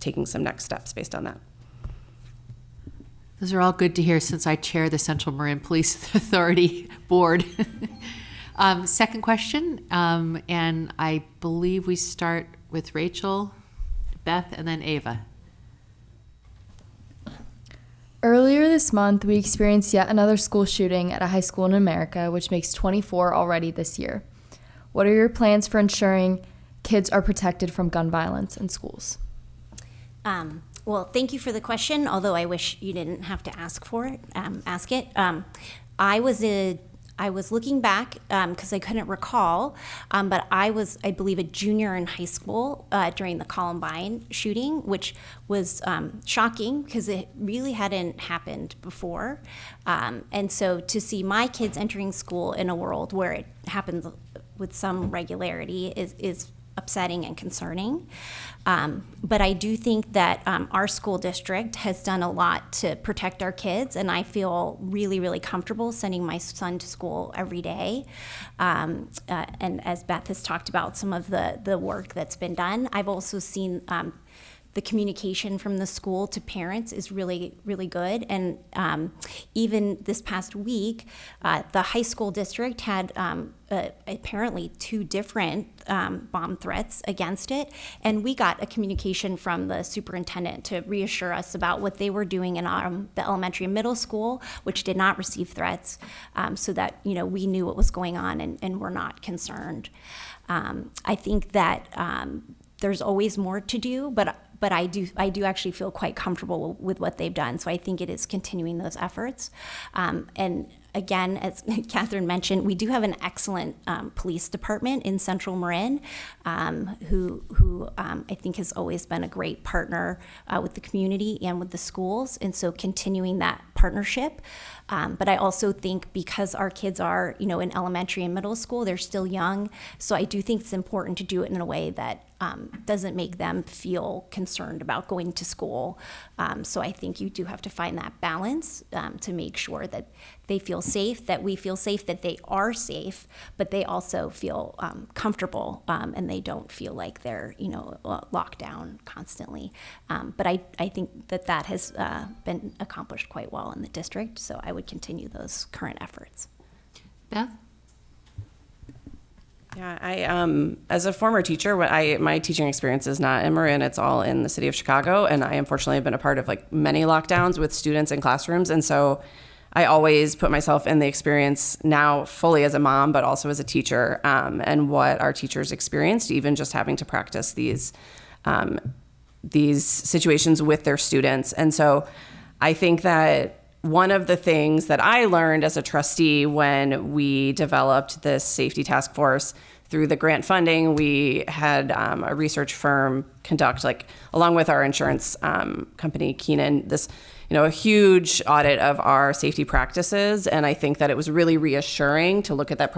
taking some next steps based on that. Those are all good to hear since I chair the Central Marin Police Authority Board. Second question, and I believe we start with Rachel, Beth, and then Ava. Earlier this month, we experienced yet another school shooting at a high school in America, which makes 24 already this year. What are your plans for ensuring kids are protected from gun violence in schools? Well, thank you for the question, although I wish you didn't have to ask it. I was looking back because I couldn't recall, but I was, I believe, a junior in high school during the Columbine shooting, which was shocking because it really hadn't happened before. And so to see my kids entering school in a world where it happens with some regularity is upsetting and concerning. But I do think that our school district has done a lot to protect our kids, and I feel really, really comfortable sending my son to school every day. And as Beth has talked about some of the work that's been done, I've also seen the communication from the school to parents is really, really good. And even this past week, the high school district had apparently 2 different bomb threats against it. And we got a communication from the superintendent to reassure us about what they were doing in the elementary and middle school, which did not receive threats, so that we knew what was going on and were not concerned. I think that there's always more to do, but I do actually feel quite comfortable with what they've done. So I think it is continuing those efforts. And again, as Catherine mentioned, we do have an excellent police department in Central Marin, who I think has always been a great partner with the community and with the schools. And so continuing that partnership. But I also think because our kids are, in elementary and middle school, they're still young. So I do think it's important to do it in a way that doesn't make them feel concerned about going to school. So I think you do have to find that balance to make sure that they feel safe, that we feel safe, that they are safe, but they also feel comfortable and they don't feel like they're, locked down constantly. But I think that has been accomplished quite well in the district. So I would continue those current efforts. Beth? Yeah, I as a former teacher, my teaching experience is not in Marin, it's all in the city of Chicago, and I unfortunately have been a part of many lockdowns with students in classrooms, and so I always put myself in the experience now fully as a mom, but also as a teacher, and what our teachers experienced, even just having to practice these situations with their students. And so I think that one of the things that I learned as a trustee when we developed this safety task force through the grant funding, we had a research firm conduct, along with our insurance company, Keenan, this, a huge audit of our safety practices. And I think that it was really reassuring to look at that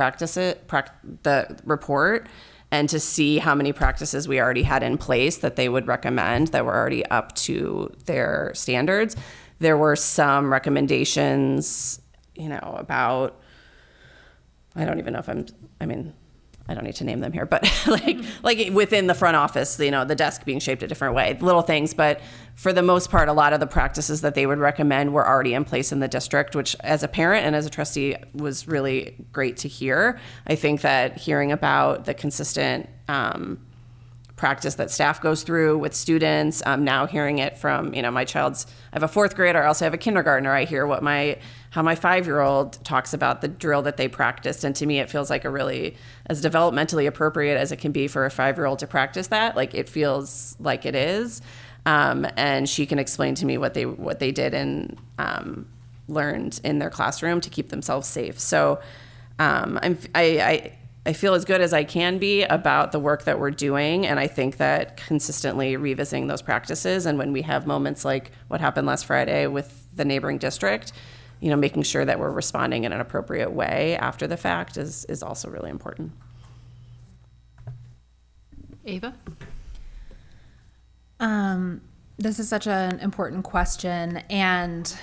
the report and to see how many practices we already had in place that they would recommend that were already up to their standards. There were some recommendations, about, I don't even know if I don't need to name them here, but like within the front office, the desk being shaped a different way, little things. But for the most part, a lot of the practices that they would recommend were already in place in the district, which as a parent and as a trustee was really great to hear. I think that hearing about the consistent practice that staff goes through with students, now hearing it from, I have a 4th grader, I also have a kindergartner. I hear how my 5-year-old talks about the drill that they practiced. And to me, it feels like a really, as developmentally appropriate as it can be for a 5-year-old to practice that, it feels like it is. And she can explain to me what they did and learned in their classroom to keep themselves safe. So I feel as good as I can be about the work that we're doing. And I think that consistently revisiting those practices, and when we have moments like what happened last Friday with the neighboring district, making sure that we're responding in an appropriate way after the fact is also really important. Ava? This is such an important question, and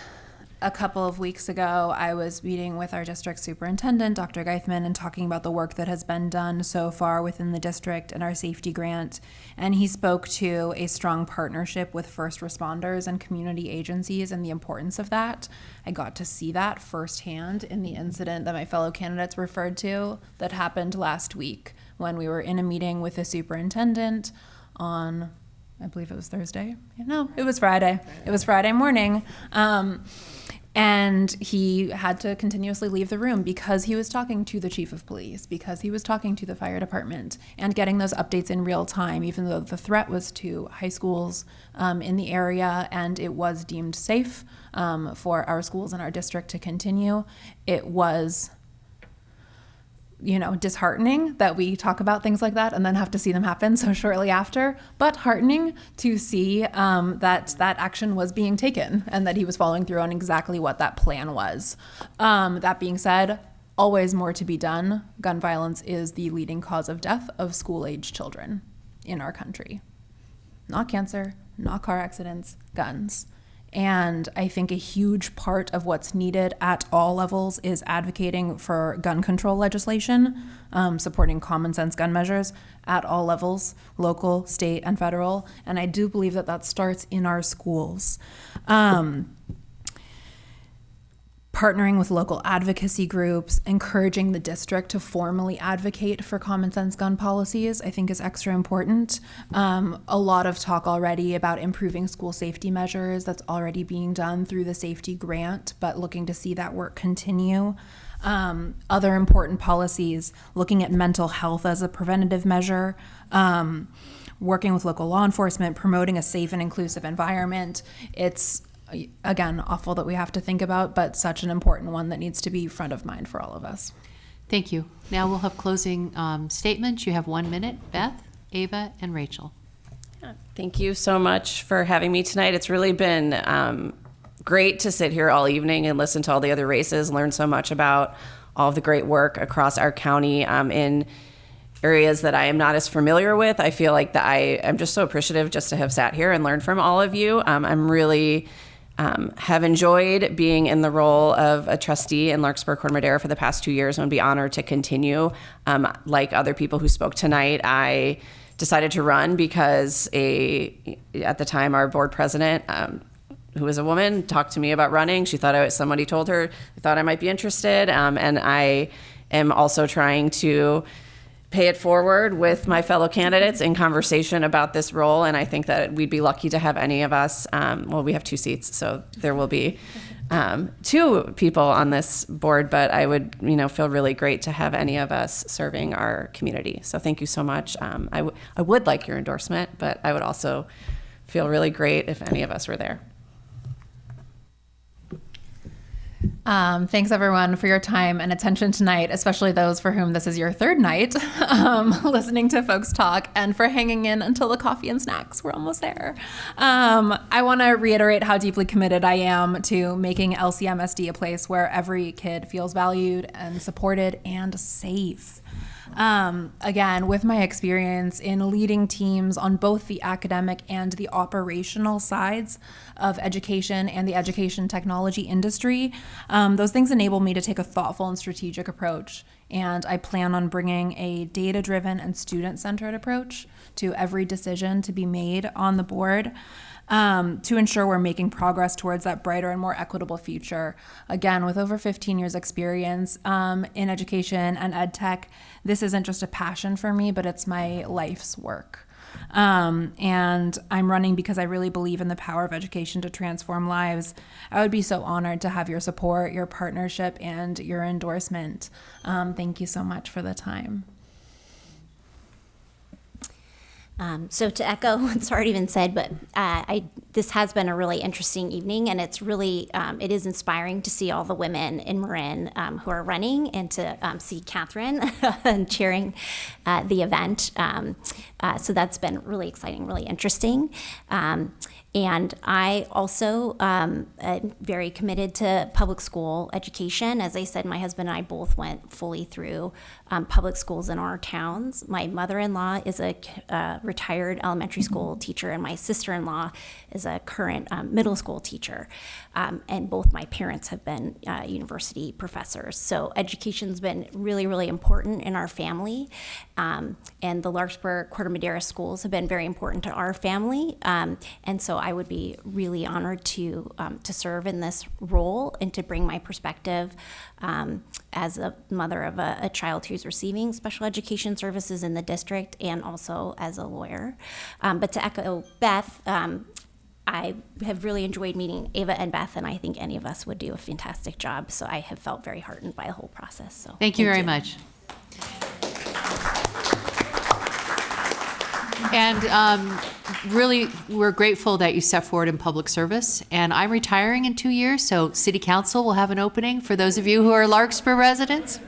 a couple of weeks ago, I was meeting with our district superintendent, Dr. Geithman, and talking about the work that has been done so far within the district and our safety grant. And he spoke to a strong partnership with first responders and community agencies and the importance of that. I got to see that firsthand in the incident that my fellow candidates referred to that happened last week when we were in a meeting with the superintendent on, I believe it was Thursday. No, it was Friday. It was Friday morning. And he had to continuously leave the room because he was talking to the chief of police, because he was talking to the fire department and getting those updates in real time, even though the threat was to high schools in the area and it was deemed safe for our schools in our district to continue. It was disheartening that we talk about things like that and then have to see them happen so shortly after, but heartening to see that action was being taken and that he was following through on exactly what that plan was. That being said, always more to be done. Gun violence is the leading cause of death of school-age children in our country. Not cancer, not car accidents, guns. And I think a huge part of what's needed at all levels is advocating for gun control legislation, supporting common sense gun measures at all levels, local, state, and federal. And I do believe that that starts in our schools. Partnering with local advocacy groups, encouraging the district to formally advocate for common sense gun policies, I think is extra important. A lot of talk already about improving school safety measures. That's already being done through the safety grant, but looking to see that work continue. Other important policies, looking at mental health as a preventative measure, working with local law enforcement, promoting a safe and inclusive environment. It's, again, awful that we have to think about, but such an important one that needs to be front of mind for all of us. Thank you. Now we'll have closing statements. You have 1 minute. Beth, Ava, and Rachel. Thank you so much for having me tonight. It's really been great to sit here all evening and listen to all the other races, learn so much about all of the great work across our county in areas that I am not as familiar with. I feel like that I am just so appreciative just to have sat here and learned from all of you. I'm really have enjoyed being in the role of a trustee in Larkspur-Corte Madera for the past 2 years and would be honored to continue. Like other people who spoke tonight, I decided to run because at the time our board president, who was a woman, talked to me about running. She thought somebody told her, thought I might be interested. And I am also trying to pay it forward with my fellow candidates in conversation about this role. And I think that we'd be lucky to have any of us, well, we have 2 seats, so there will be 2 people on this board, but I would, feel really great to have any of us serving our community. So thank you so much. I would like your endorsement, but I would also feel really great if any of us were there. Thanks everyone for your time and attention tonight, especially those for whom this is your 3rd night listening to folks talk, and for hanging in until the coffee and snacks. We're almost there. I want to reiterate how deeply committed I am to making LCMSD a place where every kid feels valued and supported and safe. Again, with my experience in leading teams on both the academic and the operational sides of education and the education technology industry, those things enable me to take a thoughtful and strategic approach. And I plan on bringing a data-driven and student-centered approach to every decision to be made on the board, to ensure we're making progress towards that brighter and more equitable future. Again, with over 15 years experience in education and ed tech, this isn't just a passion for me, but it's my life's work. And I'm running because I really believe in the power of education to transform lives. I would be so honored to have your support, your partnership, and your endorsement. Thank you so much for the time. So to echo what's already been said, but this has been a really interesting evening, and it's really, it is inspiring to see all the women in Marin who are running, and to see Catherine cheering the event. So that's been really exciting, really interesting. And I also am very committed to public school education. As I said, my husband and I both went fully through public schools in our towns. My mother-in-law is a retired elementary school teacher, and my sister-in-law is a current middle school teacher. And both my parents have been university professors. So education's been really, really important in our family. And the Larkspur-Corte Madera schools have been very important to our family. And so I would be really honored to serve in this role and to bring my perspective as a mother of a child who's receiving special education services in the district, and also as a lawyer. But to echo Beth, I have really enjoyed meeting Ava and Beth, and I think any of us would do a fantastic job. So I have felt very heartened by the whole process. So thank you very much. And really, we're grateful that you stepped forward in public service. And I'm retiring in 2 years, so City Council will have an opening for those of you who are Larkspur residents.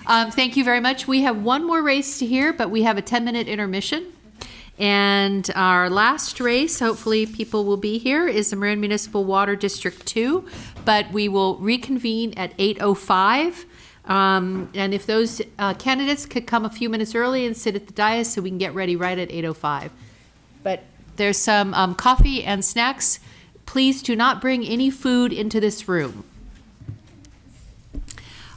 Thank you very much. We have one more race to hear, but we have a 10-minute intermission. And our last race, hopefully people will be here, is the Marin Municipal Water District 2. But we will reconvene at 8:05 And if those candidates could come a few minutes early and sit at the dais so we can get ready right at 8:05. But there's some coffee and snacks. Please do not bring any food into this room.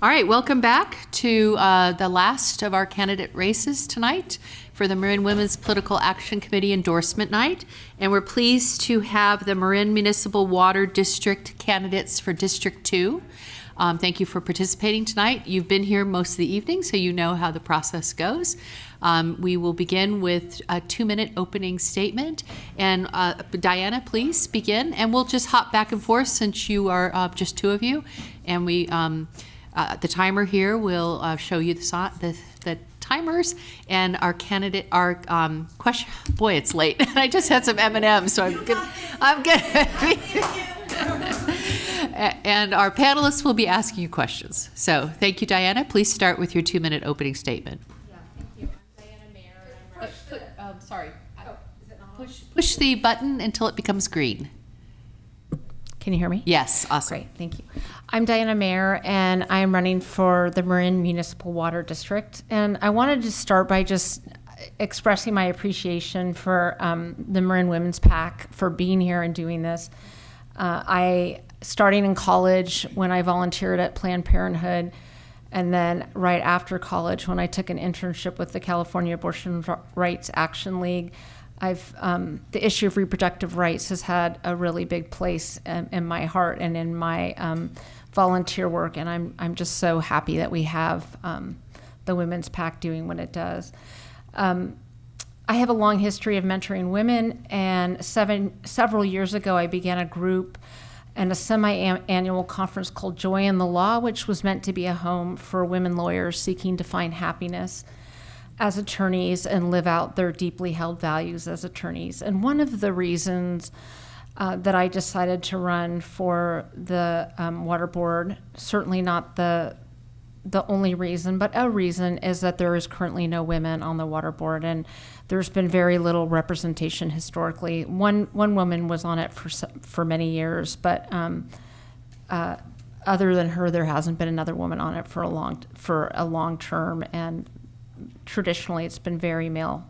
All right, welcome back to the last of our candidate races tonight for the Marin Women's Political Action Committee Endorsement Night. And we're pleased to have the Marin Municipal Water District candidates for District 2. Thank you for participating tonight. You've been here most of the evening, so you know how the process goes. We will begin with a 2-minute opening statement. And Diana, please begin. And we'll just hop back and forth since you are just two of you. And we, the timer here will show you the timers, and our candidate, our question. Boy, it's late. I just had some M&Ms, so I'm gonna and our panelists will be asking you questions. So thank you, Diana. Please start with your 2-minute opening statement. Yeah, thank you. I'm Diana Mayer. Sorry. Push the button until it becomes green. Can you hear me? Yes, awesome. Great, thank you. I'm Diana Mayer, and I'm running for the Marin Municipal Water District. And I wanted to start by just expressing my appreciation for the Marin Women's PAC for being here and doing this. Starting in college when I volunteered at Planned Parenthood, and then right after college when I took an internship with the California Abortion Rights Action League, the issue of reproductive rights has had a really big place in my heart and in my volunteer work, and I'm just so happy that we have the Women's PAC doing what it does. I have a long history of mentoring women, and several years ago I began a group and a semi-annual conference called Joy in the Law, which was meant to be a home for women lawyers seeking to find happiness as attorneys and live out their deeply held values as attorneys. And one of the reasons that I decided to run for the water board, certainly not the only reason, but a reason, is that there is currently no women on the water board, and there's been very little representation historically. One woman was on it for many years, but other than her, there hasn't been another woman on it for a long term, and traditionally it's been very male.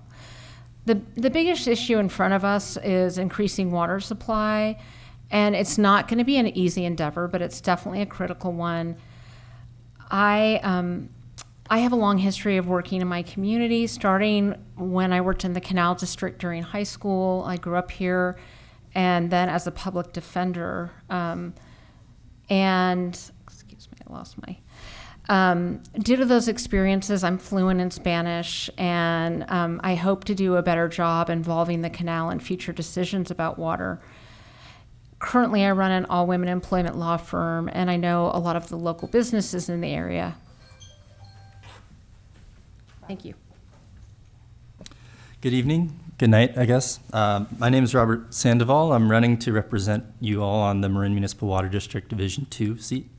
The biggest issue in front of us is increasing water supply, and it's not going to be an easy endeavor, but it's definitely a critical one. I have a long history of working in my community, starting when I worked in the Canal District during high school. I grew up here, and then as a public defender. And excuse me, I lost my. Due to those experiences, I'm fluent in Spanish, and I hope to do a better job involving the canal in future decisions about water. Currently, I run an all-women employment law firm, and I know a lot of the local businesses in the area. Thank you. Good evening. Good night, I guess. My name is Robert Sandoval. I'm running to represent you all on the Marin Municipal Water District Division 2 seat.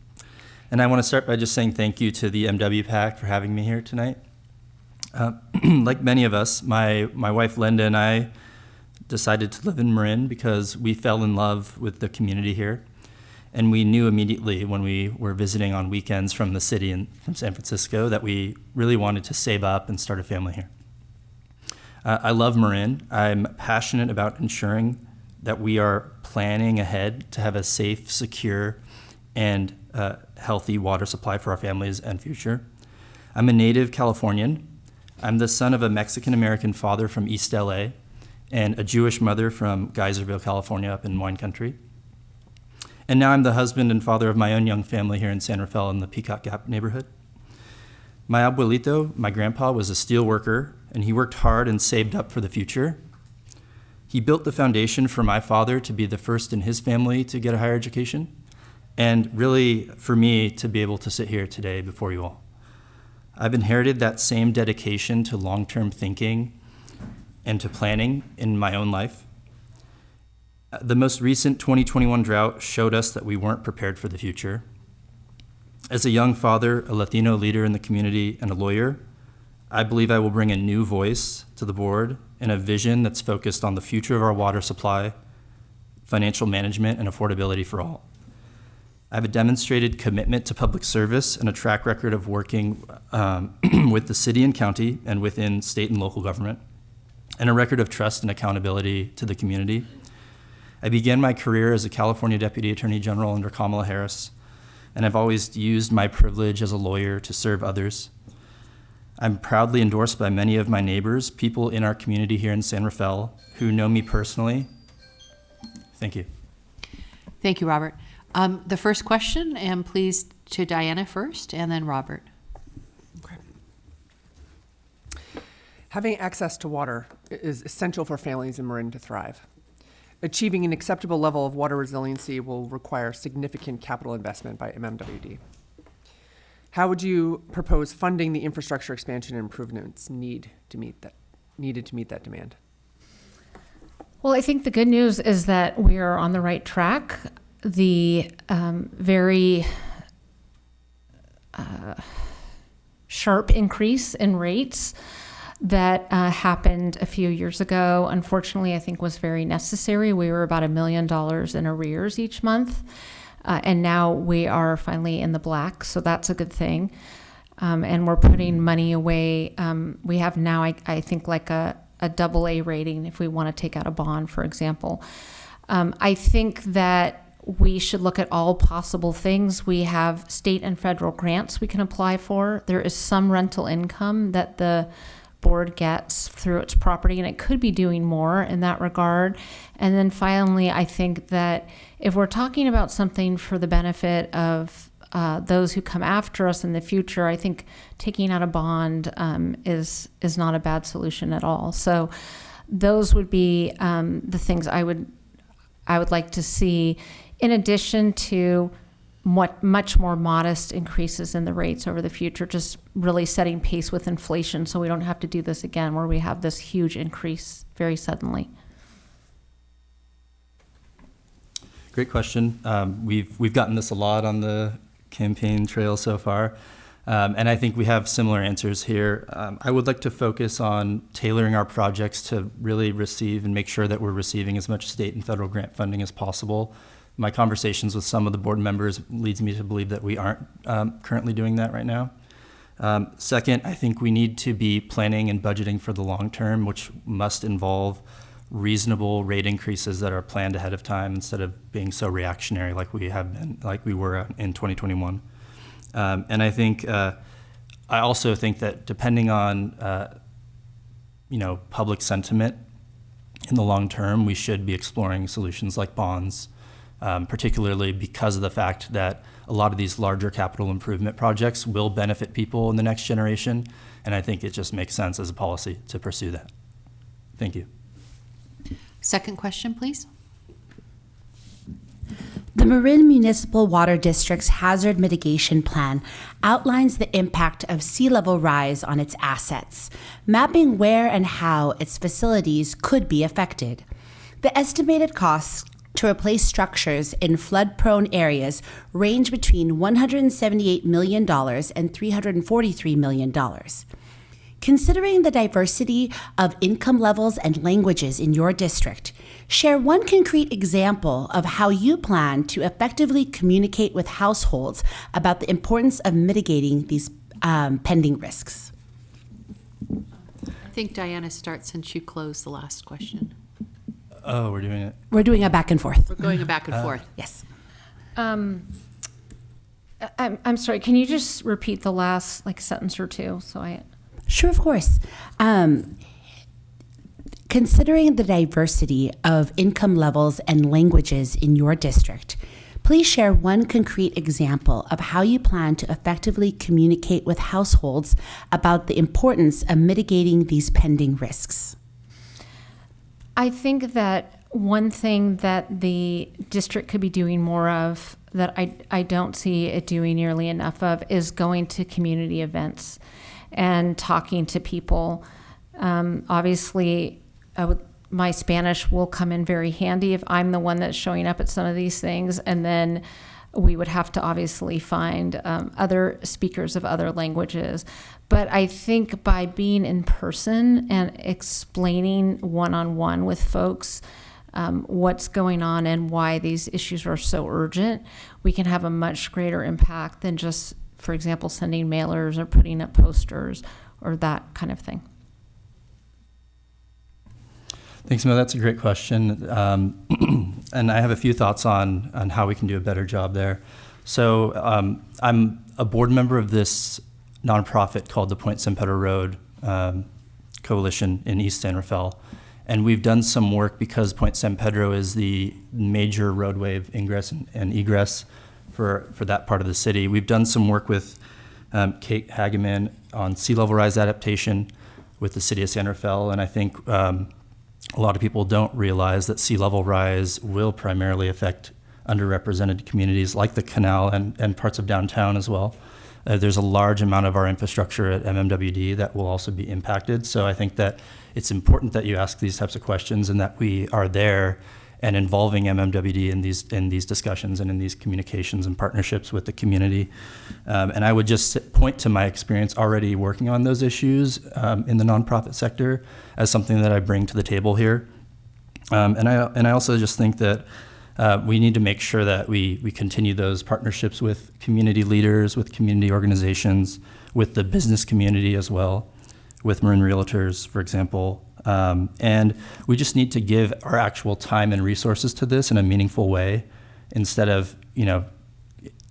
And I want to start by just saying thank you to the MWPAC for having me here tonight. Like many of us, my wife Linda and I decided to live in Marin because we fell in love with the community here. And we knew immediately when we were visiting on weekends from the city and from San Francisco that we really wanted to save up and start a family here. I love Marin. I'm passionate about ensuring that we are planning ahead to have a safe, secure, and healthy water supply for our families and future. I'm a native Californian. I'm the son of a Mexican-American father from East LA and a Jewish mother from Geyserville, California, up in wine country. And now I'm the husband and father of my own young family here in San Rafael in the Peacock Gap neighborhood. My abuelito, my grandpa, was a steel worker, and he worked hard and saved up for the future. He built the foundation for my father to be the first in his family to get a higher education, and really for me to be able to sit here today before you all. I've inherited that same dedication to long-term thinking and to planning in my own life. The most recent 2021 drought showed us that we weren't prepared for the future. As a young father, a Latino leader in the community, and a lawyer, I believe I will bring a new voice to the board and a vision that's focused on the future of our water supply, financial management, and affordability for all. I have a demonstrated commitment to public service and a track record of working with the city and county and within state and local government, and a record of trust and accountability to the community. I began my career as a California Deputy Attorney General under Kamala Harris, and I've always used my privilege as a lawyer to serve others. I'm proudly endorsed by many of my neighbors, people in our community here in San Rafael who know me personally. Thank you. Thank you, Robert. The first question, and please to Diana first, and then Robert. Okay. Having access to water is essential for families in Marin to thrive. Achieving an acceptable level of water resiliency will require significant capital investment by MMWD. How would you propose funding the infrastructure expansion and improvements needed to meet that demand? Well, I think the good news is that we are on the right track. The very sharp increase in rates that happened a few years ago, unfortunately, I think was very necessary. We were about $1 million in arrears each month, and now we are finally in the black, so that's a good thing. And we're putting money away. We have now, I think, like a AA rating if we want to take out a bond, for example. I think that we should look at all possible things. We have state and federal grants we can apply for. There is some rental income that the board gets through its property, and it could be doing more in that regard. And then finally, I think that if we're talking about something for the benefit of those who come after us in the future, I think taking out a bond is not a bad solution at all. So those would be the things I would like to see, in addition to much more modest increases in the rates over the future, just really setting pace with inflation so we don't have to do this again where we have this huge increase very suddenly. Great question. We've gotten this a lot on the campaign trail so far, and I think we have similar answers here. I would like to focus on tailoring our projects to really receive and make sure that we're receiving as much state and federal grant funding as possible. My conversations with some of the board members leads me to believe that we aren't currently doing that right now. Second, I think we need to be planning and budgeting for the long term, which must involve reasonable rate increases that are planned ahead of time instead of being so reactionary like we were in 2021. And I think I also think that depending on public sentiment in the long term, we should be exploring solutions like bonds. Particularly because of the fact that a lot of these larger capital improvement projects will benefit people in the next generation, and I think it just makes sense as a policy to pursue that. Thank you. Second question, please. The Marin Municipal Water District's Hazard Mitigation Plan outlines the impact of sea level rise on its assets, mapping where and how its facilities could be affected. The estimated costs to replace structures in flood-prone areas range between $178 million and $343 million. Considering the diversity of income levels and languages in your district, share one concrete example of how you plan to effectively communicate with households about the importance of mitigating these pending risks. I think Diana starts since you closed the last question. Oh, we're doing it. We're doing a back and forth. We're going a back and forth. Yes. I'm sorry, can you just repeat the last sentence or two? Sure, of course. Considering the diversity of income levels and languages in your district, please share one concrete example of how you plan to effectively communicate with households about the importance of mitigating these pending risks. I think that one thing that the district could be doing more of that I don't see it doing nearly enough of is going to community events and talking to people. Obviously, my Spanish will come in very handy if I'm the one that's showing up at some of these things, and then we would have to obviously find other speakers of other languages. But I think by being in person and explaining one-on-one with folks what's going on and why these issues are so urgent, we can have a much greater impact than just, for example, sending mailers or putting up posters or that kind of thing. Thanks, Mo. That's a great question. And I have a few thoughts on how we can do a better job there. So I'm a board member of this nonprofit called the Point San Pedro Road Coalition in East San Rafael. And we've done some work because Point San Pedro is the major roadway of ingress and egress for that part of the city. We've done some work with Kate Hageman on sea level rise adaptation with the city of San Rafael. And I think a lot of people don't realize that sea level rise will primarily affect underrepresented communities like the canal and parts of downtown as well. There's a large amount of our infrastructure at MMWD that will also be impacted. So I think that it's important that you ask these types of questions and that we are there and involving MMWD in these discussions and in these communications and partnerships with the community. And I would just point to my experience already working on those issues in the nonprofit sector as something that I bring to the table here. And I also just think that we need to make sure that we continue those partnerships with community leaders, with community organizations, with the business community as well, with Marin Realtors, for example. And we just need to give our actual time and resources to this in a meaningful way instead of,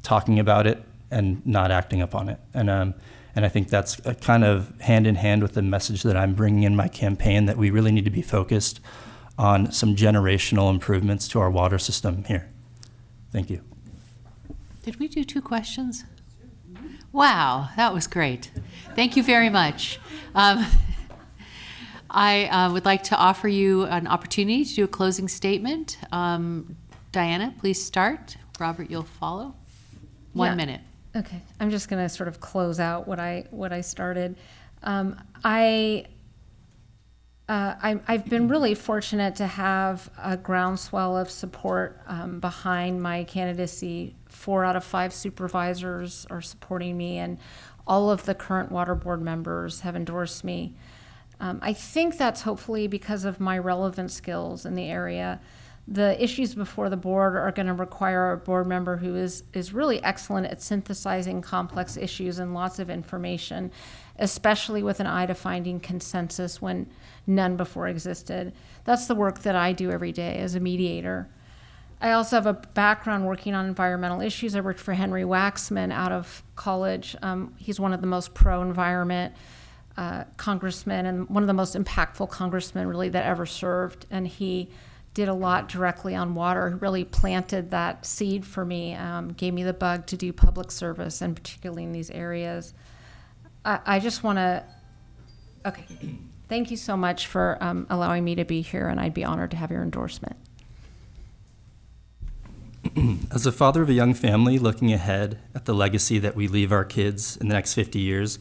talking about it and not acting upon it. And I think that's a kind of hand in hand with the message that I'm bringing in my campaign, that we really need to be focused on some generational improvements to our water system here. Thank you. Did we do 2 questions? Wow, that was great. Thank you very much. I would like to offer you an opportunity to do a closing statement. Diana, please start. Robert, you'll follow. 1 minute. Okay, I'm just going to sort of close out what I started. I've been really fortunate to have a groundswell of support behind my candidacy. 4 out of 5 supervisors are supporting me, and all of the current water board members have endorsed me. I think that's hopefully because of my relevant skills in the area. The issues before the board are going to require a board member who is really excellent at synthesizing complex issues and lots of information, especially with an eye to finding consensus when none before existed. That's the work that I do every day as a mediator. I also have a background working on environmental issues. I worked for Henry Waxman out of college. He's one of the most pro-environment congressmen and one of the most impactful congressmen really that ever served. And he did a lot directly on water. He really planted that seed for me, gave me the bug to do public service, and particularly in these areas. I just want to, thank you so much for allowing me to be here, and I'd be honored to have your endorsement. As a father of a young family looking ahead at the legacy that we leave our kids in the next 50 years,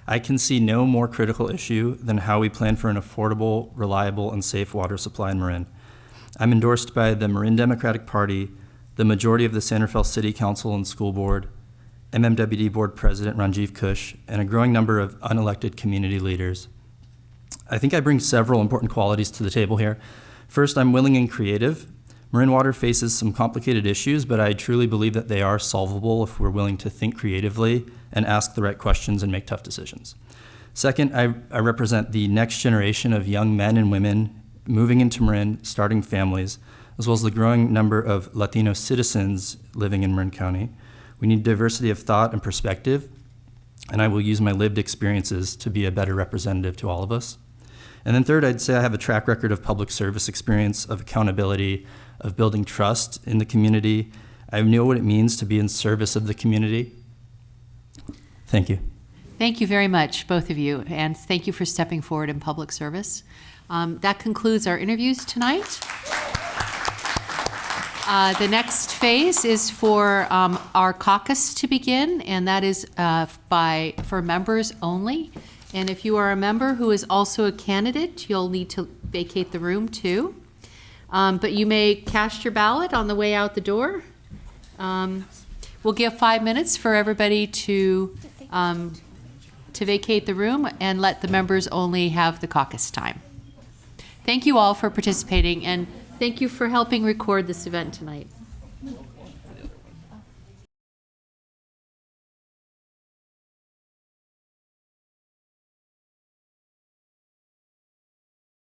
I can see no more critical issue than how we plan for an affordable, reliable, and safe water supply in Marin. I'm endorsed by the Marin Democratic Party, the majority of the San Rafael City Council and School Board, MMWD Board President Ranjiv Kush, and a growing number of unelected community leaders. I think I bring several important qualities to the table here. First, I'm willing and creative. Marin water faces some complicated issues, but I truly believe that they are solvable if we're willing to think creatively and ask the right questions and make tough decisions. Second, I represent the next generation of young men and women moving into Marin, starting families, as well as the growing number of Latino citizens living in Marin County. We need diversity of thought and perspective, and I will use my lived experiences to be a better representative to all of us. And then third, I'd say I have a track record of public service experience, of accountability, of building trust in the community. I know what it means to be in service of the community. Thank you. Thank you very much, both of you, and thank you for stepping forward in public service. That concludes our interviews tonight. The next phase is for our caucus to begin, and that is for members only. And if you are a member who is also a candidate, you'll need to vacate the room too. But you may cast your ballot on the way out the door. We'll give 5 minutes for everybody to vacate the room and let the members only have the caucus time. Thank you all for participating, and Thank you for helping record this event tonight.